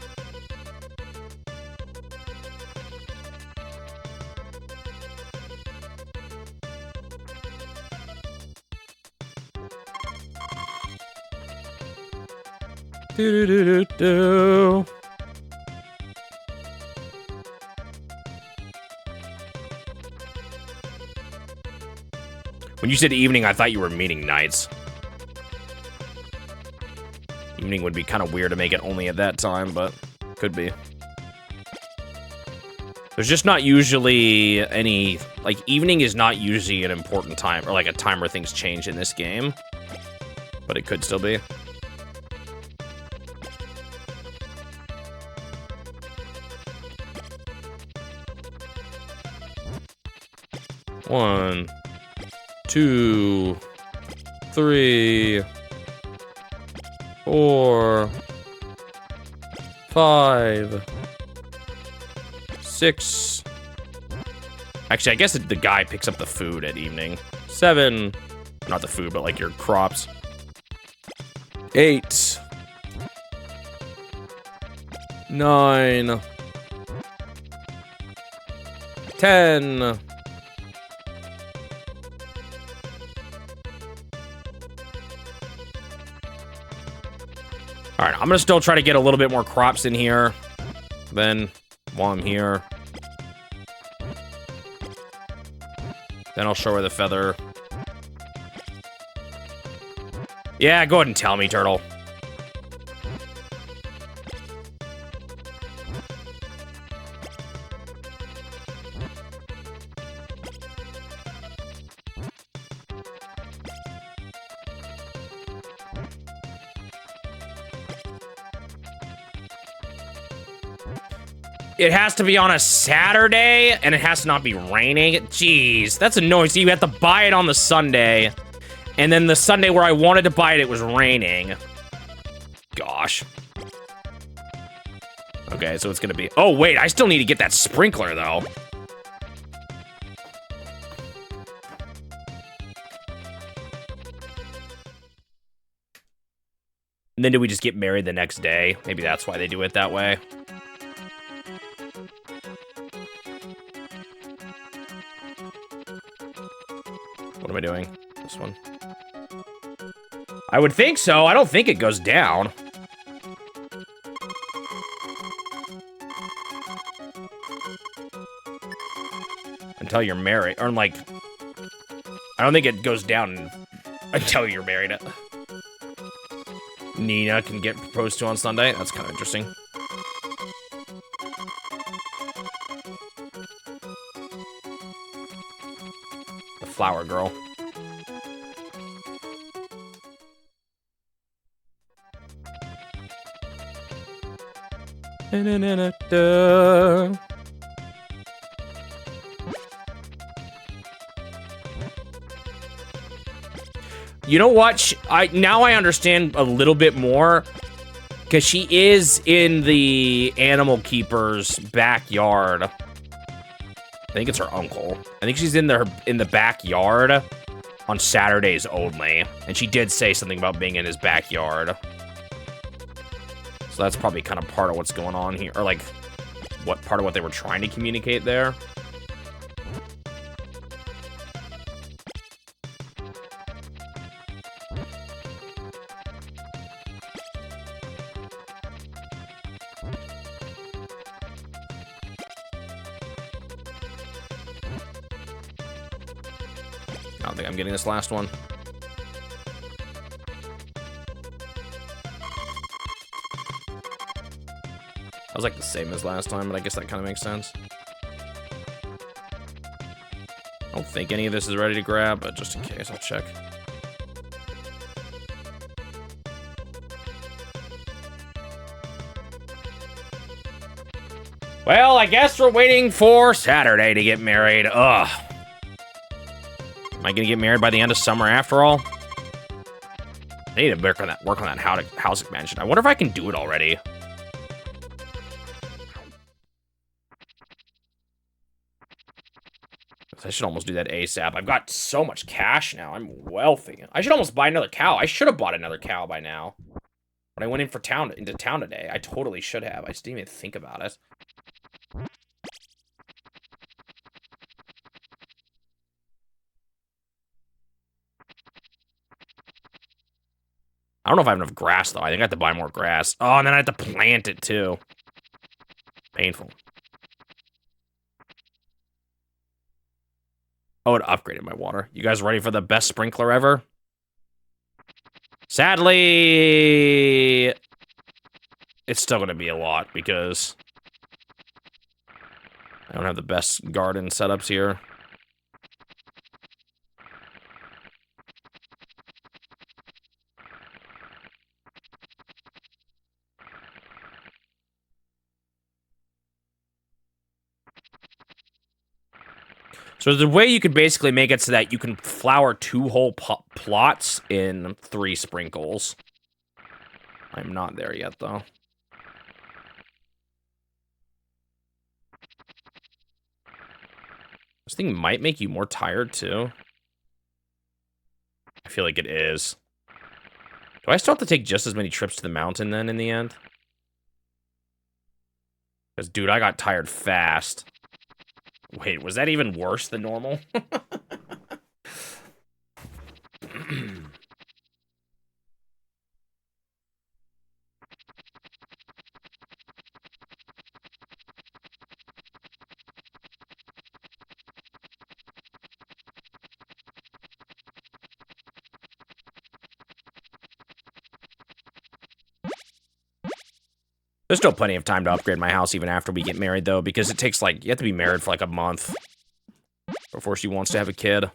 Do-do-do-do-do. When you said evening, I thought you were meaning nights. Evening would be kind of weird to make it only at that time, but could be. There's just not usually any, like, evening is not usually an important time, or like a time where things change in this game. But it could still be. One, 2, 3, 4, 5, 6. Actually, I guess the guy picks up the food at evening. 7. Not the food, but like your crops. 8. 9. 10. All right, I'm gonna still try to get a little bit more crops in here. Then, while I'm here. Then I'll show her the feather. Yeah, go ahead and tell me, turtle. It has to be on a Saturday, and it has to not be raining. Jeez, that's annoying. So you have to buy it on the Sunday, and then the Sunday where I wanted to buy it, it was raining. Gosh. Okay, so it's gonna be... Oh, wait, I still need to get that sprinkler, though. And then do we just get married the next day? Maybe that's why they do it that way. What am I doing? This one. I would think so. I don't think it goes down. Until you're married. Or like... I don't think it goes down until you're married. Nina can get proposed to on Sunday. That's kind of interesting. Flower girl. You know what? Now I understand a little bit more, because she is in the animal keeper's backyard. I think it's her uncle. I think she's in the backyard on Saturdays only. And she did say something about being in his backyard. So that's probably kind of part of what's going on here. Or like, part of what they were trying to communicate there. I don't think I'm getting this last one. That was like the same as last time, but I guess that kind of makes sense. I don't think any of this is ready to grab, but just in case, I'll check. Well, I guess we're waiting for Saturday to get married. Ugh. Am I gonna get married by the end of summer after all? I need to work on that house expansion. I wonder if I can do it already. I should almost do that ASAP. I've got so much cash now. I'm wealthy. I should almost buy another cow. I should have bought another cow by now. When I went into town today, I totally should have. I just didn't even think about it. I don't know if I have enough grass, though. I think I have to buy more grass. Oh, and then I have to plant it, too. Painful. Oh, it upgraded my water. You guys ready for the best sprinkler ever? Sadly, it's still going to be a lot because I don't have the best garden setups here. So the way you could basically make it so that you can flower 2 whole plots in 3 sprinkles. I'm not there yet, though. This thing might make you more tired, too. I feel like it is. Do I still have to take just as many trips to the mountain, then, in the end? Because, dude, I got tired fast. Wait, was that even worse than normal? There's still plenty of time to upgrade my house even after we get married, though, because it takes, like, you have to be married for, like, a month before she wants to have a kid.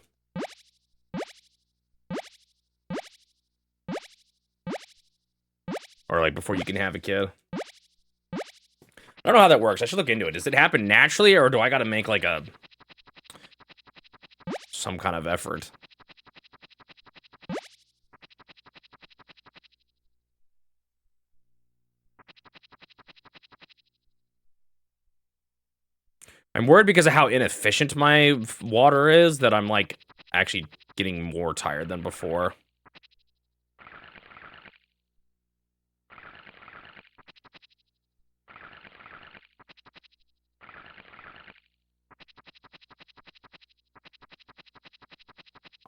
Or, like, before you can have a kid. I don't know how that works. I should look into it. Does it happen naturally, or do I gotta make, like, some kind of effort? I'm worried because of how inefficient my water is that I'm, like, actually getting more tired than before.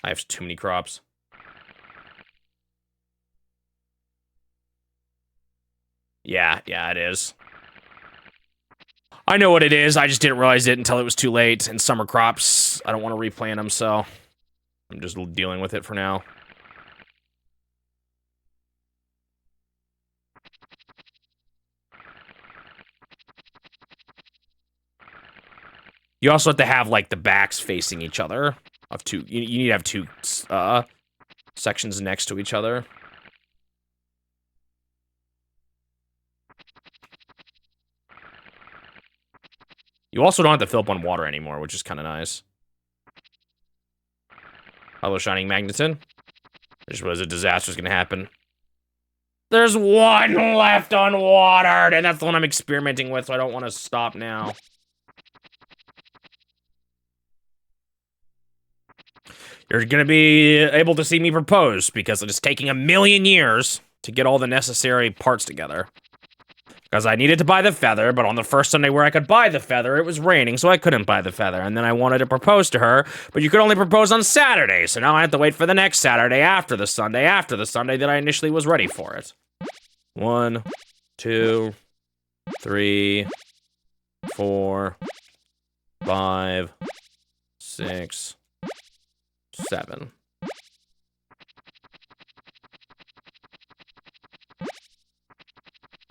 I have too many crops. Yeah, it is. I know what it is. I just didn't realize it until it was too late. And summer crops, I don't want to replant them, so I'm just dealing with it for now. You also have to have, like, the backs facing each other. Of two. You need to have 2 sections next to each other. You also don't have to fill up on water anymore, which is kind of nice. Hello, Shining Magneton. I just realized a disaster's gonna happen. There's 1 left unwatered, and that's the one I'm experimenting with, so I don't want to stop now. You're gonna be able to see me propose, because it's taking 1,000,000 years to get all the necessary parts together. Because I needed to buy the feather, but on the first Sunday where I could buy the feather, it was raining, so I couldn't buy the feather. And then I wanted to propose to her, but you could only propose on Saturday, so now I have to wait for the next Saturday after the Sunday that I initially was ready for it. 1, 2, 3, 4, 5, 6, 7.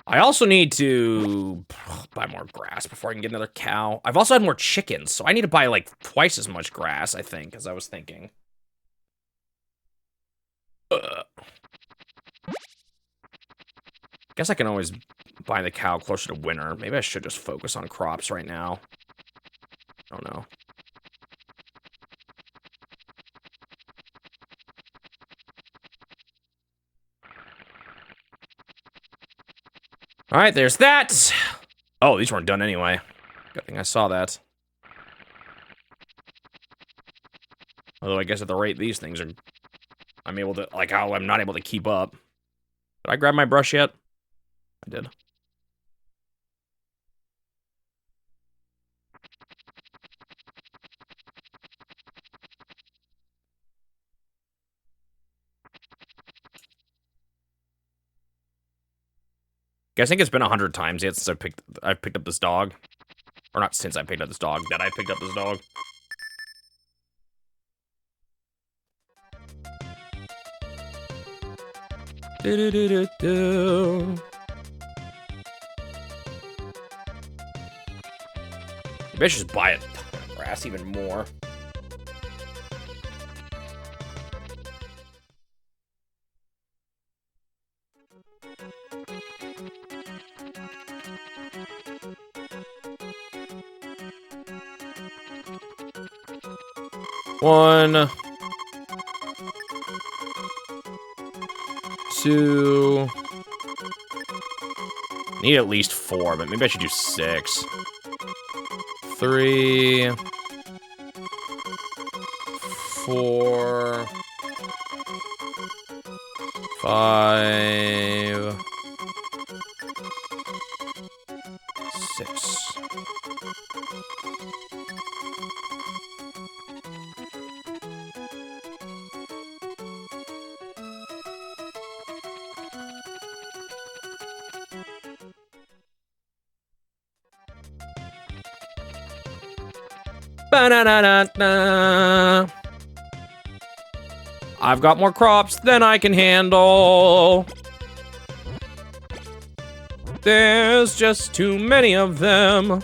I also need to buy more grass before I can get another cow. I've also had more chickens, so I need to buy, like, twice as much grass, I think, as I was thinking. Guess I can always buy the cow closer to winter. Maybe I should just focus on crops right now. I don't know. All right, there's that. Oh, these weren't done anyway. Good thing I saw that. Although I guess at the rate these things are, I'm able to, like, how I'm not able to keep up. Did I grab my brush yet? I did. I think it's been 100 times yet since I've picked up this dog. Or not since I picked up this dog, that I picked up this dog. Maybe I should just buy it. Grass even more. One, 2. Need at least 4, but maybe I should do 6. 3, 4, 5, 6. Ba-na-na-na-na. I've got more crops than I can handle. There's just too many of them.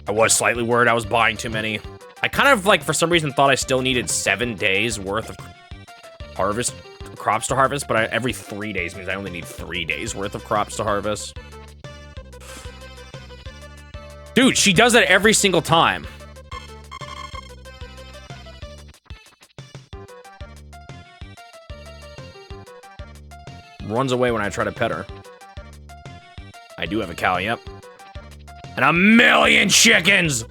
I was slightly worried I was buying too many. I kind of, like, for some reason thought I still needed 7 days worth of crops to harvest, but every 3 days means I only need 3 days worth of crops to harvest. Dude, she does that every single time. Runs away when I try to pet her. I do have a cow, yep. And 1,000,000 chickens!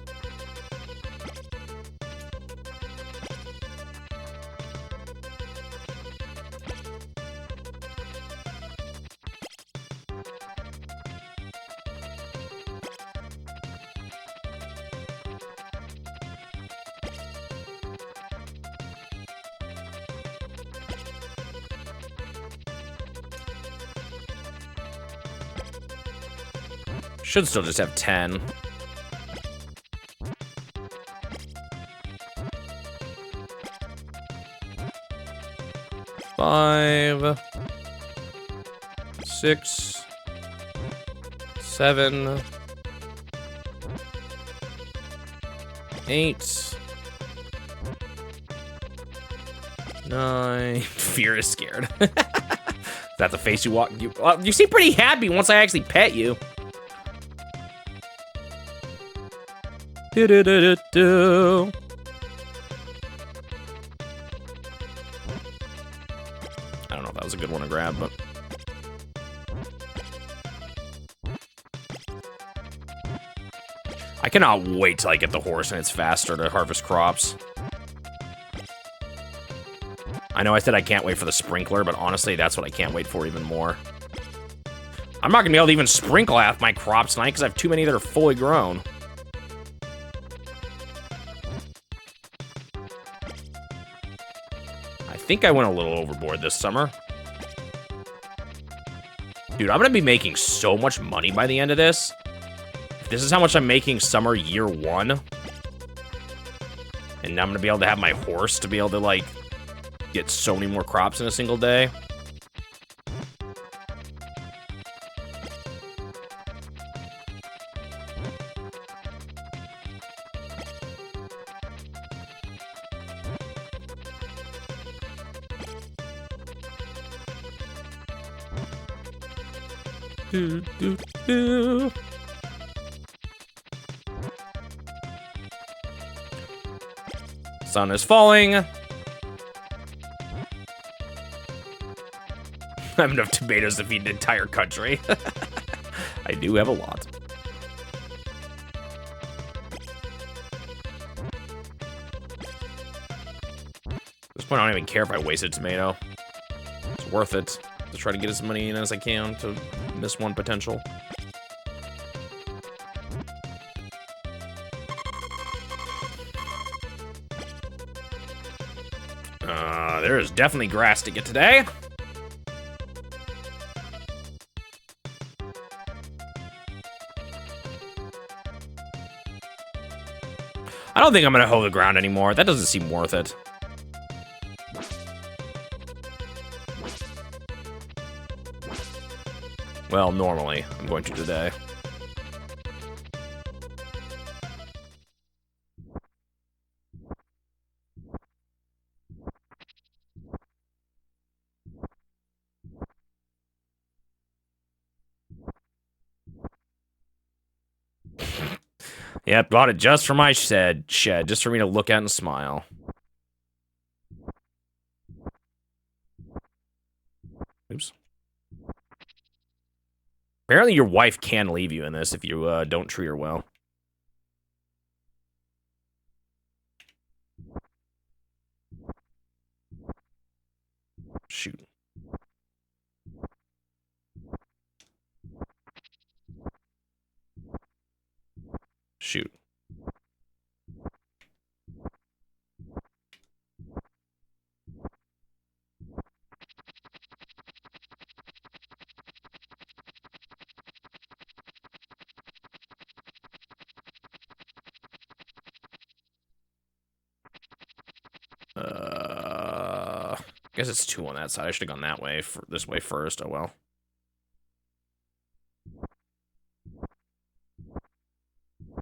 Should still just have 10. Five, 6, 7, 8, 9. Fear is scared. That's the face you walk. You seem pretty happy once I actually pet you. Do-do-do-do-do. I don't know if that was a good one to grab, but... I cannot wait till I get the horse and it's faster to harvest crops. I know I said I can't wait for the sprinkler, but honestly, that's what I can't wait for even more. I'm not gonna be able to even sprinkle half my crops tonight because I have too many that are fully grown. I think I went a little overboard this summer. Dude, I'm gonna be making so much money by the end of this. this is how much I'm making summer year 1. And now I'm gonna be able to have my horse to be able to, like, get so many more crops in a single day. Do, do, do. Sun is falling. I have enough tomatoes to feed an entire country. I do have a lot. At this point, I don't even care if I waste a tomato. It's worth it to try to get as many in as I can to miss one potential. There is definitely grass to get today. I don't think I'm gonna hoe the ground anymore. That doesn't seem worth it. Well, normally, I'm going to today. Yep, bought it just for my shed, just for me to look at and smile. Oops. Apparently your wife can leave you in this if you don't treat her well. Shoot. Shoot. I guess it's 2 on that side. I should have gone that way, this way first. Oh well.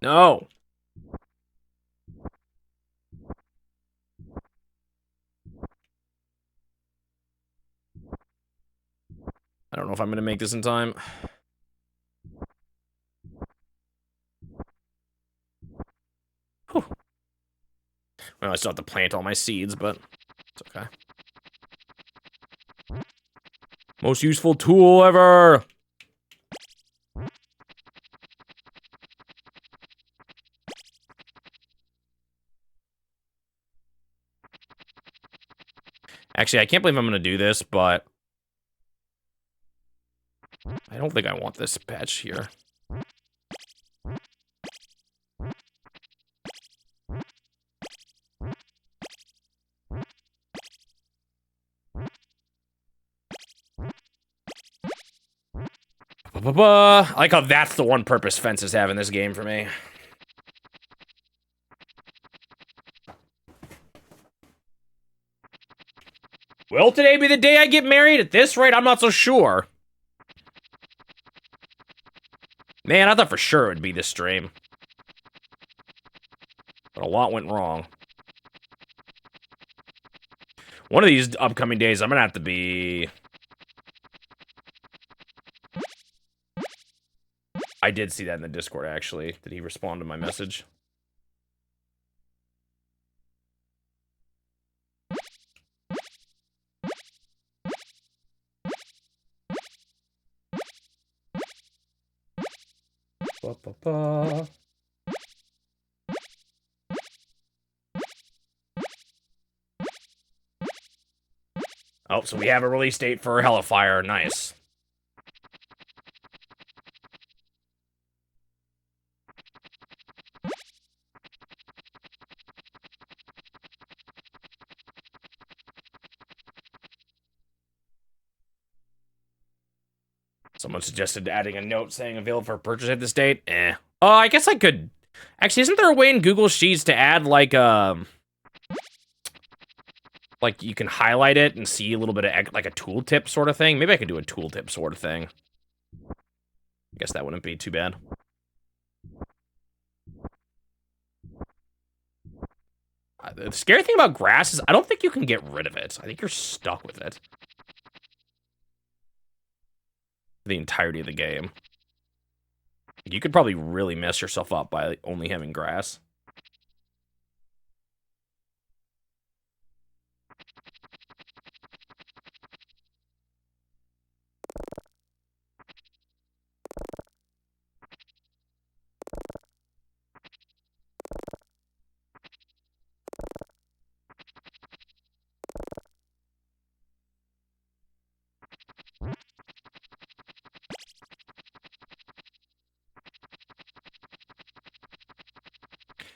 No! I don't know if I'm gonna make this in time. Whew. Well, I still have to plant all my seeds, but it's okay. Most useful tool ever! Actually, I can't believe I'm gonna do this, but I don't think I want this patch here. I like how that's the one purpose fences have in this game for me. Will today be the day I get married? At this rate, I'm not so sure. Man, I thought for sure it would be this stream. But a lot went wrong. One of these upcoming days, I'm gonna have to be... I did see that in the Discord, actually. Did he respond to my message? Ba-ba-ba. Oh, so we have a release date for Hellfire. Nice. Someone suggested adding a note saying available for purchase at this date. I guess I could... Actually, isn't there a way in Google Sheets to add, like, like, you can highlight it and see a little bit of, like, a tooltip sort of thing? Maybe I could do a tooltip sort of thing. I guess that wouldn't be too bad. The scary thing about grass is I don't think you can get rid of it. I think you're stuck with it. The entirety of the game. You could probably really mess yourself up by only having grass.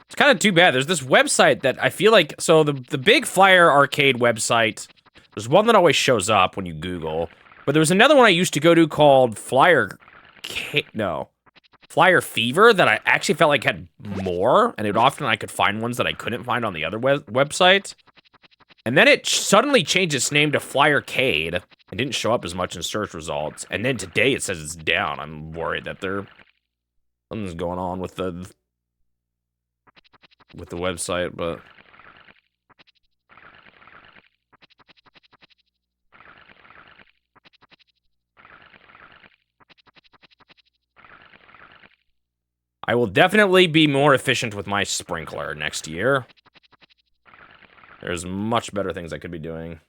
It's kind of too bad. There's this website that I feel like... So, the big Flyer Arcade website... There's one that always shows up when you Google. But there was another one I used to go to called Flyer Fever that I actually felt like had more. And often I could find ones that I couldn't find on the other website. And then it suddenly changed its name to Flyercade. It didn't show up as much in search results. And then today it says it's down. I'm worried that something's going on with the website, but I will definitely be more efficient with my sprinkler next year. There's much better things I could be doing.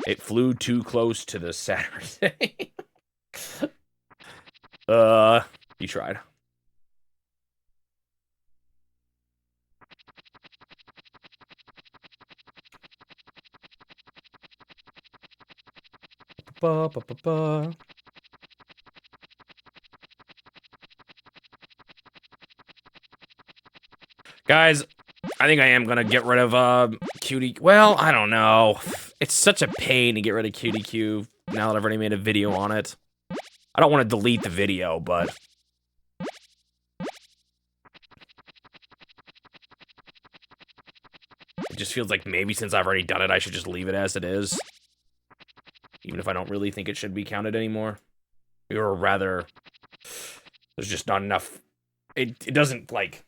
It flew too close to the Saturday. You tried. Ba, ba, ba, ba. Guys, I think I am gonna get rid of Cutie. Well, I don't know. It's such a pain to get rid of Cutie Q now that I've already made a video on it. I don't want to delete the video, but it just feels like maybe since I've already done it, I should just leave it as it is. Even if I don't really think it should be counted anymore. Or rather, there's just not enough. It doesn't, like,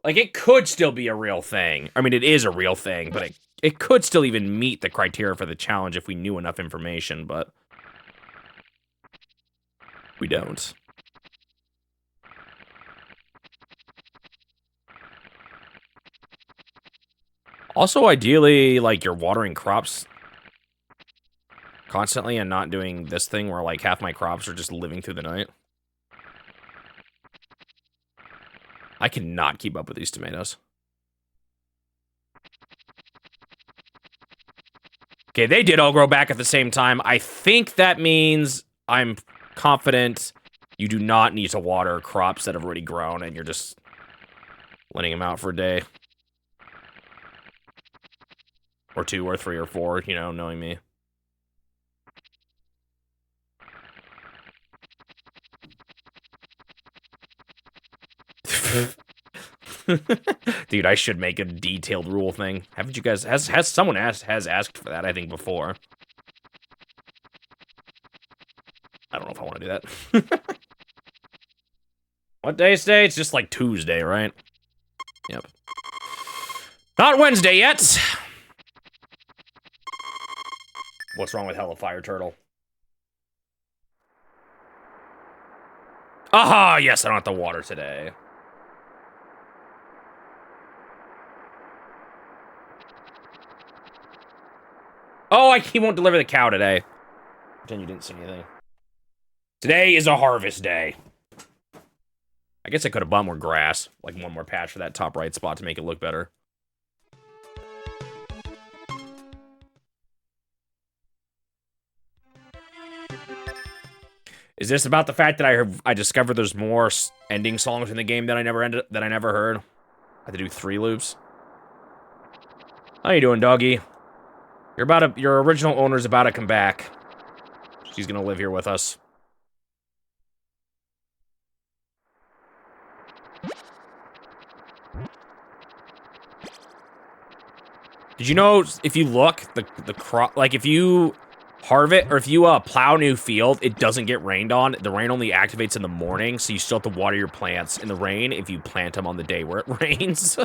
it could still be a real thing. I mean, it is a real thing, but it could still even meet the criteria for the challenge if we knew enough information, but we don't. Also, ideally, like, you're watering crops constantly and not doing this thing where, like, half my crops are just living through the night. I cannot keep up with these tomatoes. Okay, they did all grow back at the same time. I think that means I'm confident you do not need to water crops that have already grown and you're just letting them out for a day. Or 2 or 3 or 4, you know, knowing me. Dude, I should make a detailed rule thing. Haven't you guys... Has someone asked for that, I think, before. I don't know if I want to do that. What day is today? It's just like Tuesday, right? Yep. Not Wednesday yet! What's wrong with Hella Fire Turtle? Aha! Yes, I don't have to water today. Oh, he won't deliver the cow today. Pretend you didn't see anything. Today is a harvest day. I guess I could have bought more grass. Like, one more patch for that top right spot to make it look better. Is this about the fact that I discovered there's more ending songs in the game that I never heard? I had to do 3 loops. How you doing, doggy? Your original owner's about to come back. She's gonna live here with us. Did you know if you look, the crop, like if you harvest, or if you plow a new field, it doesn't get rained on. The rain only activates in the morning, so you still have to water your plants in the rain if you plant them on the day where it rains.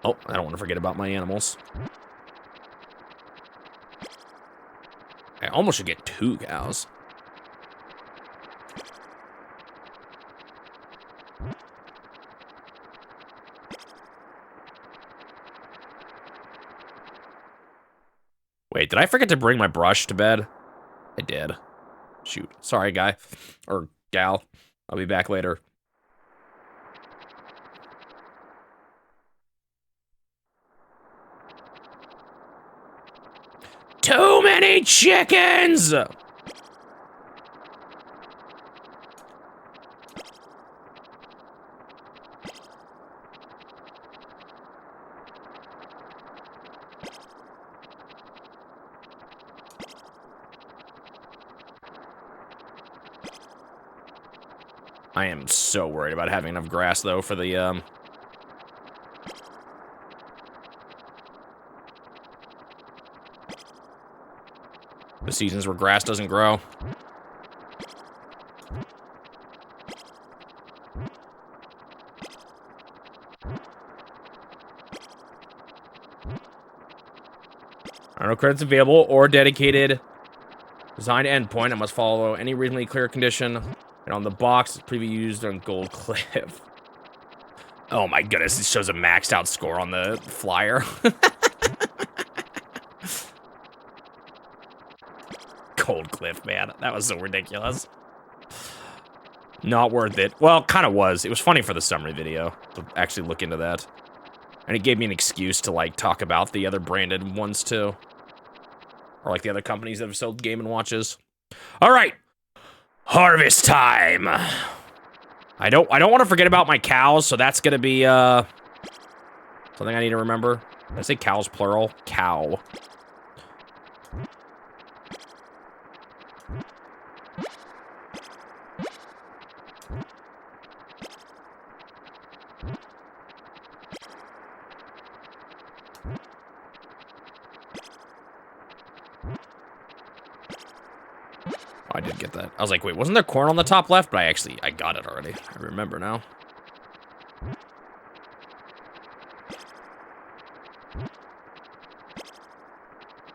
Oh, I don't want to forget about my animals. I almost should get 2 cows. Wait, did I forget to bring my brush to bed? I did. Shoot. Sorry, guy. Or gal. I'll be back later. Too many chickens! I am so worried about having enough grass, though, for the, seasons where grass doesn't grow. No credits available or dedicated design endpoint. I must follow any reasonably clear condition. And on the box, it's previously used on Gold Cliff. Oh my goodness, it shows a maxed out score on the flyer. Gold Cliff, man. That was so ridiculous. Not worth it. Well, kind of was. It was funny for the summary video to actually look into that. And it gave me an excuse to, like, talk about the other branded ones, too. Or, like, the other companies that have sold Game & Watches. All right. Harvest time. I don't want to forget about my cows, so that's going to be, something I need to remember. Did I say cows plural? Cow. I did get that. I was like, wait, wasn't there corn on the top left? But I got it already. I remember now.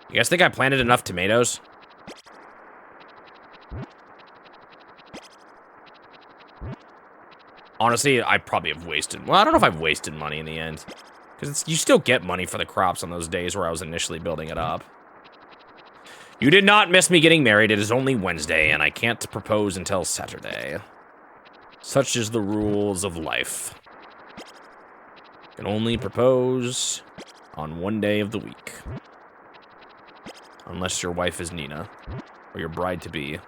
You guys think I planted enough tomatoes? Honestly, I probably have wasted... Well, I don't know if I've wasted money in the end. Because you still get money for the crops on those days where I was initially building it up. You did not miss me getting married. It is only Wednesday, and I can't propose until Saturday. Such is the rules of life. Can only propose on one day of the week. Unless your wife is Nina, or your bride-to-be.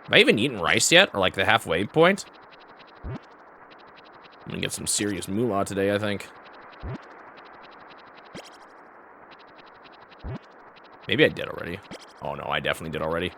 Have I even eaten rice yet? Or like the halfway point? I'm gonna get some serious moolah today, I think. Maybe I did already. Oh no, I definitely did already.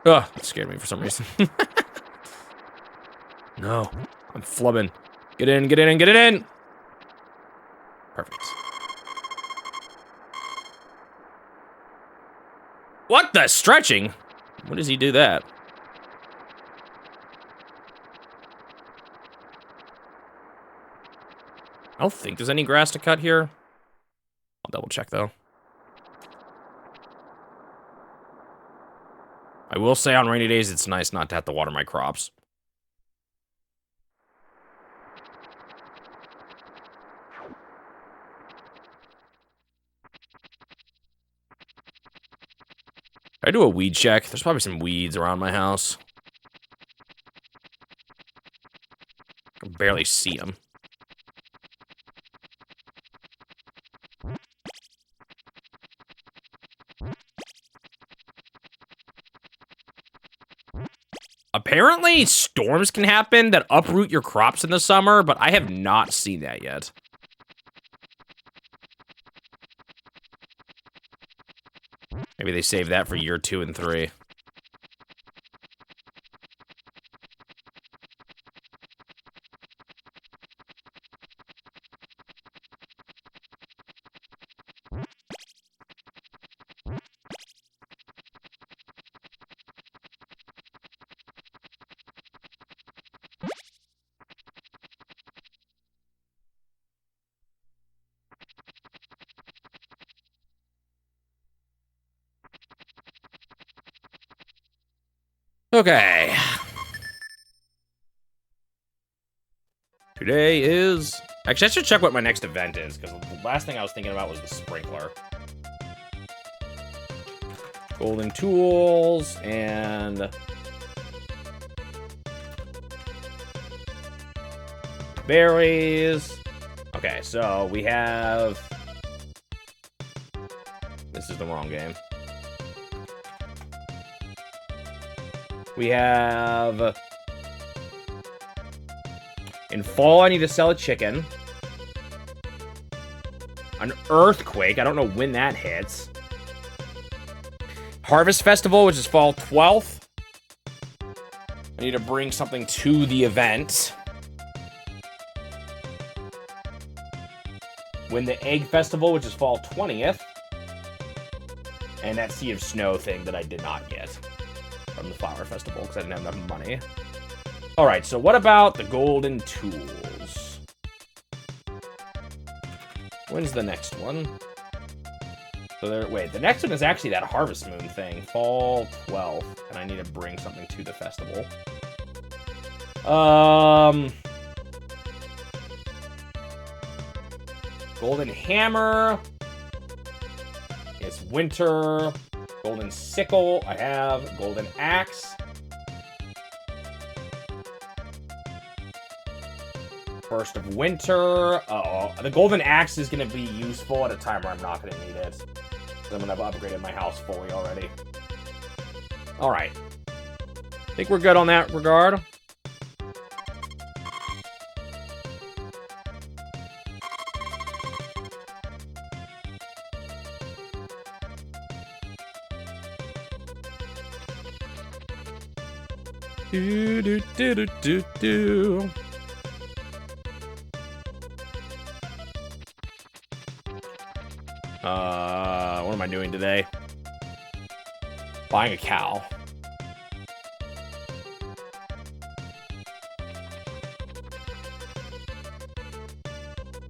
Ugh, that scared me for some reason. No, I'm flubbing. Get in, get in, get it in! Perfect. What the stretching? When does he do that? I don't think there's any grass to cut here. I'll double check though. I will say on rainy days, it's nice not to have to water my crops. I do a weed check. There's probably some weeds around my house. I can barely see them. Apparently, storms can happen that uproot your crops in the summer, but I have not seen that yet. Maybe they save that for year 2 and 3. Okay. Today is... Actually, I should check what my next event is, because the last thing I was thinking about was the sprinkler. Golden tools, and... berries. Okay, so we have... This is the wrong game. We have... In fall, I need to sell a chicken. An earthquake. I don't know when that hits. Harvest Festival, which is fall 12th. I need to bring something to the event. Win the Egg Festival, which is fall 20th. And that Sea of Snow thing that I did not get from the Flower Festival because I didn't have enough money. Alright, so what about the golden tools? When's the next one? So there, wait, the next one is actually that Harvest Moon thing. Fall 12th. And I need to bring something to the festival. Golden Hammer. It's winter. Golden Sickle, I have. Golden Axe. First of winter. Uh-oh. The Golden Axe is going to be useful at a time where I'm not going to need it. I'm going to have upgraded my house fully already. Alright. I think we're good on that regard. Do do do do do do. What am I doing today? Buying a cow.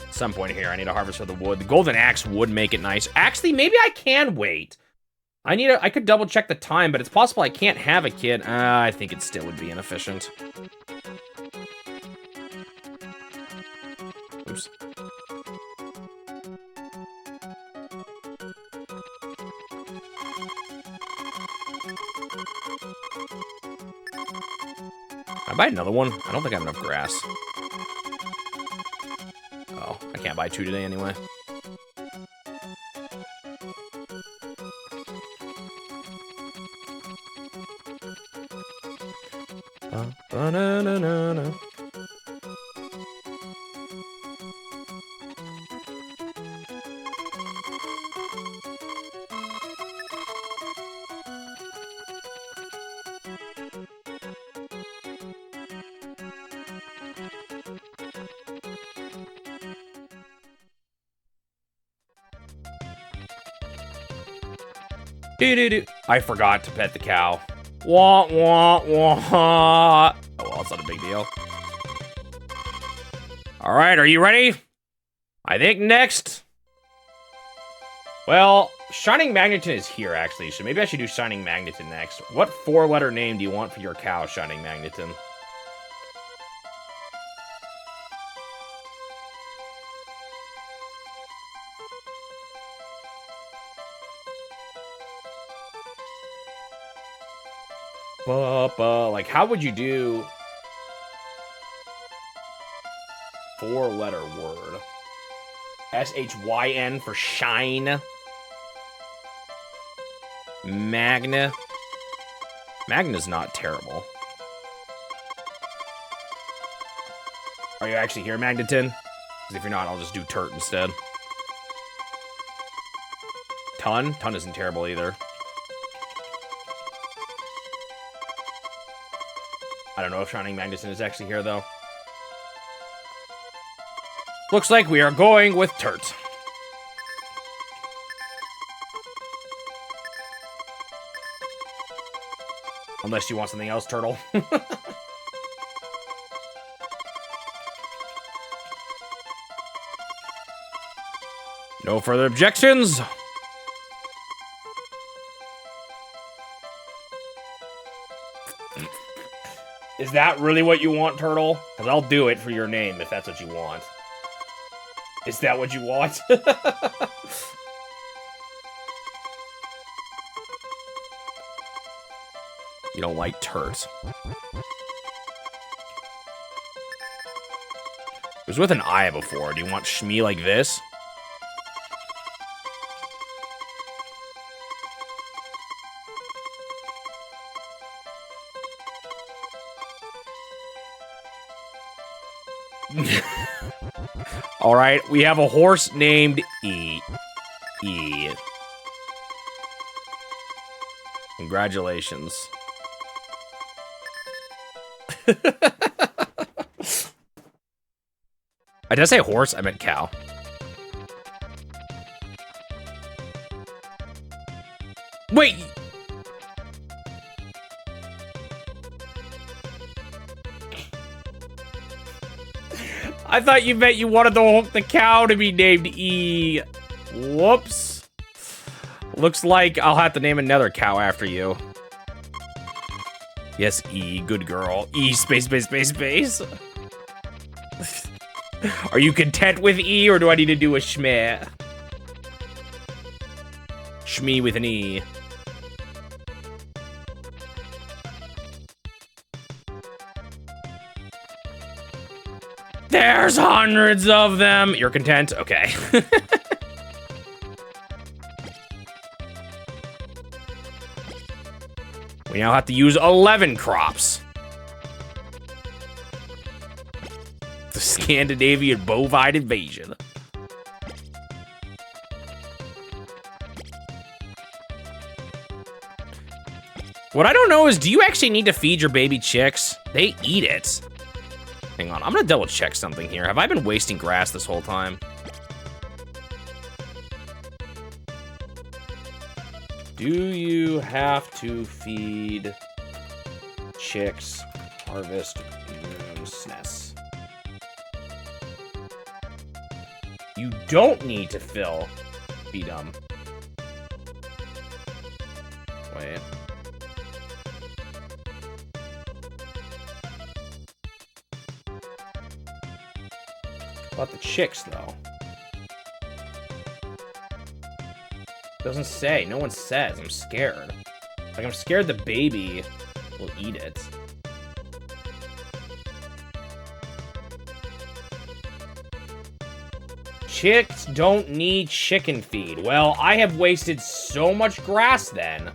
At some point here, I need to harvest for the wood. The golden axe would make it nice. Actually, maybe I can wait. I could double check the time, but it's possible I can't have a kid. I think it still would be inefficient. Oops. Can I buy another one? I don't think I have enough grass. Oh, I can't buy 2 today anyway. Ba-na-na-na-na. Do-do-do. I forgot to pet the cow. Wah, wah, wah. Oh, well, it's not a big deal. All right, are you ready? I think next. Well, Shining Magneton is here, actually, so maybe I should do Shining Magneton next. What 4-letter name do you want for your cow, Shining Magneton? Like, how would you do 4-letter word? S-H-Y-N for shine. Magna. Magna's not terrible. Are you actually here, Magneton? Because if you're not, I'll just do Turt instead. Ton? Ton isn't terrible either. I don't know if Shining Magneton is actually here, though. Looks like we are going with Turt. Unless you want something else, Turtle. No further objections. Is that really what you want, Turtle? Because I'll do it for your name if that's what you want. Is that what you want? You don't like Turt. It was with an I before. Do you want Shmee like this? All right, we have a horse named E. E. Congratulations. Did I say horse? I meant cow. Wait. I thought you meant you wanted the cow to be named E. Whoops. Looks like I'll have to name another cow after you. Yes, E. Good girl. E space, space, space, space. Are you content with E, or do I need to do a Shmee? Shmee with an E. There's hundreds of them. You're content? Okay. We now have to use 11 crops. The Scandinavian bovine invasion. What I don't know is, do you actually need to feed your baby chicks? They eat it. Hang on, I'm gonna double check something here. Have I been wasting grass this whole time? Do you have to feed chicks harvest SNES? You don't need to feed them. Wait. About the chicks, though. Doesn't say. No one says. I'm scared. Like, I'm scared the baby will eat it. Chicks don't need chicken feed. Well, I have wasted so much grass then.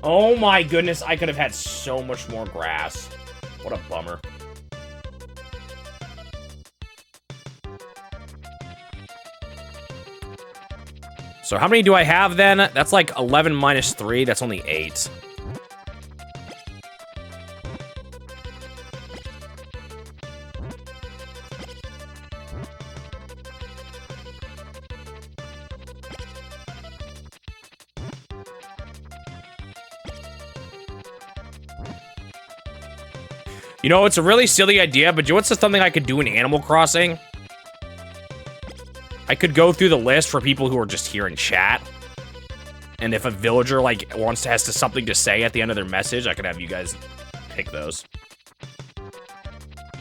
Oh my goodness, I could have had so much more grass. What a bummer. So how many do I have then? That's like 11 minus 3. That's only 8. You know, it's a really silly idea, but you know what's something I could do in Animal Crossing? I could go through the list for people who are just here in chat. And if a villager, like, has something to say at the end of their message, I could have you guys pick those.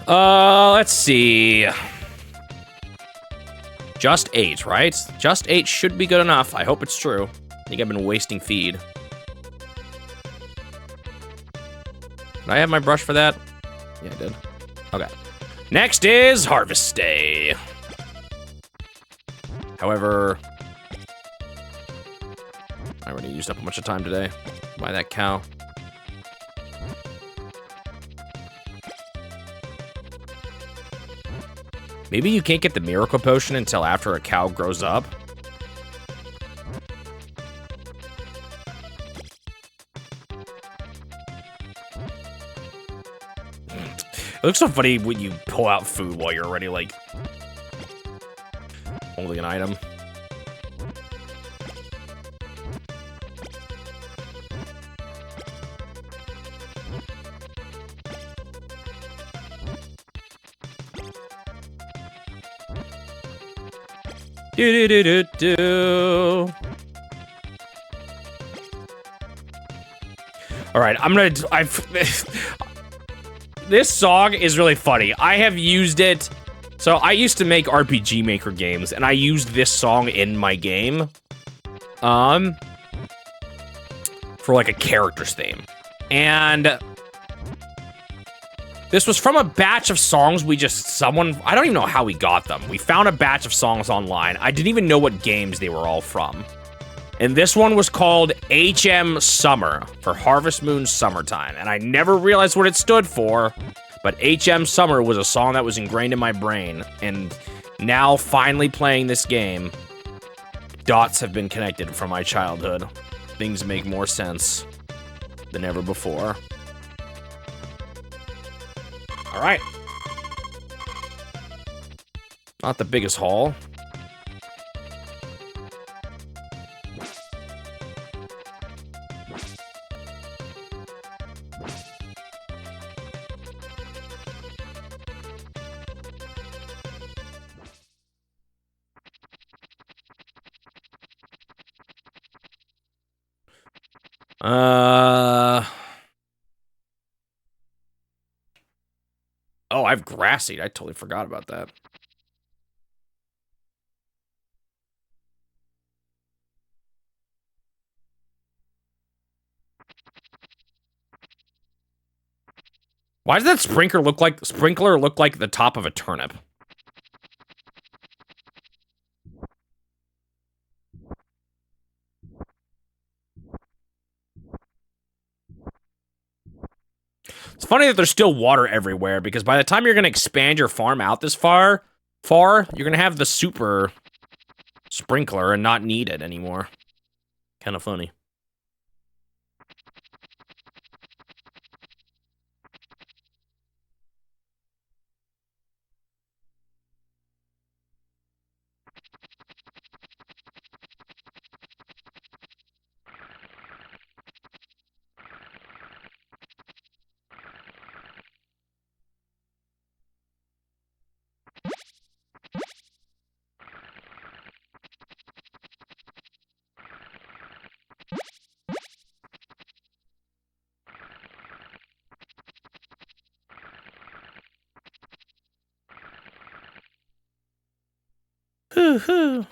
Let's see. Just 8, right? Just 8 should be good enough. I hope it's true. I think I've been wasting feed. Did I have my brush for that? Yeah, I did. Okay. Next is Harvest Day. However, used up a bunch of time today. Buy that cow. Maybe you can't get the miracle potion until after a cow grows up. It looks so funny when you pull out food while you're already, like, holding an item. Do. All right, this song is really funny. I have used it. So I used to make RPG Maker games, and I used this song in my game, for like a character's theme. And this was from a batch of songs I don't even know how we got them. We found a batch of songs online. I didn't even know what games they were all from. And this one was called HM Summer, for Harvest Moon Summertime. And I never realized what it stood for, but HM Summer was a song that was ingrained in my brain. And now, finally playing this game, dots have been connected from my childhood. Things make more sense than ever before. All right. Not the biggest haul. Oh, I have grass seed. I totally forgot about that. Why does that sprinkler look like the top of a turnip? It's funny that there's still water everywhere, because by the time you're gonna expand your farm out this far, you're gonna have the super sprinkler and not need it anymore. Kind of funny. I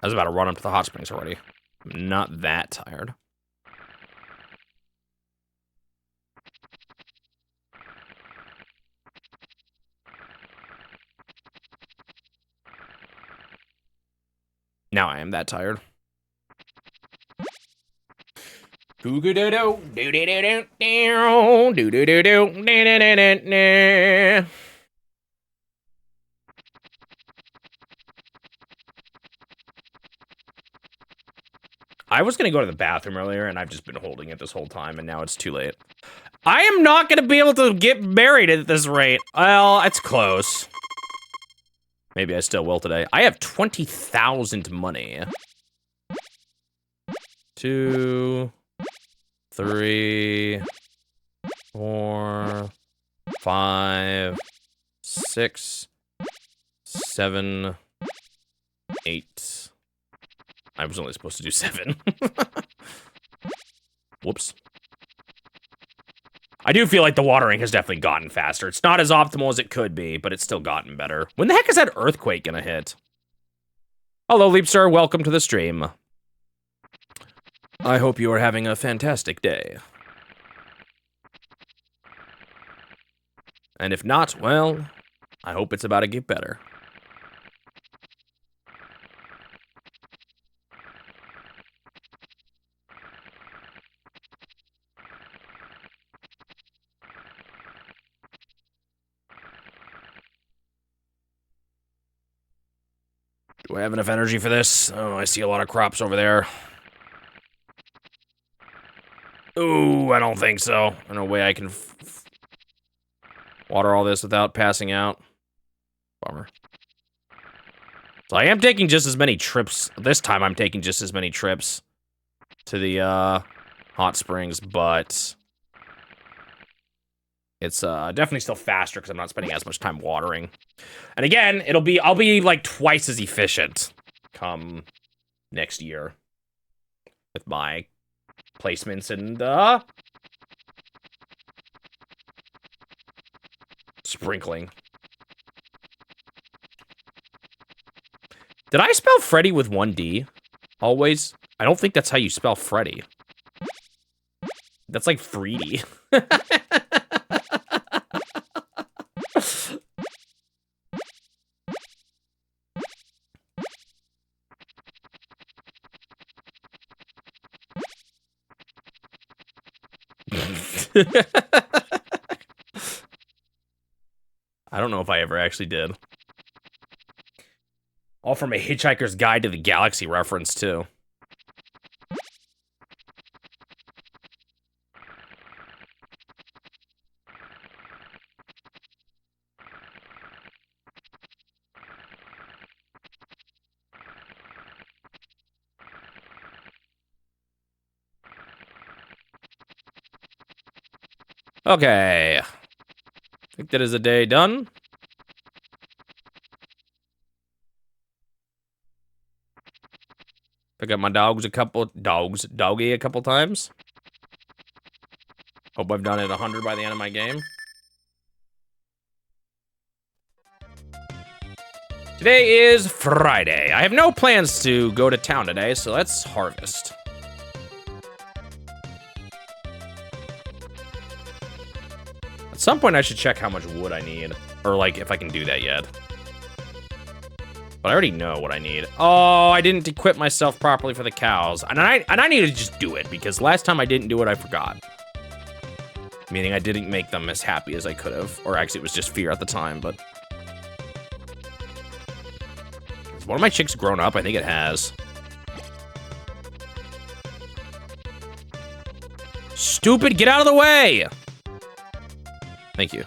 was about to run up to the hot springs already. I'm not that tired. Now I am that tired. I was gonna go to the bathroom earlier, and I've just been holding it this whole time, and now it's too late. I am not gonna be able to get married at this rate. Well, it's close. Maybe I still will today. I have 20,000 money. 2, 3, 4, 5, 6, 7, 8. I was only supposed to do 7. Whoops. I do feel like the watering has definitely gotten faster. It's not as optimal as it could be, but it's still gotten better. When the heck is that earthquake gonna hit? Hello, Leapstar. Welcome to the stream. I hope you are having a fantastic day. And if not, well, I hope it's about to get better. Do I have enough energy for this? Oh, I see a lot of crops over there. Ooh, I don't think so. There's no way I can water all this without passing out. Bummer. So I am taking just as many trips. This time I'm taking just as many trips to the hot springs, but it's definitely still faster because I'm not spending as much time watering. And again, I'll be like twice as efficient come next year with my placements and sprinkling. Did I spell Freddy with one D? Always? I don't think that's how you spell Freddy. That's like 3D. I don't know if I ever actually did. All from a Hitchhiker's Guide to the Galaxy reference, too. Okay. I think that is a day done. Pick up my doggy a couple times. Hope I've done it 100 by the end of my game. Today is Friday. I have no plans to go to town today, so let's harvest. At some point, I should check how much wood I need. Or, like, if I can do that yet. But I already know what I need. Oh, I didn't equip myself properly for the cows. And I need to just do it, because last time I didn't do it, I forgot. Meaning I didn't make them as happy as I could have. Or actually, it was just fear at the time, but... Has one of my chicks grown up? I think it has. Stupid, get out of the way! Thank you.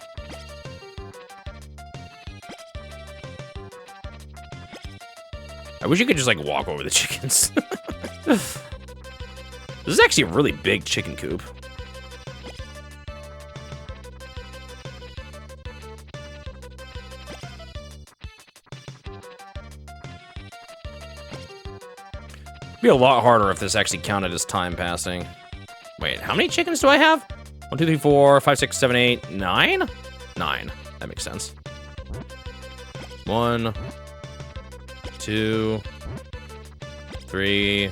I wish you could just, like, walk over the chickens. This is actually a really big chicken coop. It'd be a lot harder if this actually counted as time passing. Wait, how many chickens do I have? 1, 2, 3, 4, 5, 6, 7, 8, 9? 9. That makes sense. 1, 2, 3,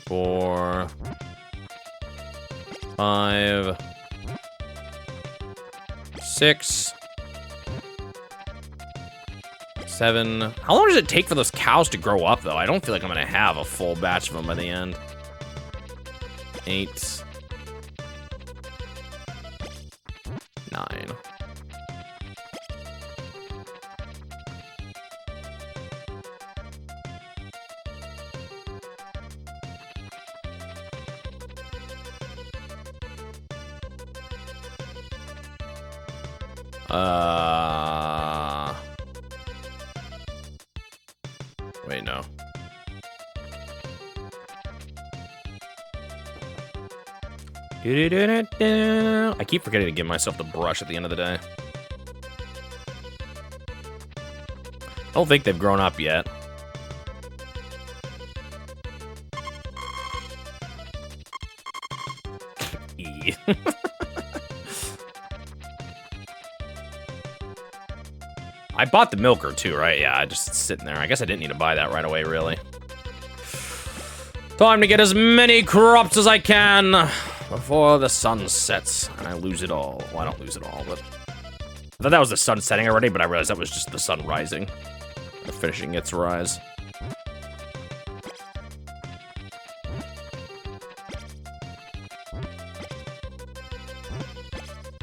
4, 5, 6, 7. How long does it take for those cows to grow up, though? I don't feel like I'm gonna have a full batch of them by the end. 8, 9. Wait, no. I keep forgetting to give myself the brush at the end of the day. I don't think they've grown up yet. E. I bought the milker too, right? Yeah, just sitting there. I guess I didn't need to buy that right away, really. Time to get as many crops as I can before the sun sets and I lose it all. Well, I don't lose it all, but I thought that was the sun setting already, but I realized that was just the sun rising or finishing its rise.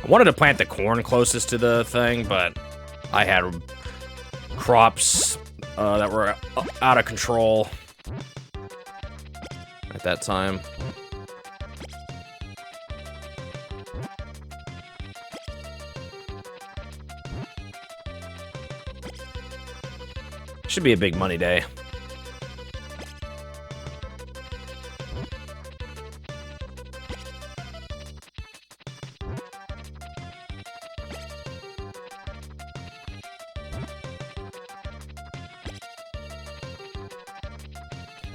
I wanted to plant the corn closest to the thing, but I had crops that were out of control at that time. Should be a big money day.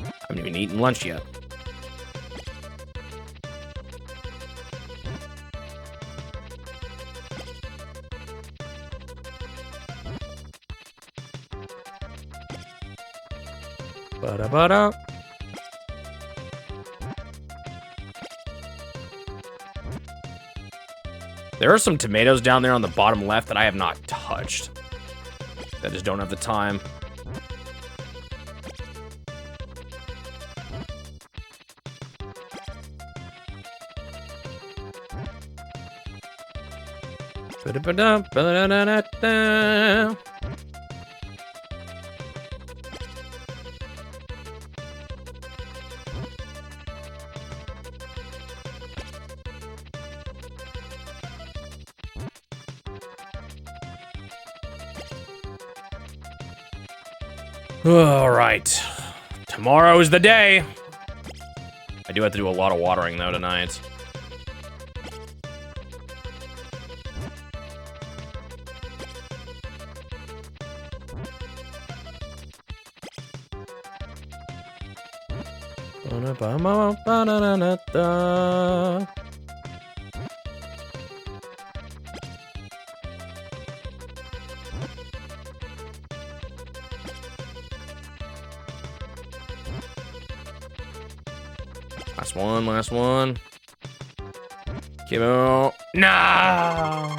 I haven't even eaten lunch yet. Ba-da-ba-da. There are some tomatoes down there on the bottom left that I have not touched. I just don't have the time. Ba-da-ba-da, ba-da-da-da-da. All right, tomorrow is the day. I do have to do a lot of watering though tonight. Ba-da-ba-ma-ba-da-da-da-da. Last one, last one. Kimo. No!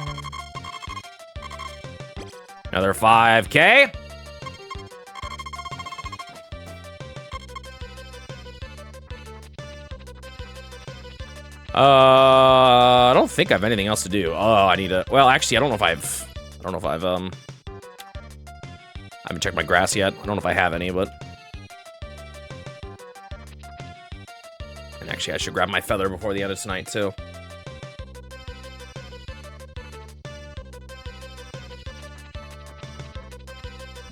Another 5K. I don't think I have anything else to do. Oh, I need to, well, actually, I don't know if I haven't checked my grass yet. I don't know if I have any, but. And actually, I should grab my feather before the end of tonight, too.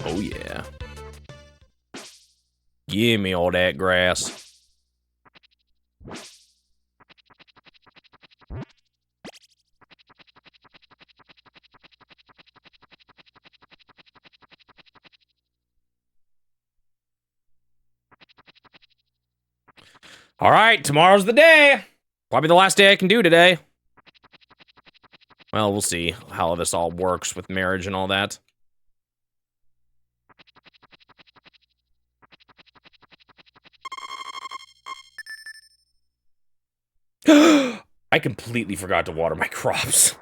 Oh, yeah. Give me all that grass. All right, tomorrow's the day. Probably the last day I can do today. Well, we'll see how this all works with marriage and all that. I completely forgot to water my crops.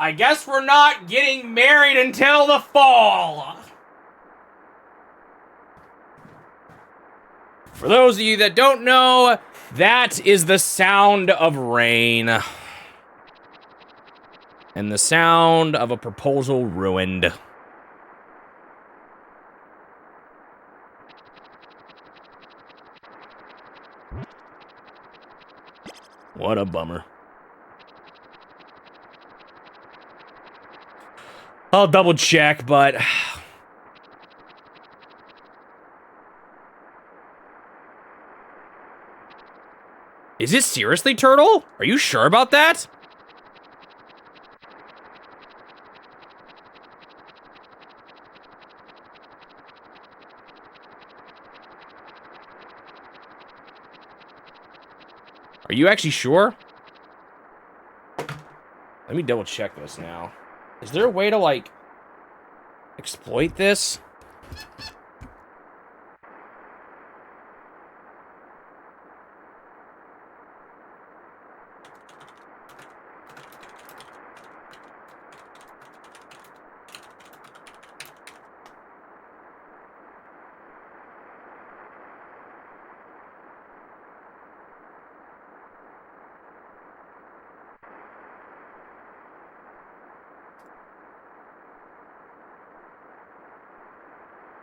I guess we're not getting married until the fall. For those of you that don't know, that is the sound of rain. And the sound of a proposal ruined. What a bummer. I'll double check, but... Is it seriously, Turtle? Are you sure about that? Are you actually sure? Let me double check this now. Is there a way to, like, exploit this?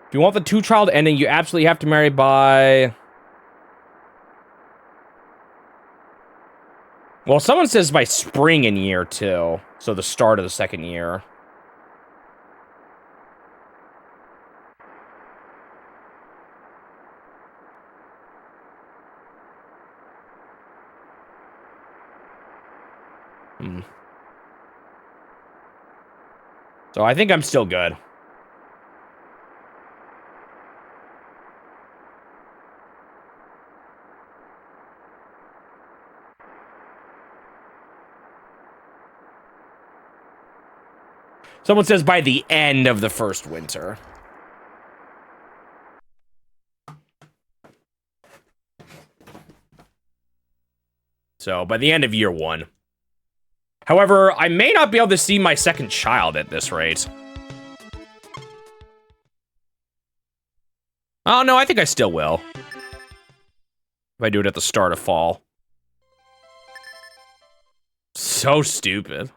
If you want the two-child ending, you absolutely have to marry by... Well, someone says by spring in year 2. So the start of the second year. So I think I'm still good. Someone says by the end of the first winter. So by the end of year 1. However, I may not be able to see my second child at this rate. Oh, no, I think I still will. If I do it at the start of fall. So stupid.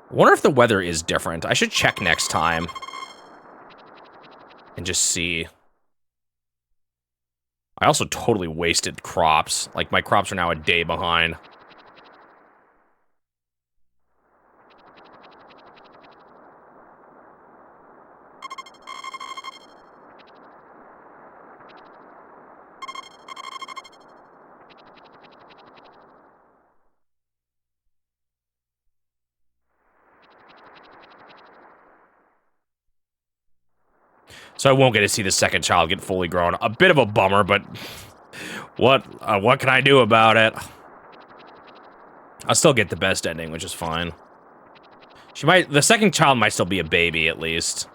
I wonder if the weather is different. I should check next time. And just see. I also totally wasted crops. Like, my crops are now a day behind. So I won't get to see the second child get fully grown. A bit of a bummer, but what can I do about it? I'll still get the best ending, which is fine. The second child might still be a baby, at least.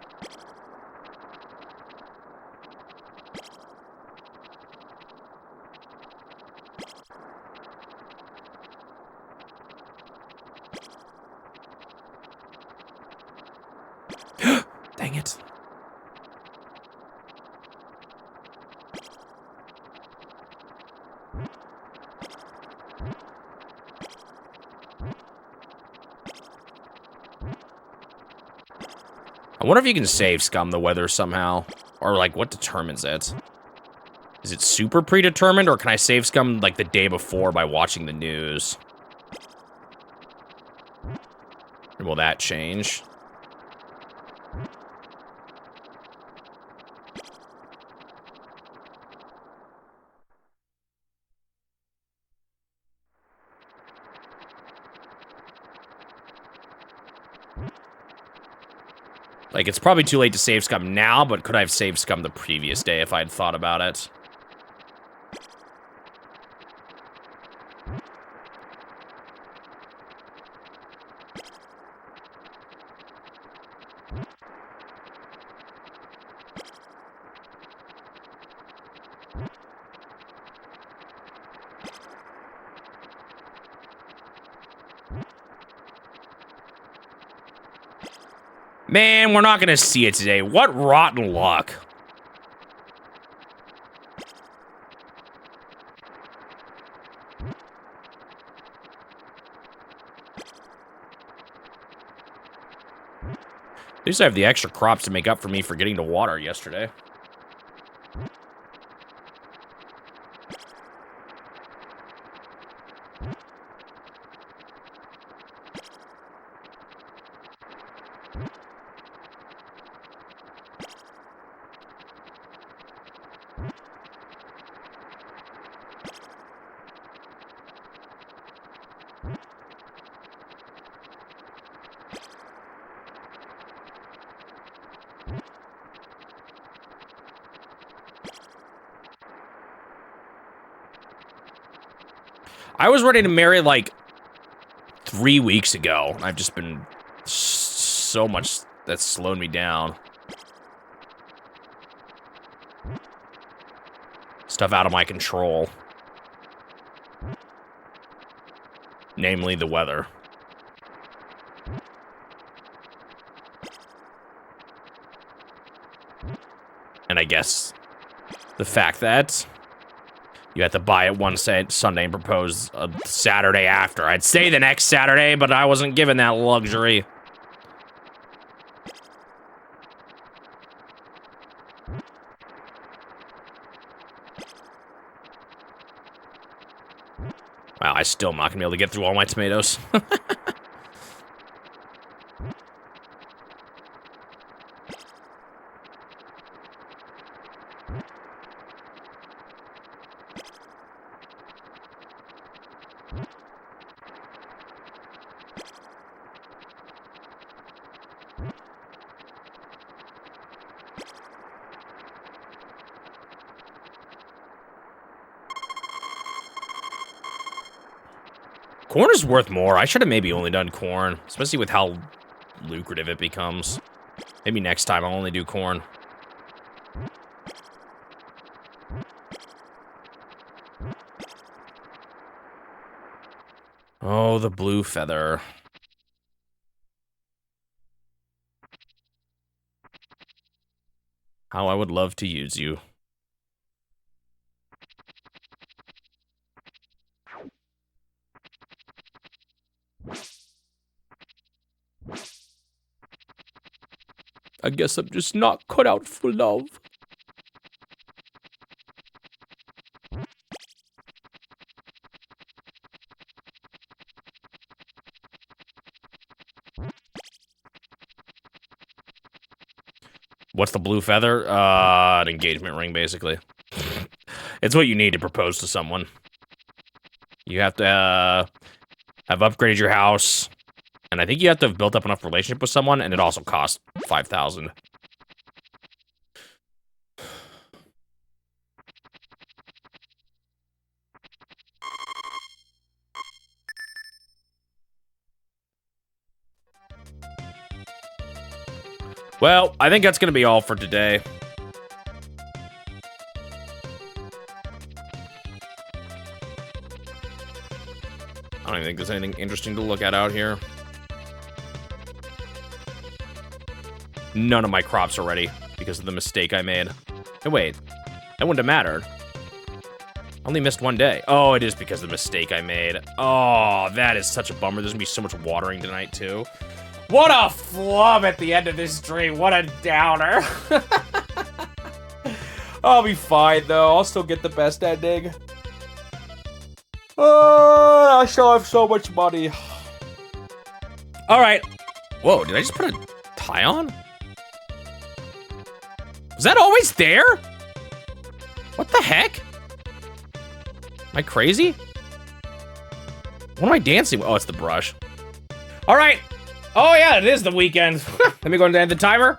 Dang it. I wonder if you can save scum the weather somehow. Or, like, what determines it? Is it super predetermined, or can I save scum, like, the day before by watching the news? Or will that change? Like, it's probably too late to save scum now, but could I have saved scum the previous day if I had thought about it? Man, we're not gonna see it today. What rotten luck. At least I have the extra crops to make up for me forgetting to water yesterday. I was ready to marry, like, 3 weeks ago. I've just been so much that's slowed me down. Stuff out of my control. Namely, the weather. And I guess the fact that you have to buy it one Sunday and propose a Saturday after. I'd say the next Saturday, but I wasn't given that luxury. Wow, I still am not gonna be able to get through all my tomatoes. Corn is worth more. I should have maybe only done corn, especially with how lucrative it becomes. Maybe next time I'll only do corn. Oh, the blue feather. How I would love to use you. I guess I'm just not cut out for love. What's the blue feather? An engagement ring, basically. It's what you need to propose to someone. You have to have upgraded your house, and I think you have to have built up enough relationship with someone, and it also costs 5,000. Well, I think that's gonna be all for today. I don't even think there's anything interesting to look at out here. None of my crops are ready because of the mistake I made. Hey, wait. That wouldn't have mattered. I only missed one day. Oh, it is because of the mistake I made. Oh, that is such a bummer. There's gonna be so much watering tonight, too. What a flub at the end of this stream. What a downer. I'll be fine, though. I'll still get the best ending. Oh, I still have so much money. All right. Whoa, did I just put a tie on? Was that always there? What the heck? Am I crazy? What am I dancing with? Oh, it's the brush. All right. Oh, yeah, it is the weekend. Let me go and end the timer.